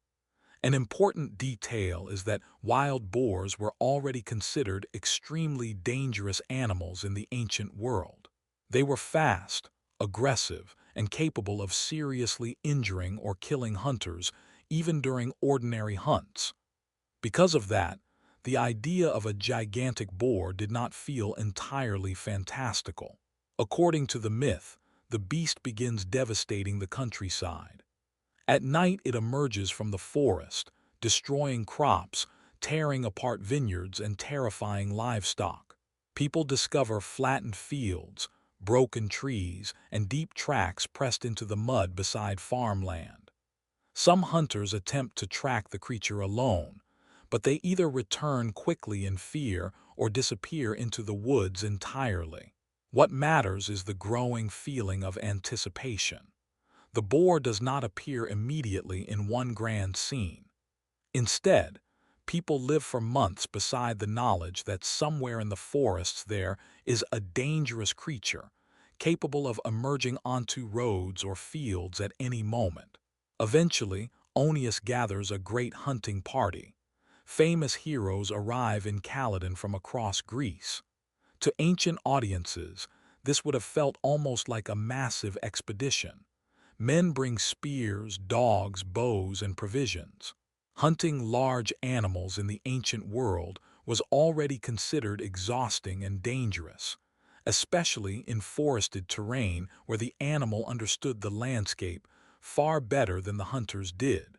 An important detail is that wild boars were already considered extremely dangerous animals in the ancient world. They were fast, aggressive, and capable of seriously injuring or killing hunters, even during ordinary hunts. Because of that, the idea of a gigantic boar did not feel entirely fantastical. According to the myth, the beast begins devastating the countryside. At night it emerges from the forest, destroying crops, tearing apart vineyards, and terrifying livestock. People discover flattened fields, broken trees, and deep tracks pressed into the mud beside farmland. Some hunters attempt to track the creature alone, but they either return quickly in fear or disappear into the woods entirely. What matters is the growing feeling of anticipation. The boar does not appear immediately in one grand scene. Instead, people live for months beside the knowledge that somewhere in the forests there is a dangerous creature, capable of emerging onto roads or fields at any moment. Eventually, Oeneus gathers a great hunting party. Famous heroes arrive in Caledon from across Greece. To ancient audiences, this would have felt almost like a massive expedition. Men bring spears, dogs, bows, and provisions. Hunting large animals in the ancient world was already considered exhausting and dangerous, especially in forested terrain where the animal understood the landscape far better than the hunters did.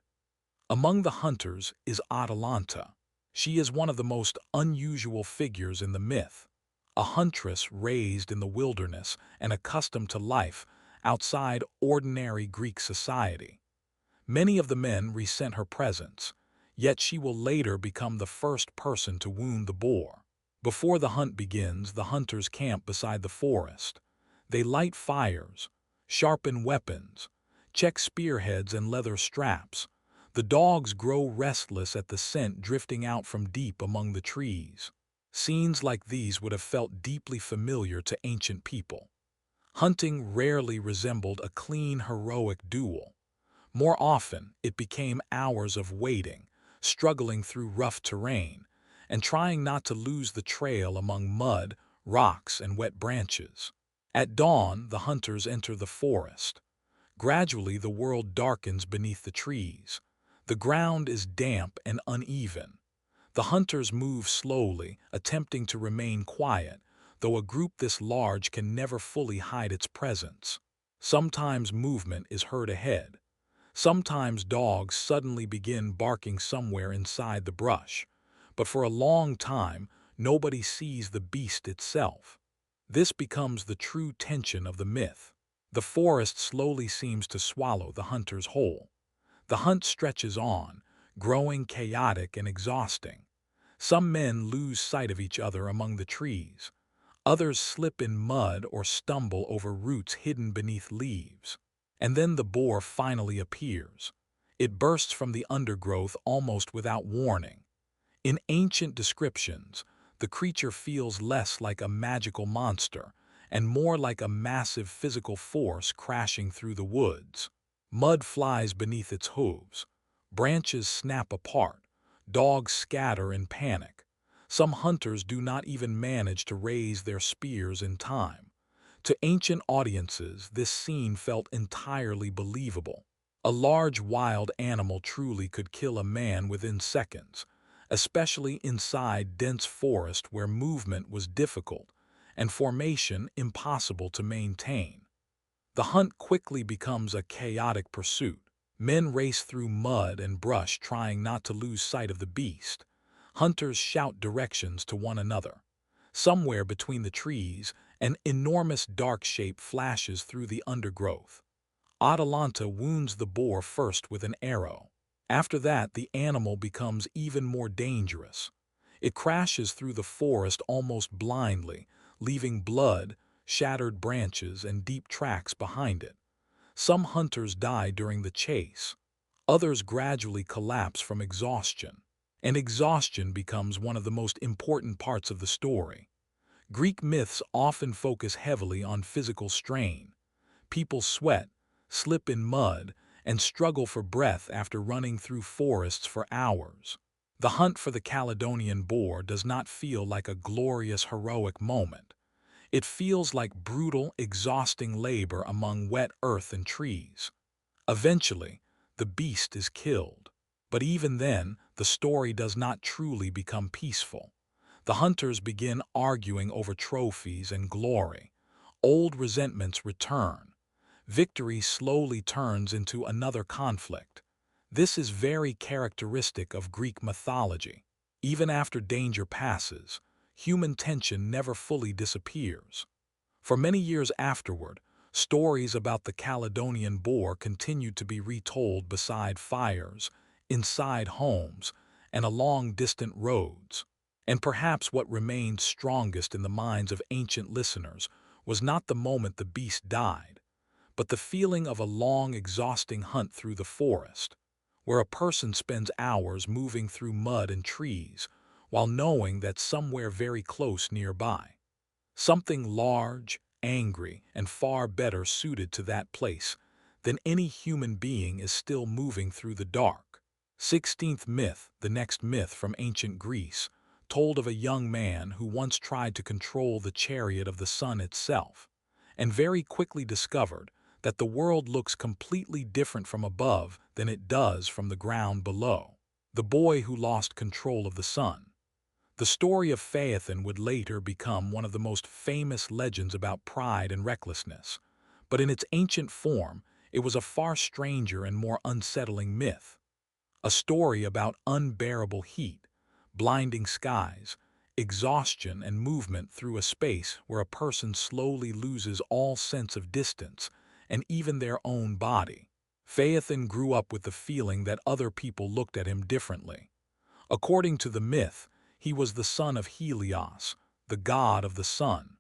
Among the hunters is Atalanta. She is one of the most unusual figures in the myth, a huntress raised in the wilderness and accustomed to life outside ordinary Greek society. Many of the men resent her presence, yet she will later become the first person to wound the boar. Before the hunt begins, the hunters camp beside the forest. They light fires, sharpen weapons, check spearheads and leather straps. The dogs grow restless at the scent drifting out from deep among the trees. Scenes like these would have felt deeply familiar to ancient people. Hunting rarely resembled a clean, heroic duel. More often, it became hours of waiting, struggling through rough terrain, and trying not to lose the trail among mud, rocks, and wet branches. At dawn, the hunters enter the forest. Gradually, the world darkens beneath the trees. The ground is damp and uneven. The hunters move slowly, attempting to remain quiet, though a group this large can never fully hide its presence. Sometimes movement is heard ahead. Sometimes dogs suddenly begin barking somewhere inside the brush, but for a long time, nobody sees the beast itself. This becomes the true tension of the myth. The forest slowly seems to swallow the hunters whole. The hunt stretches on, growing chaotic and exhausting. Some men lose sight of each other among the trees. Others slip in mud or stumble over roots hidden beneath leaves. And then the boar finally appears. It bursts from the undergrowth almost without warning. In ancient descriptions, the creature feels less like a magical monster and more like a massive physical force crashing through the woods. Mud flies beneath its hooves. Branches snap apart. Dogs scatter in panic. Some hunters do not even manage to raise their spears in time. To ancient audiences, this scene felt entirely believable. A large wild animal truly could kill a man within seconds, especially inside dense forest where movement was difficult and formation impossible to maintain. The hunt quickly becomes a chaotic pursuit. Men race through mud and brush trying not to lose sight of the beast. Hunters shout directions to one another. Somewhere between the trees, an enormous dark shape flashes through the undergrowth. Atalanta wounds the boar first with an arrow. After that, the animal becomes even more dangerous. It crashes through the forest almost blindly, leaving blood, shattered branches, and deep tracks behind it. Some hunters die during the chase. Others gradually collapse from exhaustion. And exhaustion becomes one of the most important parts of the story. Greek myths often focus heavily on physical strain. People sweat, slip in mud, and struggle for breath after running through forests for hours. The hunt for the Caledonian boar does not feel like a glorious, heroic moment. It feels like brutal, exhausting labor among wet earth and trees. Eventually, the beast is killed. But even then, the story does not truly become peaceful. The hunters begin arguing over trophies and glory. Old resentments return. Victory slowly turns into another conflict. This is very characteristic of Greek mythology. Even after danger passes, human tension never fully disappears. For many years afterward, stories about the Caledonian boar continued to be retold beside fires, inside homes, and along distant roads. And perhaps what remained strongest in the minds of ancient listeners was not the moment the beast died, but the feeling of a long, exhausting hunt through the forest, where a person spends hours moving through mud and trees, while knowing that somewhere very close nearby, something large, angry, and far better suited to that place than any human being is still moving through the dark. 16th myth, the next myth from ancient Greece, told of a young man who once tried to control the chariot of the sun itself, and very quickly discovered that the world looks completely different from above than it does from the ground below. The boy who lost control of the sun. The story of Phaethon would later become one of the most famous legends about pride and recklessness, but in its ancient form, it was a far stranger and more unsettling myth. A story about unbearable heat, blinding skies, exhaustion, and movement through a space where a person slowly loses all sense of distance and even their own body. Phaethon grew up with the feeling that other people looked at him differently. According to the myth, he was the son of Helios, the god of the sun.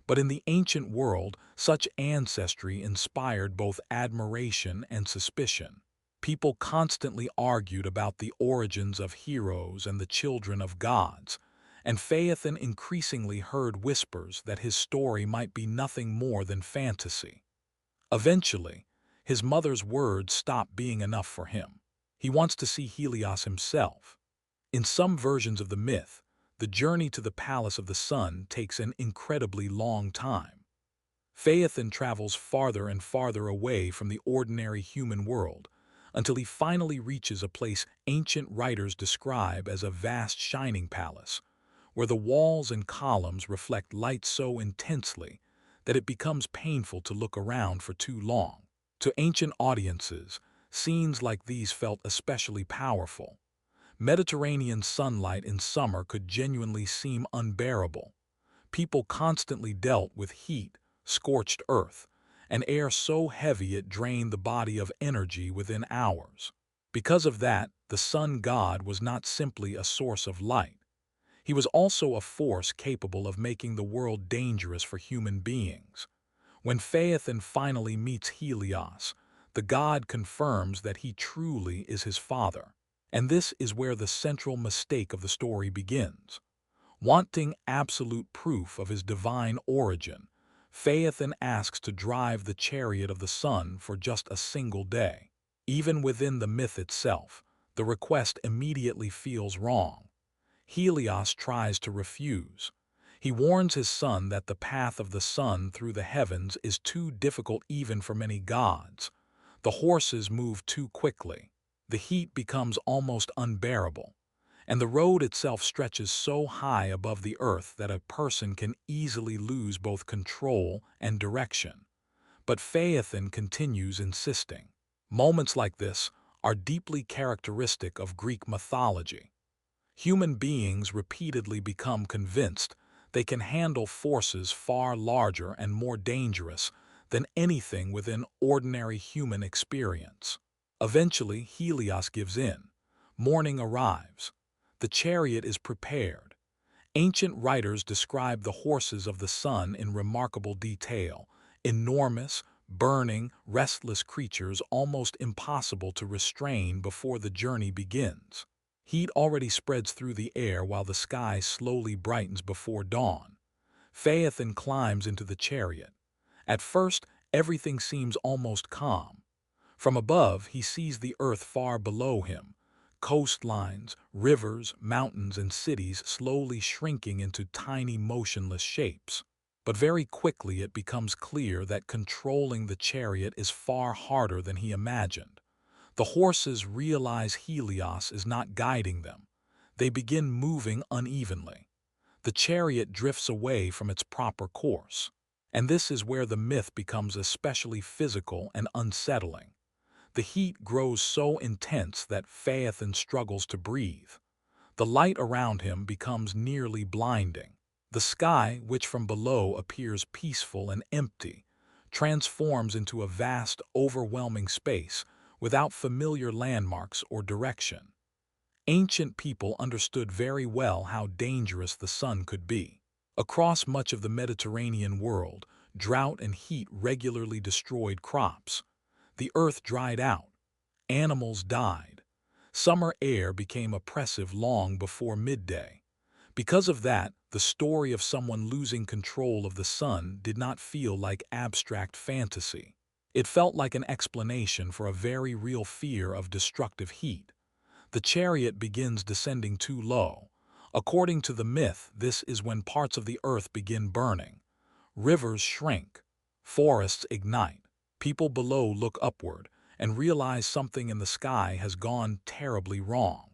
But in the ancient world, such ancestry inspired both admiration and suspicion. People constantly argued about the origins of heroes and the children of gods, and Phaethon increasingly heard whispers that his story might be nothing more than fantasy. Eventually, his mother's words stopped being enough for him. He wants to see Helios himself. In some versions of the myth, the journey to the palace of the sun takes an incredibly long time. Phaethon travels farther and farther away from the ordinary human world until he finally reaches a place ancient writers describe as a vast shining palace, where the walls and columns reflect light so intensely that it becomes painful to look around for too long. To ancient audiences, scenes like these felt especially powerful. Mediterranean sunlight in summer could genuinely seem unbearable. People constantly dealt with heat, scorched earth, and air so heavy it drained the body of energy within hours. Because of that, the sun god was not simply a source of light. He was also a force capable of making the world dangerous for human beings. When Phaethon finally meets Helios, the god confirms that he truly is his father. And this is where the central mistake of the story begins. Wanting absolute proof of his divine origin, Phaethon asks to drive the chariot of the sun for just a single day. Even within the myth itself, the request immediately feels wrong. Helios tries to refuse. He warns his son that the path of the sun through the heavens is too difficult even for many gods. The horses move too quickly. The heat becomes almost unbearable, and the road itself stretches so high above the earth that a person can easily lose both control and direction. But Phaethon continues insisting. Moments like this are deeply characteristic of Greek mythology. Human beings repeatedly become convinced they can handle forces far larger and more dangerous than anything within ordinary human experience. Eventually, Helios gives in. Morning arrives. The chariot is prepared. Ancient writers describe the horses of the sun in remarkable detail, enormous, burning, restless creatures almost impossible to restrain before the journey begins. Heat already spreads through the air while the sky slowly brightens before dawn. Phaethon climbs into the chariot. At first, everything seems almost calm. From above, he sees the earth far below him, coastlines, rivers, mountains, and cities slowly shrinking into tiny motionless shapes. But very quickly it becomes clear that controlling the chariot is far harder than he imagined. The horses realize Helios is not guiding them. They begin moving unevenly. The chariot drifts away from its proper course. And this is where the myth becomes especially physical and unsettling. The heat grows so intense that Phaethon struggles to breathe. The light around him becomes nearly blinding. The sky, which from below appears peaceful and empty, transforms into a vast, overwhelming space without familiar landmarks or direction. Ancient people understood very well how dangerous the sun could be. Across much of the Mediterranean world, drought and heat regularly destroyed crops. The earth dried out. Animals died. Summer air became oppressive long before midday. Because of that, the story of someone losing control of the sun did not feel like abstract fantasy. It felt like an explanation for a very real fear of destructive heat. The chariot begins descending too low. According to the myth, this is when parts of the earth begin burning. Rivers shrink. Forests ignite. People below look upward and realize something in the sky has gone terribly wrong.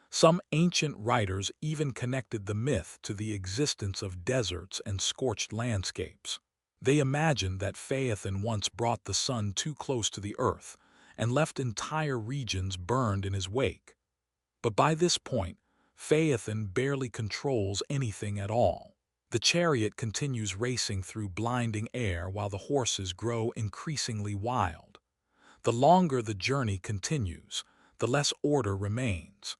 Some ancient writers even connected the myth to the existence of deserts and scorched landscapes. They imagined that Phaethon once brought the sun too close to the earth and left entire regions burned in his wake. But by this point, Phaethon barely controls anything at all. The chariot continues racing through blinding air while the horses grow increasingly wild. The longer the journey continues, the less order remains.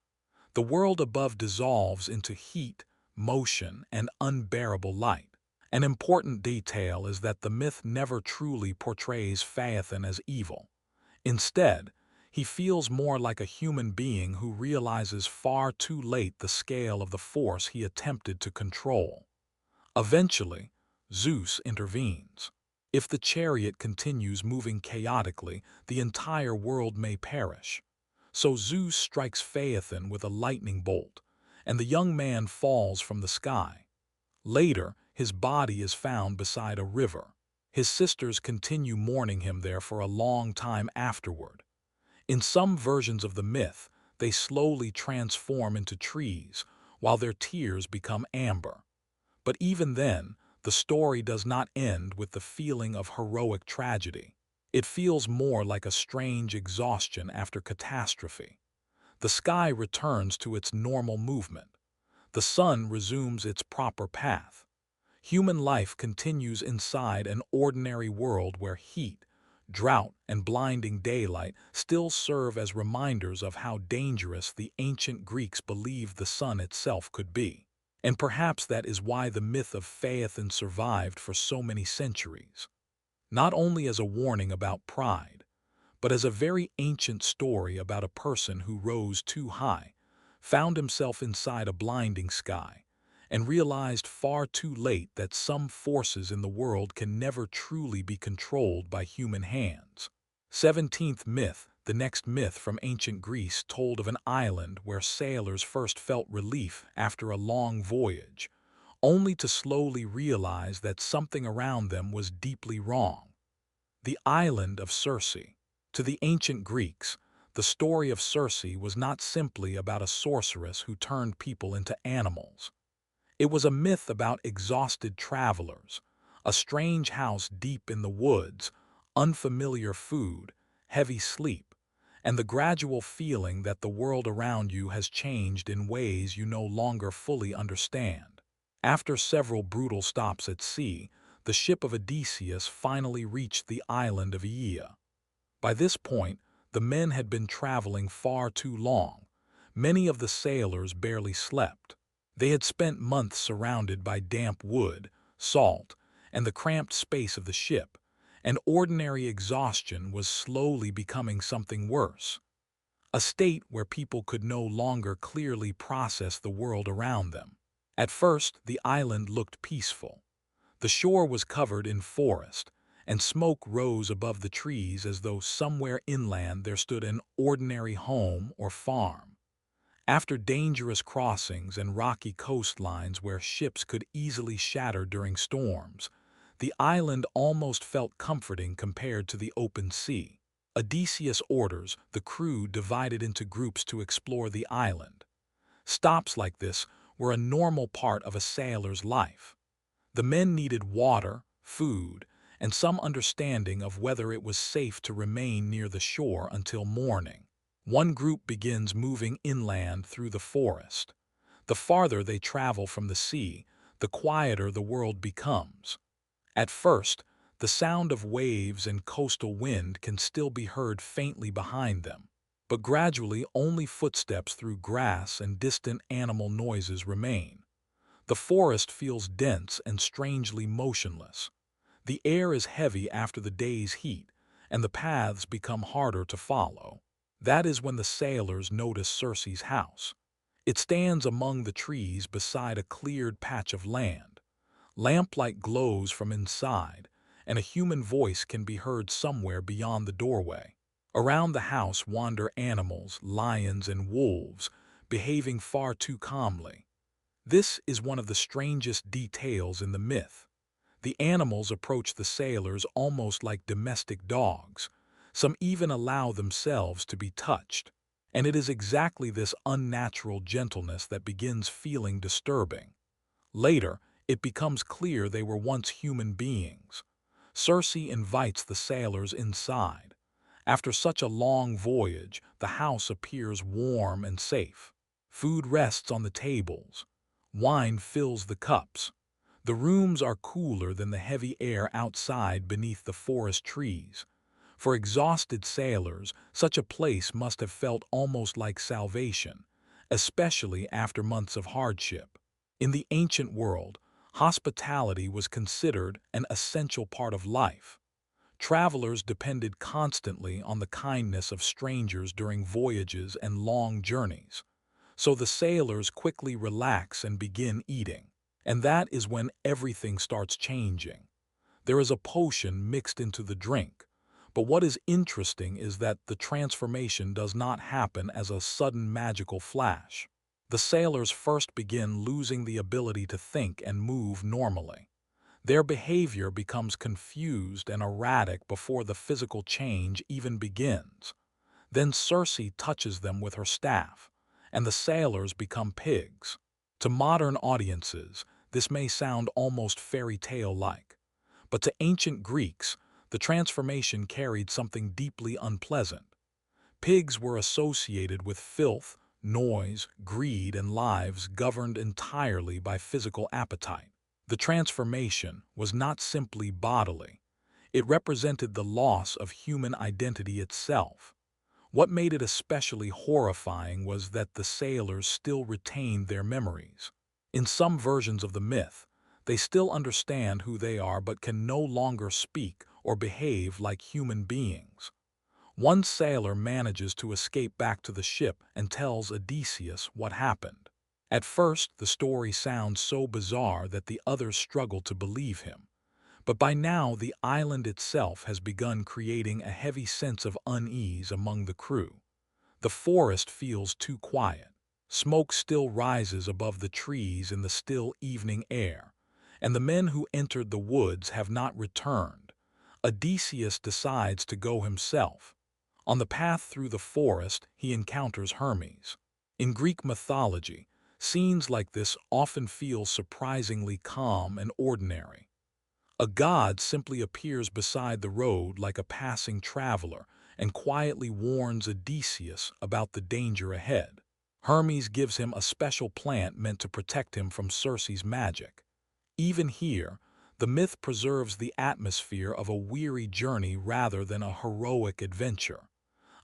The world above dissolves into heat, motion, and unbearable light. An important detail is that the myth never truly portrays Phaethon as evil. Instead, he feels more like a human being who realizes far too late the scale of the force he attempted to control. Eventually, Zeus intervenes. If the chariot continues moving chaotically, the entire world may perish. So Zeus strikes Phaethon with a lightning bolt, and the young man falls from the sky. Later, his body is found beside a river. His sisters continue mourning him there for a long time afterward. In some versions of the myth, they slowly transform into trees, while their tears become amber. But even then, the story does not end with the feeling of heroic tragedy. It feels more like a strange exhaustion after catastrophe. The sky returns to its normal movement. The sun resumes its proper path. Human life continues inside an ordinary world where heat, drought, and blinding daylight still serve as reminders of how dangerous the ancient Greeks believed the sun itself could be. And perhaps that is why the myth of Phaethon survived for so many centuries. Not only as a warning about pride, but as a very ancient story about a person who rose too high, found himself inside a blinding sky, and realized far too late that some forces in the world can never truly be controlled by human hands. 17th myth, the next myth from ancient Greece told of an island where sailors first felt relief after a long voyage, only to slowly realize that something around them was deeply wrong. The island of Circe. To the ancient Greeks, the story of Circe was not simply about a sorceress who turned people into animals. It was a myth about exhausted travelers, a strange house deep in the woods, unfamiliar food, heavy sleep, and the gradual feeling that the world around you has changed in ways you no longer fully understand. After several brutal stops at sea, the ship of Odysseus finally reached the island of Aeaea. By this point, the men had been traveling far too long. Many of the sailors barely slept. They had spent months surrounded by damp wood, salt, and the cramped space of the ship, and ordinary exhaustion was slowly becoming something worse. A state where people could no longer clearly process the world around them. At first, the island looked peaceful. The shore was covered in forest, and smoke rose above the trees as though somewhere inland there stood an ordinary home or farm. After dangerous crossings and rocky coastlines where ships could easily shatter during storms, the island almost felt comforting compared to the open sea. Odysseus orders the crew divided into groups to explore the island. Stops like this were a normal part of a sailor's life. The men needed water, food, and some understanding of whether it was safe to remain near the shore until morning. One group begins moving inland through the forest. The farther they travel from the sea, the quieter the world becomes. At first, the sound of waves and coastal wind can still be heard faintly behind them, but gradually only footsteps through grass and distant animal noises remain. The forest feels dense and strangely motionless. The air is heavy after the day's heat, and the paths become harder to follow. That is when the sailors notice Circe's house. It stands among the trees beside a cleared patch of land. Lamplight glows from inside, and a human voice can be heard somewhere beyond the doorway. Around the house wander animals, lions and wolves, behaving far too calmly. This is one of the strangest details in the myth. The animals approach the sailors almost like domestic dogs. Some even allow themselves to be touched. And it is exactly this unnatural gentleness that begins feeling disturbing. Later, it becomes clear they were once human beings. Circe invites the sailors inside. After such a long voyage, the house appears warm and safe. Food rests on the tables. Wine fills the cups. The rooms are cooler than the heavy air outside beneath the forest trees. For exhausted sailors, such a place must have felt almost like salvation, especially after months of hardship. In the ancient world, hospitality was considered an essential part of life. Travelers depended constantly on the kindness of strangers during voyages and long journeys. So the sailors quickly relax and begin eating. And that is when everything starts changing. There is a potion mixed into the drink. But what is interesting is that the transformation does not happen as a sudden magical flash. The sailors first begin losing the ability to think and move normally. Their behavior becomes confused and erratic before the physical change even begins. Then Circe touches them with her staff, and the sailors become pigs. To modern audiences, this may sound almost fairy tale-like, but to ancient Greeks, the transformation carried something deeply unpleasant. Pigs were associated with filth, noise, greed, and lives governed entirely by physical appetite. The transformation was not simply bodily. It represented the loss of human identity itself. What made it especially horrifying was that the sailors still retained their memories. In some versions of the myth, they still understand who they are but can no longer speak or behave like human beings. One sailor manages to escape back to the ship and tells Odysseus what happened. At first, the story sounds so bizarre that the others struggle to believe him. But by now, the island itself has begun creating a heavy sense of unease among the crew. The forest feels too quiet. Smoke still rises above the trees in the still evening air, and the men who entered the woods have not returned. Odysseus decides to go himself. On the path through the forest, he encounters Hermes. In Greek mythology, scenes like this often feel surprisingly calm and ordinary. A god simply appears beside the road like a passing traveler and quietly warns Odysseus about the danger ahead. Hermes gives him a special plant meant to protect him from Circe's magic. Even here, the myth preserves the atmosphere of a weary journey rather than a heroic adventure.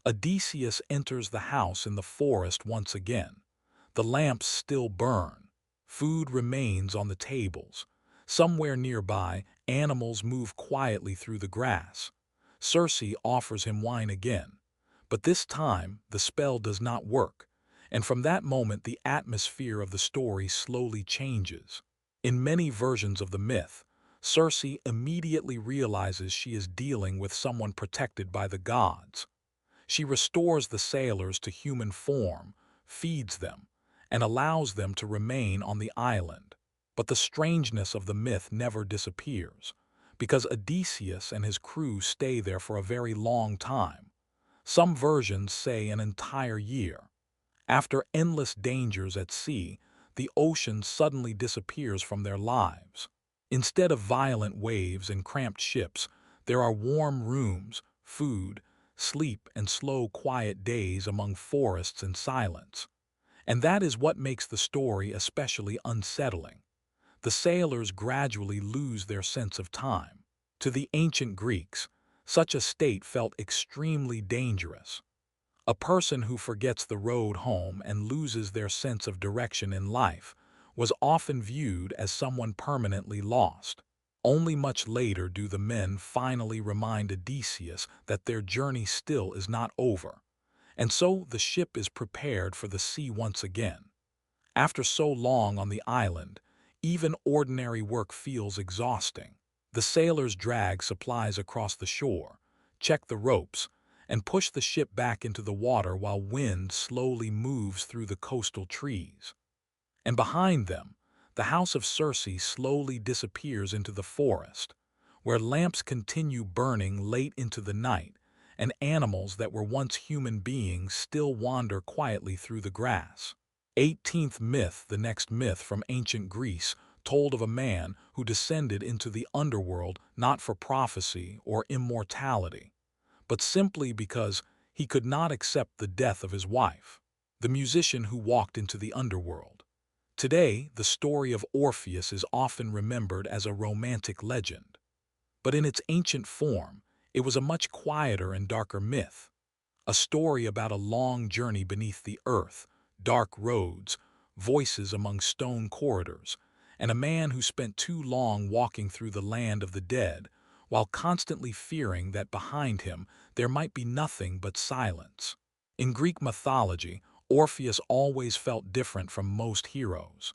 Odysseus enters the house in the forest once again. The lamps still burn. Food remains on the tables. Somewhere nearby, animals move quietly through the grass. Circe offers him wine again. But this time, the spell does not work, and from that moment the atmosphere of the story slowly changes. In many versions of the myth, Circe immediately realizes she is dealing with someone protected by the gods. She restores the sailors to human form, feeds them, and allows them to remain on the island. But the strangeness of the myth never disappears, because Odysseus and his crew stay there for a very long time. Some versions say an entire year. After endless dangers at sea, the ocean suddenly disappears from their lives. Instead of violent waves and cramped ships, there are warm rooms, food, sleep, and slow, quiet days among forests and silence. And that is what makes the story especially unsettling. The sailors gradually lose their sense of time. To the ancient Greeks, such a state felt extremely dangerous. A person who forgets the road home and loses their sense of direction in life was often viewed as someone permanently lost. Only much later do the men finally remind Odysseus that their journey still is not over, and so the ship is prepared for the sea once again. After so long on the island, even ordinary work feels exhausting. The sailors drag supplies across the shore, check the ropes, and push the ship back into the water while wind slowly moves through the coastal trees. And behind them, the house of Circe slowly disappears into the forest, where lamps continue burning late into the night, and animals that were once human beings still wander quietly through the grass. 18th myth, the next myth from ancient Greece, told of a man who descended into the underworld not for prophecy or immortality, but simply because he could not accept the death of his wife. The musician who walked into the underworld. Today, the story of Orpheus is often remembered as a romantic legend, but in its ancient form, it was a much quieter and darker myth. A story about a long journey beneath the earth, dark roads, voices among stone corridors, and a man who spent too long walking through the land of the dead, while constantly fearing that behind him there might be nothing but silence. In Greek mythology, Orpheus always felt different from most heroes.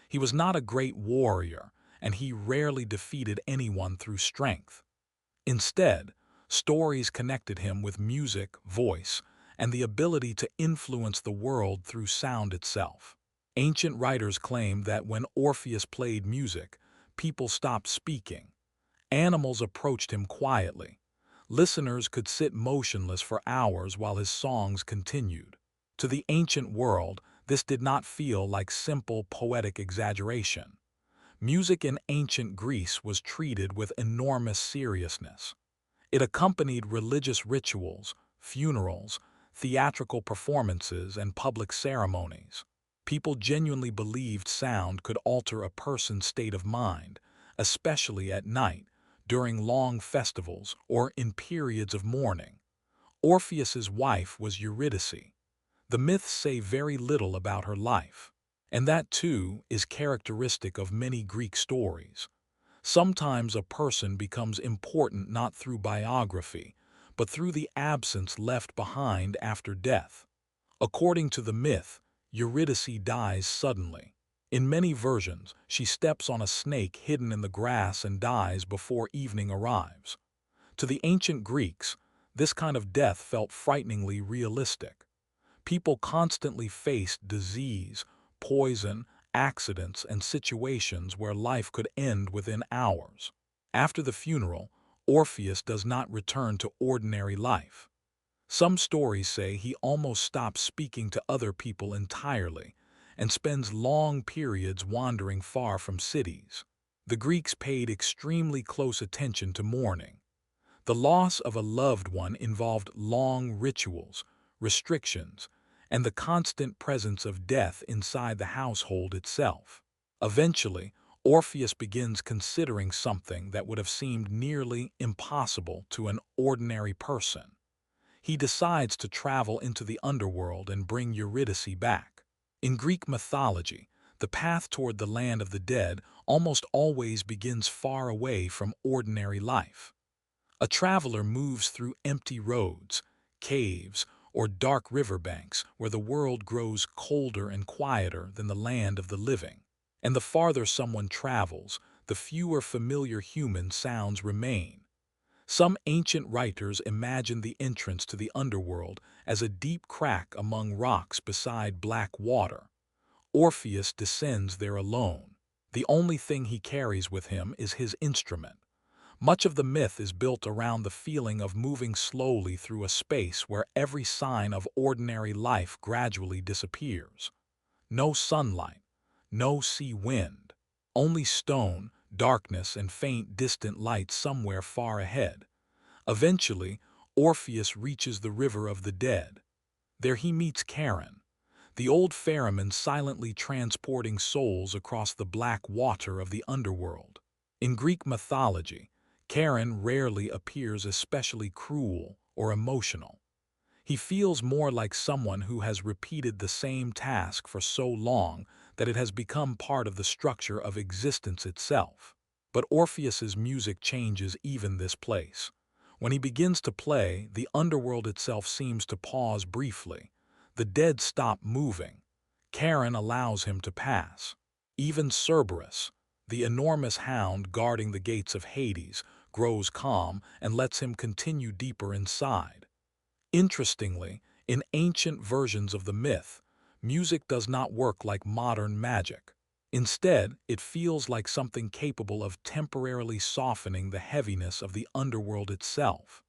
He was not a great warrior, and he rarely defeated anyone through strength. Instead, stories connected him with music, voice, and the ability to influence the world through sound itself. Ancient writers claim that when Orpheus played music, people stopped speaking. Animals approached him quietly. Listeners could sit motionless for hours while his songs continued. To the ancient world, this did not feel like simple poetic exaggeration. Music in ancient Greece was treated with enormous seriousness. It accompanied religious rituals, funerals, theatrical performances, and public ceremonies. People genuinely believed sound could alter a person's state of mind, especially at night, during long festivals, or in periods of mourning. Orpheus's wife was Eurydice. The myths say very little about her life, and that too is characteristic of many Greek stories. Sometimes a person becomes important not through biography, but through the absence left behind after death. According to the myth, Eurydice dies suddenly. In many versions, she steps on a snake hidden in the grass and dies before evening arrives. To the ancient Greeks, this kind of death felt frighteningly realistic. People constantly faced disease, poison, accidents, and situations where life could end within hours. After the funeral, Orpheus does not return to ordinary life. Some stories say he almost stops speaking to other people entirely and spends long periods wandering far from cities. The Greeks paid extremely close attention to mourning. The loss of a loved one involved long rituals, restrictions, and the constant presence of death inside the household itself. Eventually, Orpheus begins considering something that would have seemed nearly impossible to an ordinary person. He decides to travel into the underworld and bring Eurydice back. In Greek mythology, the path toward the land of the dead almost always begins far away from ordinary life. A traveler moves through empty roads, caves, or dark riverbanks where the world grows colder and quieter than the land of the living. And the farther someone travels, the fewer familiar human sounds remain. Some ancient writers imagine the entrance to the underworld as a deep crack among rocks beside black water. Orpheus descends there alone. The only thing he carries with him is his instrument. Much of the myth is built around the feeling of moving slowly through a space where every sign of ordinary life gradually disappears. No sunlight, no sea wind, only stone, darkness, and faint distant lights somewhere far ahead. Eventually, Orpheus reaches the river of the dead. There he meets Charon, the old ferryman silently transporting souls across the black water of the underworld. In Greek mythology, Charon rarely appears especially cruel or emotional. He feels more like someone who has repeated the same task for so long that it has become part of the structure of existence itself. But Orpheus's music changes even this place. When he begins to play, the underworld itself seems to pause briefly. The dead stop moving. Charon allows him to pass. Even Cerberus, the enormous hound guarding the gates of Hades, grows calm and lets him continue deeper inside. Interestingly, in ancient versions of the myth, music does not work like modern magic. Instead, it feels like something capable of temporarily softening the heaviness of the underworld itself.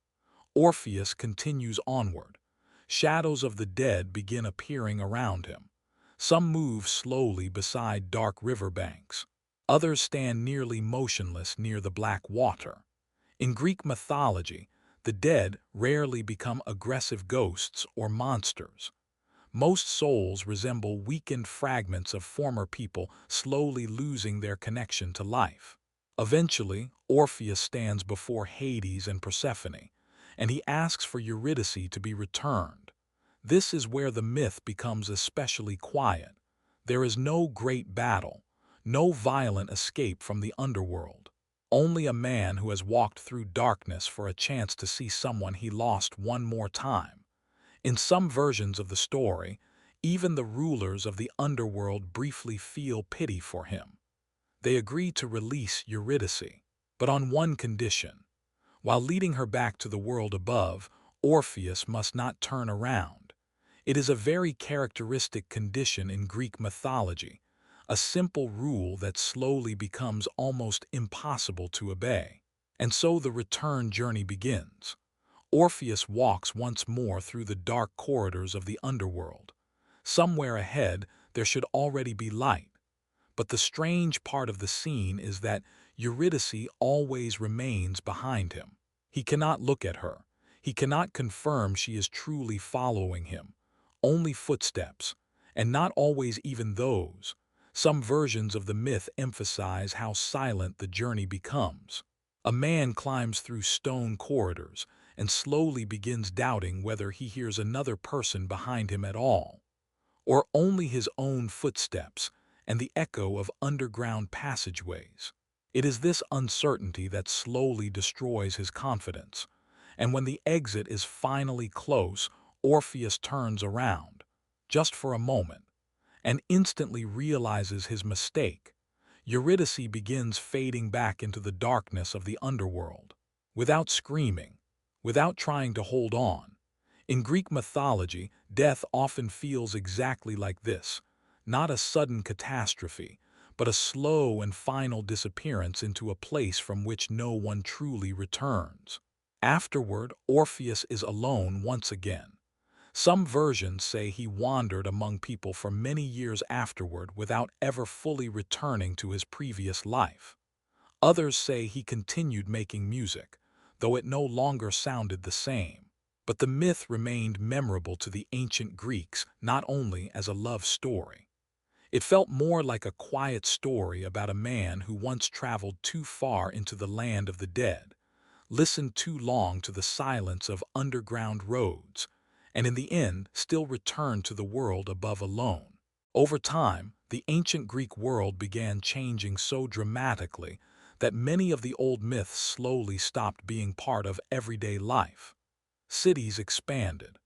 Orpheus continues onward. Shadows of the dead begin appearing around him. Some move slowly beside dark riverbanks. Others stand nearly motionless near the black water. In Greek mythology, the dead rarely become aggressive ghosts or monsters. Most souls resemble weakened fragments of former people slowly losing their connection to life. Eventually, Orpheus stands before Hades and Persephone, and he asks for Eurydice to be returned. This is where the myth becomes especially quiet. There is no great battle, no violent escape from the underworld. Only a man who has walked through darkness for a chance to see someone he lost one more time. In some versions of the story, even the rulers of the underworld briefly feel pity for him. They agree to release Eurydice, but on one condition. While leading her back to the world above, Orpheus must not turn around. It is a very characteristic condition in Greek mythology, a simple rule that slowly becomes almost impossible to obey. And so the return journey begins. Orpheus walks once more through the dark corridors of the underworld. Somewhere ahead, there should already be light. But the strange part of the scene is that Eurydice always remains behind him. He cannot look at her. He cannot confirm she is truly following him. Only footsteps, and not always even those. Some versions of the myth emphasize how silent the journey becomes. A man climbs through stone corridors and slowly begins doubting whether he hears another person behind him at all, or only his own footsteps and the echo of underground passageways. It is this uncertainty that slowly destroys his confidence, and when the exit is finally close, Orpheus turns around, just for a moment, and instantly realizes his mistake. Eurydice begins fading back into the darkness of the underworld, without screaming, without trying to hold on. In Greek mythology, death often feels exactly like this, not a sudden catastrophe, but a slow and final disappearance into a place from which no one truly returns. Afterward, Orpheus is alone once again. Some versions say he wandered among people for many years afterward without ever fully returning to his previous life. Others say he continued making music, though it no longer sounded the same. But the myth remained memorable to the ancient Greeks not only as a love story. It felt more like a quiet story about a man who once traveled too far into the land of the dead, listened too long to the silence of underground roads, and in the end still returned to the world above alone. Over time, the ancient Greek world began changing so dramatically that many of the old myths slowly stopped being part of everyday life. Cities expanded.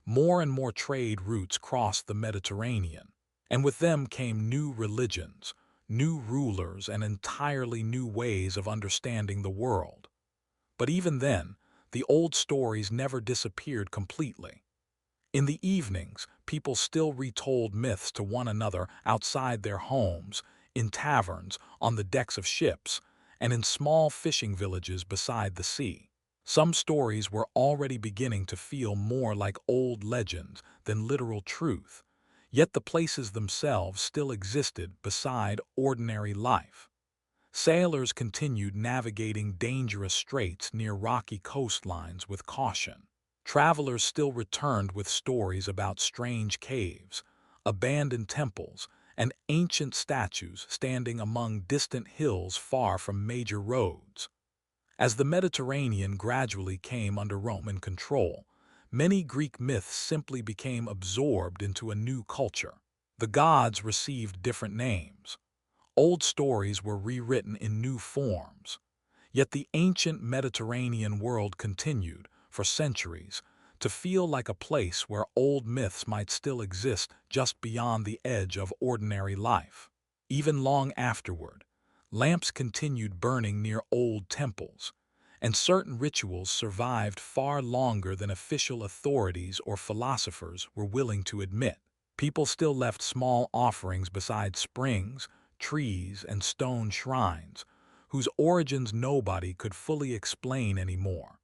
More and more trade routes crossed the Mediterranean, and with them came new religions, new rulers, and entirely new ways of understanding the world. But even then, the old stories never disappeared completely. In the evenings, people still retold myths to one another outside their homes, in taverns, on the decks of ships, and in small fishing villages beside the sea. Some stories were already beginning to feel more like old legends than literal truth, yet the places themselves still existed beside ordinary life. Sailors continued navigating dangerous straits near rocky coastlines with caution. Travelers still returned with stories about strange caves, abandoned temples, and ancient statues standing among distant hills far from major roads. As the Mediterranean gradually came under Roman control, many Greek myths simply became absorbed into a new culture. The gods received different names. Old stories were rewritten in new forms. Yet the ancient Mediterranean world continued, for centuries, to feel like a place where old myths might still exist just beyond the edge of ordinary life. Even long afterward, lamps continued burning near old temples, and certain rituals survived far longer than official authorities or philosophers were willing to admit. People still left small offerings beside springs, trees, and stone shrines, whose origins nobody could fully explain anymore.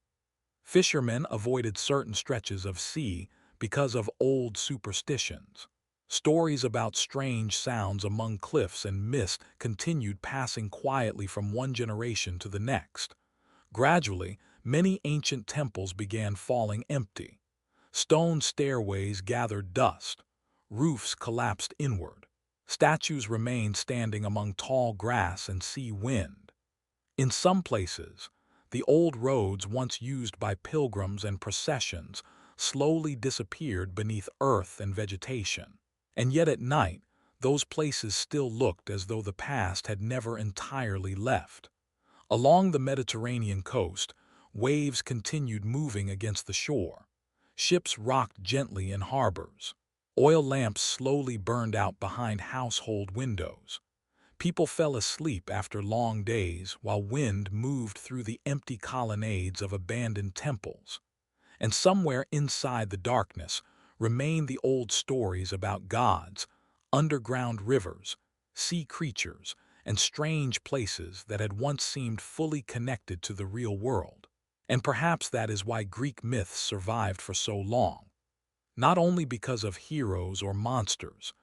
Fishermen avoided certain stretches of sea because of old superstitions. Stories about strange sounds among cliffs and mist continued passing quietly from one generation to the next. Gradually, many ancient temples began falling empty. Stone stairways gathered dust. Roofs collapsed inward. Statues remained standing among tall grass and sea wind. In some places, the old roads once used by pilgrims and processions slowly disappeared beneath earth and vegetation. And yet at night, those places still looked as though the past had never entirely left. Along the Mediterranean coast, waves continued moving against the shore. Ships rocked gently in harbors. Oil lamps slowly burned out behind household windows. People fell asleep after long days while wind moved through the empty colonnades of abandoned temples. And somewhere inside the darkness remained the old stories about gods, underground rivers, sea creatures, and strange places that had once seemed fully connected to the real world. And perhaps that is why Greek myths survived for so long. Not only because of heroes or monsters,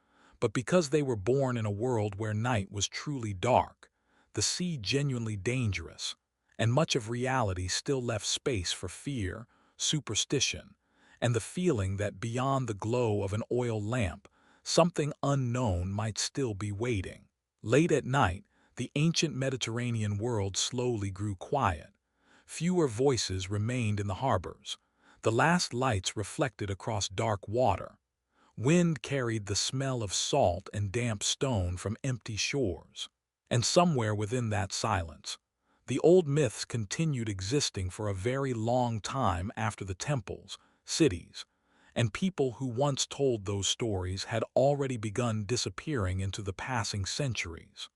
but because they were born in a world where night was truly dark, the sea genuinely dangerous, and much of reality still left space for fear, superstition, and the feeling that beyond the glow of an oil lamp, something unknown might still be waiting. Late at night, the ancient Mediterranean world slowly grew quiet. Fewer voices remained in the harbors. The last lights reflected across dark water. Wind carried the smell of salt and damp stone from empty shores. And somewhere within that silence, the old myths continued existing for a very long time after the temples, cities, and people who once told those stories had already begun disappearing into the passing centuries.